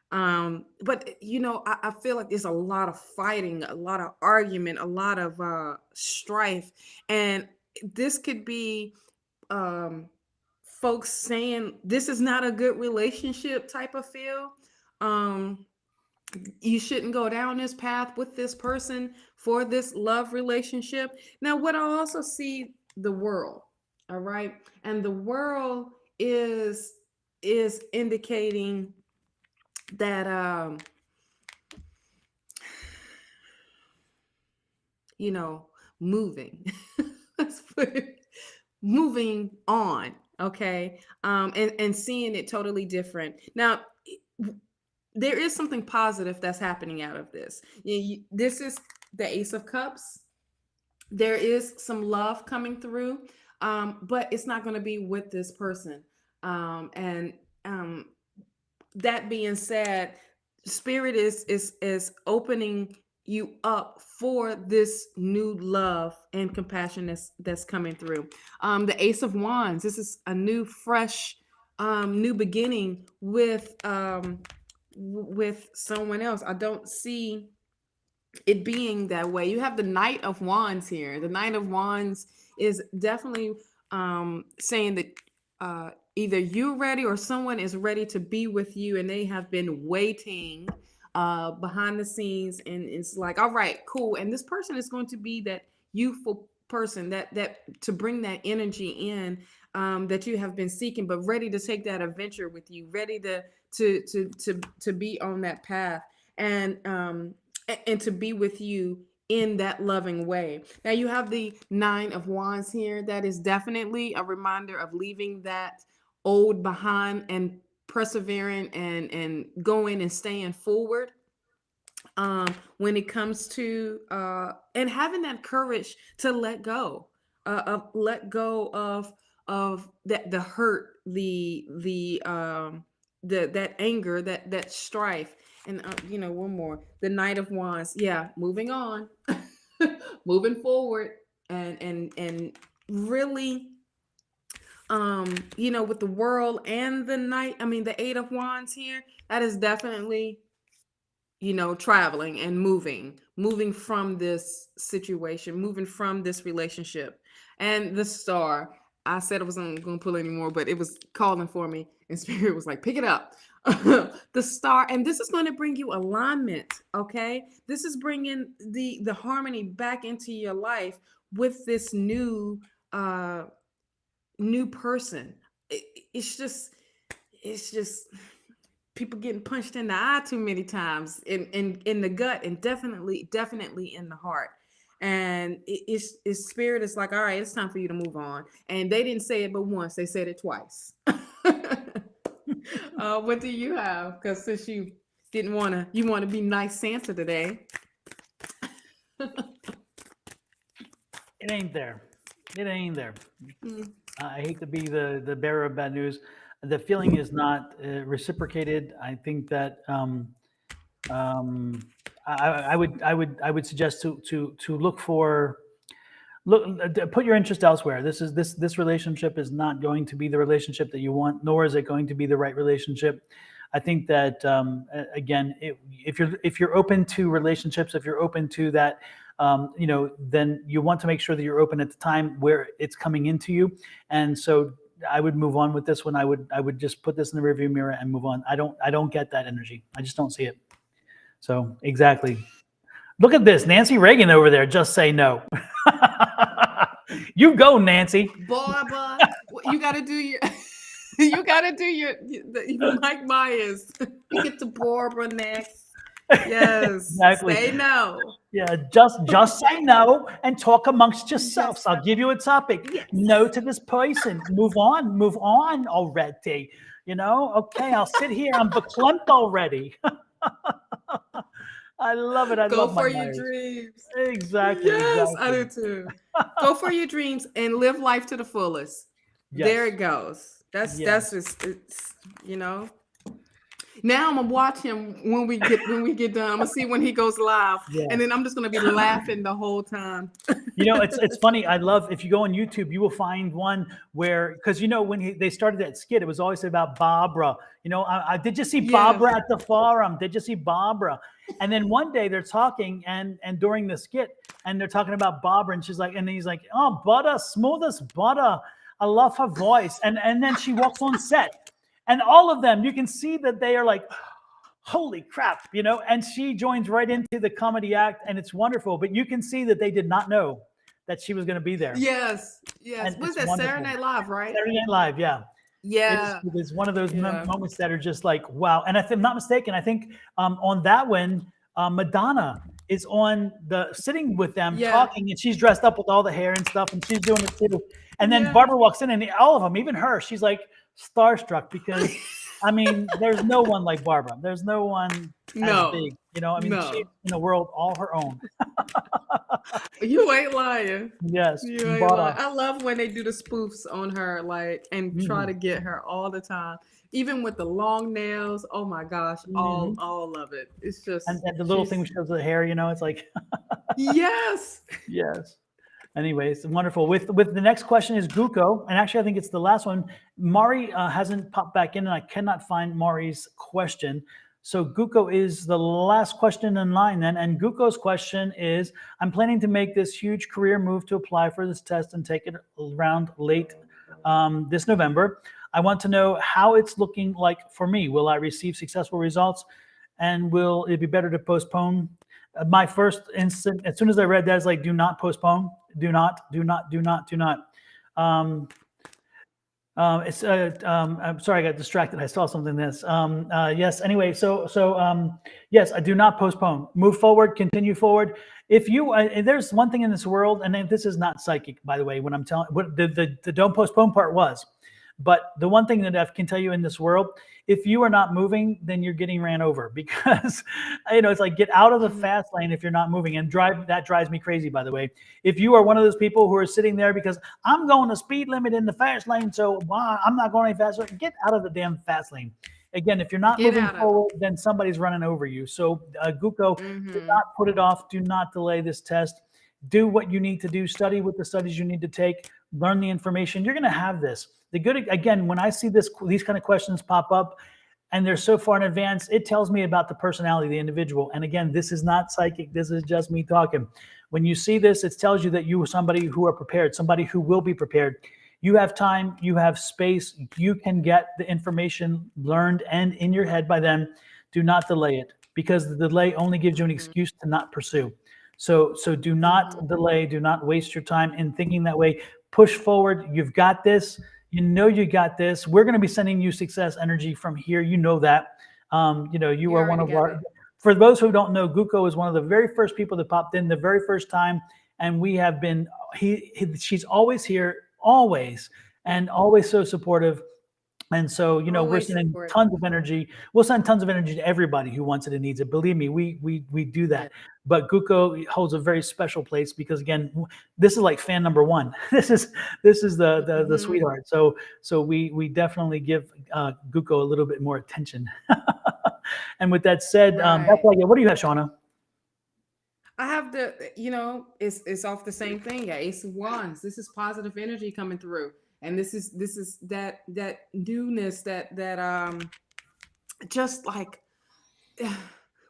But I feel like there's a lot of fighting, a lot of argument, a lot of strife, and this could be folks saying this is not a good relationship type of feel. You shouldn't go down this path with this person for this love relationship. Now, what I also see the world, all right, and the world is indicating that moving let's put it moving on, Okay. And seeing it totally different. Now, there is something positive that's happening out of this. This is the Ace of Cups. There is some love coming through, but it's not going to be with this person. And that being said, Spirit is opening you up for this new love and compassion that's coming through. The Ace of Wands. This is a new, fresh, new beginning with someone else. I don't see it being that way. You have the Knight of Wands here. The Knight of Wands is definitely saying that either you're ready or someone is ready to be with you, and they have been waiting behind the scenes, and it's like, all right, cool. And this person is going to be that youthful person that to bring that energy in, that you have been seeking, but ready to take that adventure with you, ready to be on that path, and to be with you in that loving way. Now you have the Nine of Wands here. That is definitely a reminder of leaving that old behind and persevering and going and staying forward. When it comes to and having that courage to let go of that, the hurt, the that anger, that strife. And one more, the Knight of Wands. Yeah, moving on, moving forward, and really, with the world and the Knight. I mean, the Eight of Wands here. That is definitely, traveling and moving from this situation, moving from this relationship. And the Star. I said I wasn't going to pull anymore, but it was calling for me, and Spirit was like, pick it up. The Star. And this is going to bring you alignment. Okay. This is bringing the harmony back into your life with this new person. It's just people getting punched in the eye too many times, in the gut, and definitely in the heart. And it's Spirit is like, all right, it's time for you to move on. And they didn't say it but once, they said it twice. What do you have? Because since you want to be nice Santa today. It ain't there. It ain't there. Mm. I hate to be the bearer of bad news. The feeling is not reciprocated. I think that I would suggest to look for put your interest elsewhere. This relationship is not going to be the relationship that you want, nor is it going to be the right relationship. I think that again, if you're open to relationships, if you're open to that, then you want to make sure that you're open at the time where it's coming into you. And so I would move on with this one. I would just put this in the rearview mirror and move on. I don't get that energy. I just don't see it. So exactly. Look at this, Nancy Reagan over there. Just say no. You go, Nancy. Barbara, you got to do your. You got to do your Mike Myers. We get to Barbara next. Yes. Exactly. Say no. Yeah, just say no and talk amongst yourselves. Yes. I'll give you a topic. Yes. No to this person. Move on already. Okay, I'll sit here. I'm verklempt already. I love it. I Go love for my your Myers. dreams. Exactly. Yes, exactly. I do too. Go for your dreams and live life to the fullest. Yes. There it goes. That's just it's. Now I'm gonna watch him when we get done. I'm gonna see when he goes live, and then I'm just gonna be laughing the whole time. It's funny. I love, if you go on YouTube, you will find one where, because when they started that skit, it was always about Barbara. Did you see Barbara at the forum? Did you see Barbara? And then one day they're talking, and during the skit, and they're talking about Barbara, and she's like, and he's like, oh, butter, smooth as butter. I love her voice. And then she walks on set, and all of them, you can see that they are like, holy crap, and she joins right into the comedy act, and it's wonderful. But you can see that they did not know that she was going to be there. Yes. And What's that? wonderful. Saturday Night Live, right? Saturday Night Live, yeah. Yeah. It is one of those moments that are just like, wow. And if I'm not mistaken, I think on that one, Madonna is sitting with them talking, and she's dressed up with all the hair and stuff, and she's doing it too. And then Yeah. Barbara walks in, and all of them, even her, she's like starstruck because, I mean, there's no one like Barbara. There's no one as No, big. You know, I mean, she's no, in a world all her own. you ain't lying. Yes, You ain't lying. Barbara. I love when they do the spoofs on her, like, and try to get her all the time, even with the long nails. Oh my gosh, Mhm. all of it. It's just And the little thing she's which shows the hair, you know, it's like, yes. yes. Anyways, wonderful. With the next question is Guko, and actually I think it's the last one. Mari hasn't popped back in, and I cannot find Mari's question. So Guko is the last question in line then, and Guko's question is: I'm planning to make this huge career move to apply for this test and take it around late this November. I want to know how it's looking like for me. Will I receive successful results, and will it be better to postpone? My first instant, as soon as I read that, is like, do not postpone. Do not, do not, do not, do not. Um, I'm sorry, I got distracted. I saw something. Yes. Anyway, yes, I do not postpone. Move forward. Continue forward. If you, there's one thing in this world, and this is not psychic, by the way. When I'm telling, what the don't postpone part was, but the one thing that I can tell you in this world, if you are not moving, then you're getting ran over because, it's like get out of the fast lane if you're not moving, and that drives me crazy, by the way. If you are one of those people who are sitting there because I'm going the speed limit in the fast lane, so I'm not going any faster, get out of the damn fast lane. Again, if you're not Get moving out of forward, then somebody's running over you. So, Guko, it. do not put it off. Do not delay this test. Do what you need to do. Study with the studies you need to take. Learn the information. You're going to have this. The good, again, when I see these kind of questions pop up, and they're so far in advance, it tells me about the personality of the individual. And again, this is not psychic. This is just me talking. When you see this, it tells you that you are somebody who are prepared, somebody who will be prepared. You have time, you have space, you can get the information learned and in your head by then. Do not delay it, because the delay only gives you an excuse to not pursue. So do not delay, do not waste your time in thinking that way. Push forward. You've got this. You got this. We're going to be sending you success energy from here. You know that. You You are one already of got our. it. For those who don't know, Guko is one of the very first people that popped in the very first time, and we have been. She's always here, always, and always so supportive. And so, we're Always sending support. tons of energy. We'll send tons of energy to everybody who wants it and needs it. Believe me, we do Yeah. that. But Guko holds a very special place because, again, this is like fan number one. This is the sweetheart. So we definitely give Guko a little bit more attention. And with that said, that's Right. why. What do you have, Shawna? I have it's off the same thing. Yeah, Ace of Wands. This is positive energy coming through, and this is that newness that just like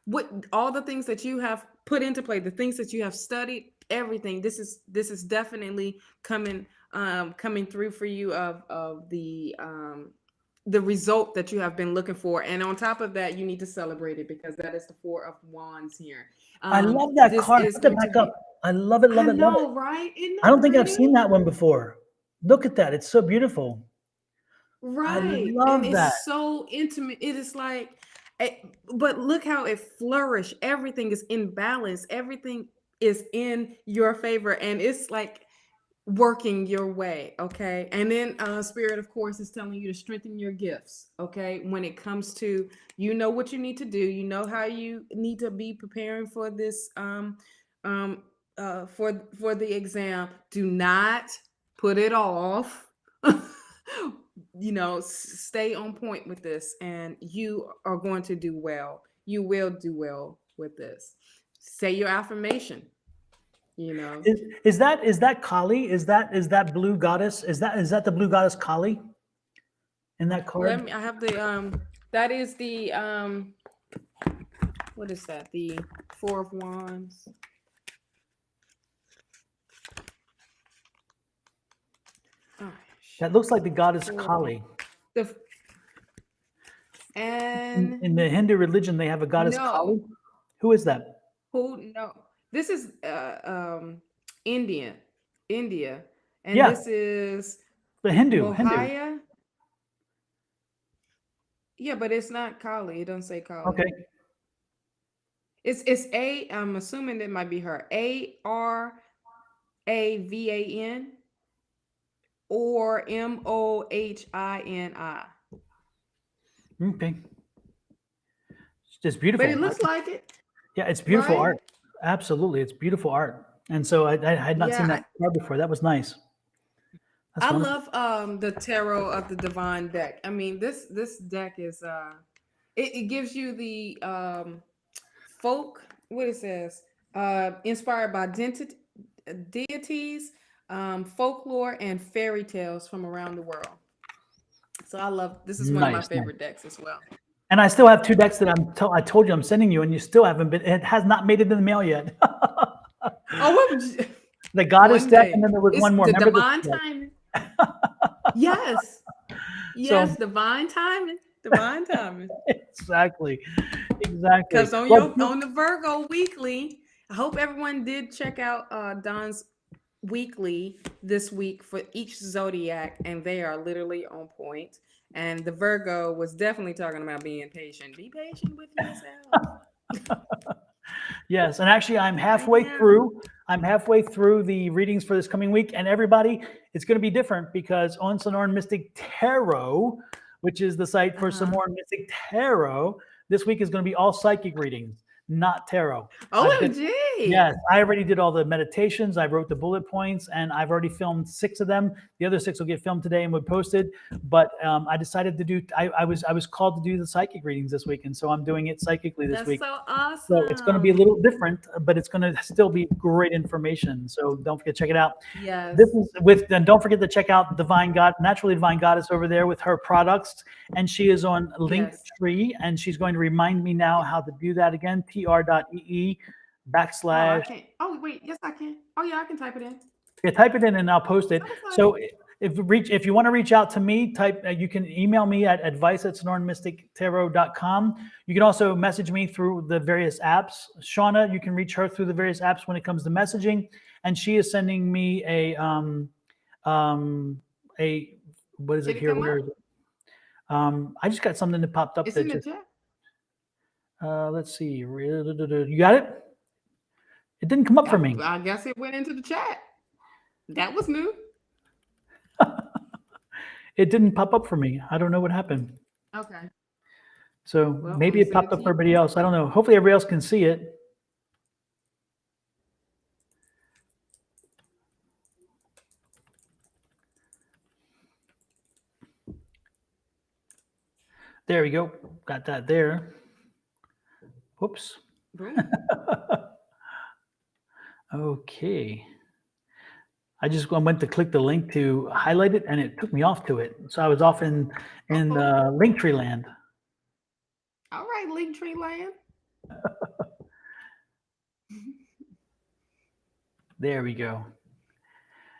what all the things that you have put into play, the things that you have studied, everything. This is definitely coming through for you of the result that you have been looking for. And on top of that, you need to celebrate it because that is the Four of Wands here. I love that This card. is Put it going to back up. be, I love it, I love it, love it. know, right? Isn't I that don't think I've pretty? seen that one before. Look at that. It's so beautiful. I Right. And love that. it's so intimate. It is like, eh, but look how it flourished. Everything is in balance. Everything is in your favor. And it's like working your way. Okay. And then Spirit, of course, is telling you to strengthen your gifts. Okay. When it comes to, what you need to do, how you need to be preparing for this, for the exam. Do not put it off. Stay on point with this, and you are going to do well. You will do well with this. Say your affirmation. You know, Is that Kali? Is that blue goddess? Is that the blue goddess Kali in that let card? me. I have the That is the What is that? The Four of Wands. Oh, That looks like the shucks. goddess Four. Kali. The In and the Hindu religion, they have a goddess no. Kali. Who is that? Who no. This is Indian. India. And Yeah, this is the Hindu. Hindu. Mohaya. Yeah, but it's not Kali. It doesn't say Kali. Okay. It's A. I'm assuming that might be her. ARAVAN. or Mohini. Okay. It's just But it beautiful. looks like it, Yeah, it's beautiful right? art. Absolutely. It's beautiful art. And so I had not seen Yeah, that card before. That was nice. That's I wonderful. love the tarot of the divine deck. I mean, this deck is it gives you the folk, what it says, inspired by deities, folklore, and fairy tales from around the world. So I love, this is one of my Nice, nice. favorite decks as well. And I still have two decks that I told you I'm sending you, and you still haven't been. It has not made it in the mail yet. Oh, what would you, The goddess one deck, and day. then there was It's one more. the Remember this divine deck? timing. Yes. So Yes, divine timing. Divine timing. exactly, exactly. Because on Well, your on the Virgo weekly, I hope everyone did check out Don's weekly this week for each zodiac, and they are literally on point. And the Virgo was definitely talking about being patient. Be patient with yourself. yes, and actually, I'm I halfway am. through. I'm halfway through the readings for this coming week, and everybody, it's going to be different because on Sonoran Mystic Tarot, which is the site for Uh-huh. Sonoran Mystic Tarot, this week is going to be all psychic readings, not tarot. I've got OMG. Yes, I already did all the meditations. I wrote the bullet points, and I've already filmed 6 of them. The other 6 will get filmed today and will be posted. But I decided to do. I was called to do the psychic readings this week, and so I'm doing it psychically this That's week. so So it's going to be a awesome. little different, but it's going to still be great information. So don't forget to check it out. This Yes. is with, and don't forget to check out Divine God, Naturally Divine Goddess over there with her products. And she is on Yes. Linktree, and she's going to remind me now how to do that again, tr.ee Oh, I backslash. can't. Oh, wait. Yes, I can. Oh, yeah, I can type it in. Yeah, type it in and I'll post it. I was like, So if you want to reach out to me, you can email me at advice@sonoranmystictarot.com. You can also message me through the various apps. Shawna, you can reach her through the various apps when it comes to messaging, and she is sending me um a what is it did it here? come Where up? is it? I just got something that popped up It's that in the just chat. let's see. You got it? It didn't come up for me. I guess it went into the chat. That was new. It didn't pop up for me. I don't know what happened. Okay. So Well, I'm maybe gonna it send popped it up to for you. everybody else. I don't know. Hopefully everybody else can see it. There we go. Got that there. Whoops. Boom. Okay. I just went to click the link to highlight it, and it took me off to it. So I was off in Oh, Linktree land. all right, Linktree land. There we go.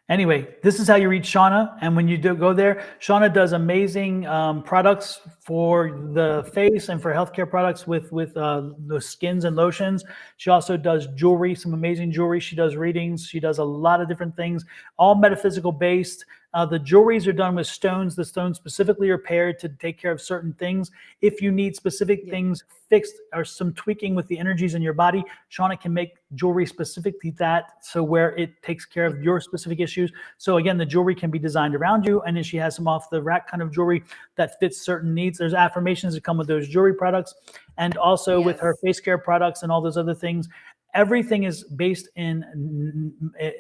Anyway, this is how you reach Shawna. And when you do go there, Shawna does amazing products for the face and for healthcare products with the skins and lotions. She also does jewelry, some amazing jewelry. She does readings. She does a lot of different things, all metaphysical based. The jewelries are done with stones. The stones specifically are paired to take care of certain things. If you need specific Yeah. things fixed or some tweaking with the energies in your body, Shawna can make jewelry specifically that, so where it takes care of your specific issues. So again, the jewelry can be designed around you, and then she has some off the rack kind of jewelry that fits certain needs. There's affirmations that come with those jewelry products, and also with her Yes. face care products and all those other things. Everything is based in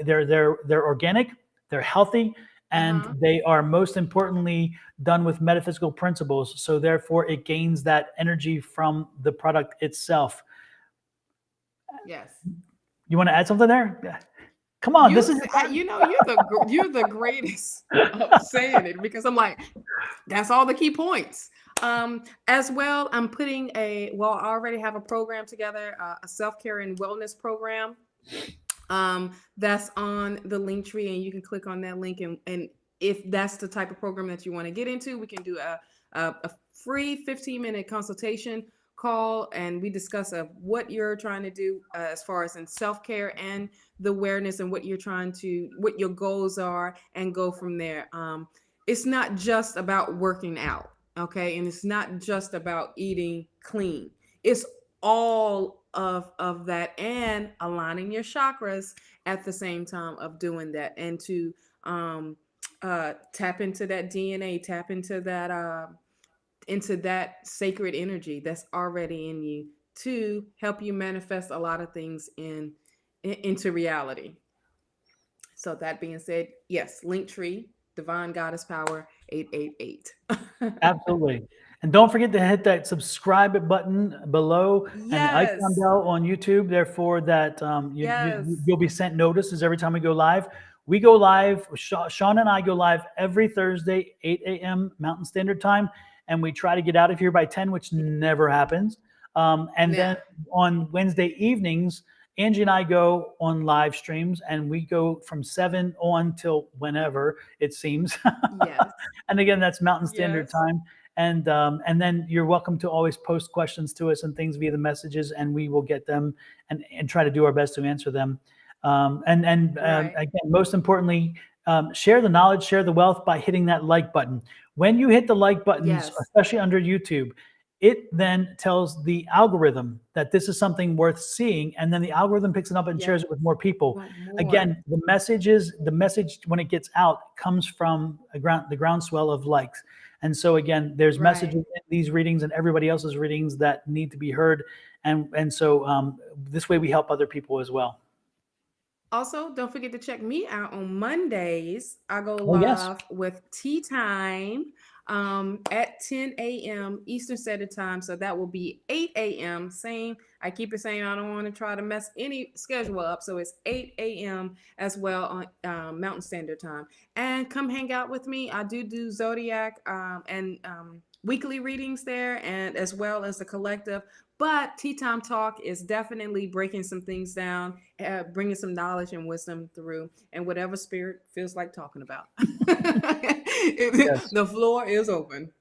they're organic, they're healthy, and Uh-huh. they are most importantly done with metaphysical principles. So therefore, it gains that energy from the product itself. Yes. You want to add something there? Yeah. Come on, this is your time. You know, you're the greatest of saying it because I'm like, that's all the key points. As well, I'm putting I already have a program together, a self-care and wellness program. That's on the link tree, and you can click on that link, and if that's the type of program that you want to get into, we can do a free 15-minute consultation call, and we discuss what you're trying to do as far as in self-care and the awareness, and what your goals are, and go from there. It's not just about working out, okay, and it's not just about eating clean. It's all of that, and aligning your chakras at the same time of doing that, and to tap into that DNA, tap into that sacred energy that's already in you to help you manifest a lot of things into reality. So that being said, yes, Linktree, Divine Goddess Power 888. Absolutely. And don't forget to hit that subscribe button below and the icon Yes. bell on YouTube. Therefore, that Yes. you'll be sent notices every time we go live. We go live. Sean and I go live every Thursday, 8 a.m. Mountain Standard Time, and we try to get out of here by 10, which never happens. And then Now, on Wednesday evenings, Angie and I go on live streams, and we go from 7 on till whenever it seems. yes. And again, that's Mountain Standard Yes. Time. And then you're welcome to always post questions to us and things via the messages, and we will get them and try to do our best to answer them. Right. Again, most importantly, share the knowledge, share the wealth by hitting that like button. When you hit the like buttons, Yes. especially under YouTube, it then tells the algorithm that this is something worth seeing, and then the algorithm picks it up and Yes. shares it with more people. Want more. Again, the message when it gets out comes from the groundswell of likes. And so again, there's Right. messages in these readings and everybody else's readings that need to be heard, and so this way we help other people as well. Also, don't forget to check me out on Mondays. I go Oh yes, live with Tea Time at 10 a.m. Eastern Standard Time. So that will be 8 a.m. Same. I keep it saying I don't want to try to mess any schedule up. So it's 8 a.m. as well on Mountain Standard Time. And come hang out with me. I do Zodiac and weekly readings there, and as well as the collective. But Tea Time Talk is definitely breaking some things down, bringing some knowledge and wisdom through, and whatever spirit feels like talking about. yes. The floor is open.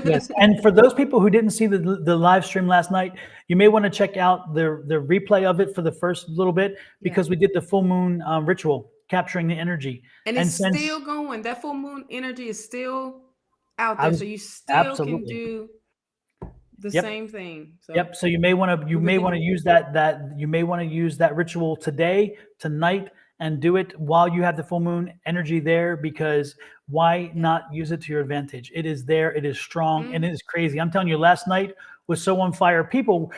Yes, and for those people who didn't see the live stream last night, you may want to check out the replay of it for the first little bit, Yeah. because we did the full moon ritual capturing the energy. And And it's since still going. That full moon energy is still out I there. was So you still can absolutely, do the yep. same thing. So Yep. So you may want to use that ritual today, tonight, and do it while you have the full moon energy there, because why not use it to your advantage? It is there, it is strong, and it is crazy. I'm telling you, last night was so on fire. People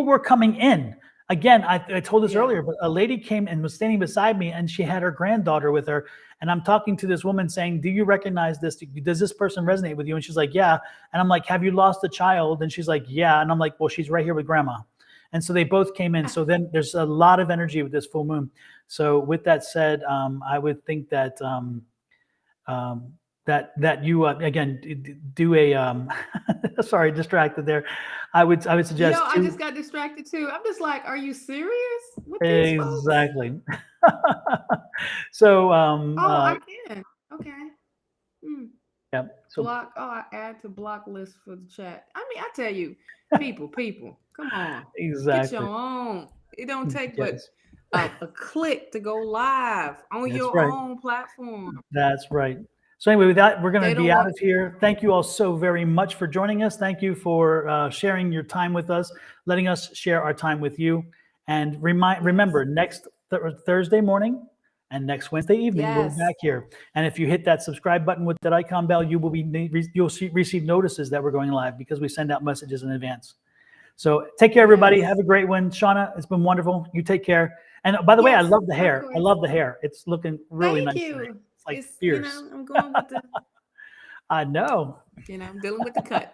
were coming in. Again, I told this earlier, but a lady came and was standing beside me, and she had her granddaughter with her. And I'm talking to this woman saying, "Do you recognize this? Does this person resonate with you?" And she's like, "Yeah." And I'm like, "Have you lost a child?" And she's like, "Yeah." And I'm like, "Well, she's right here with grandma." And so they both came in. So then there's a lot of energy with this full moon. So with that said, I would think that um, that you again do a sorry, distracted there. I would suggest I just got distracted too. I'm just like, are you serious with these folks? exactly. So Oh, I can. Okay. Hmm. yeah, so Block. Oh, I add to block list for the chat. I mean, I tell you, people, come on, get your exactly, own. It don't take but yes, a click to go live on that's your right, own platform. that's right. So anyway, with that, we're going They to be don't out want. of here. Thank you all so very much for joining us. Thank you for sharing your time with us, letting us share our time with you. And Yes. remember, next Thursday morning and next Wednesday evening, we'll be Yes. back here. And if you hit that subscribe button with that icon bell, you'll receive notices that we're going live, because we send out messages in advance. So take care, everybody. Yes. Have a great one. Shawna, it's been wonderful. You take care. And by the way, I Yes. love the Of hair. I course. love the hair. It's looking really Thank nice today. you. It's like It's fierce. I'm going with the I know. I'm dealing with the cut.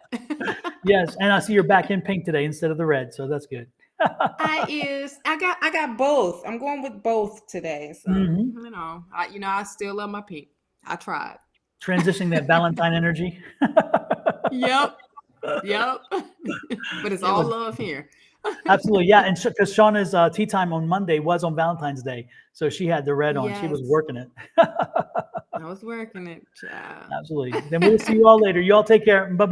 Yes, and I see you're back in pink today instead of the red, so that's good. I got both. I'm going with both today. So Mhm. I still love my pink. I tried. Transitioning that Valentine energy. Yep. Yep. But it's It all was love here. absolutely, yeah, and because Shauna's tea time on Monday was on Valentine's Day, so she had the red on. She was Yes. working it. I was working it, child. Absolutely. Then we'll see you all later. You all take care. Bye-bye.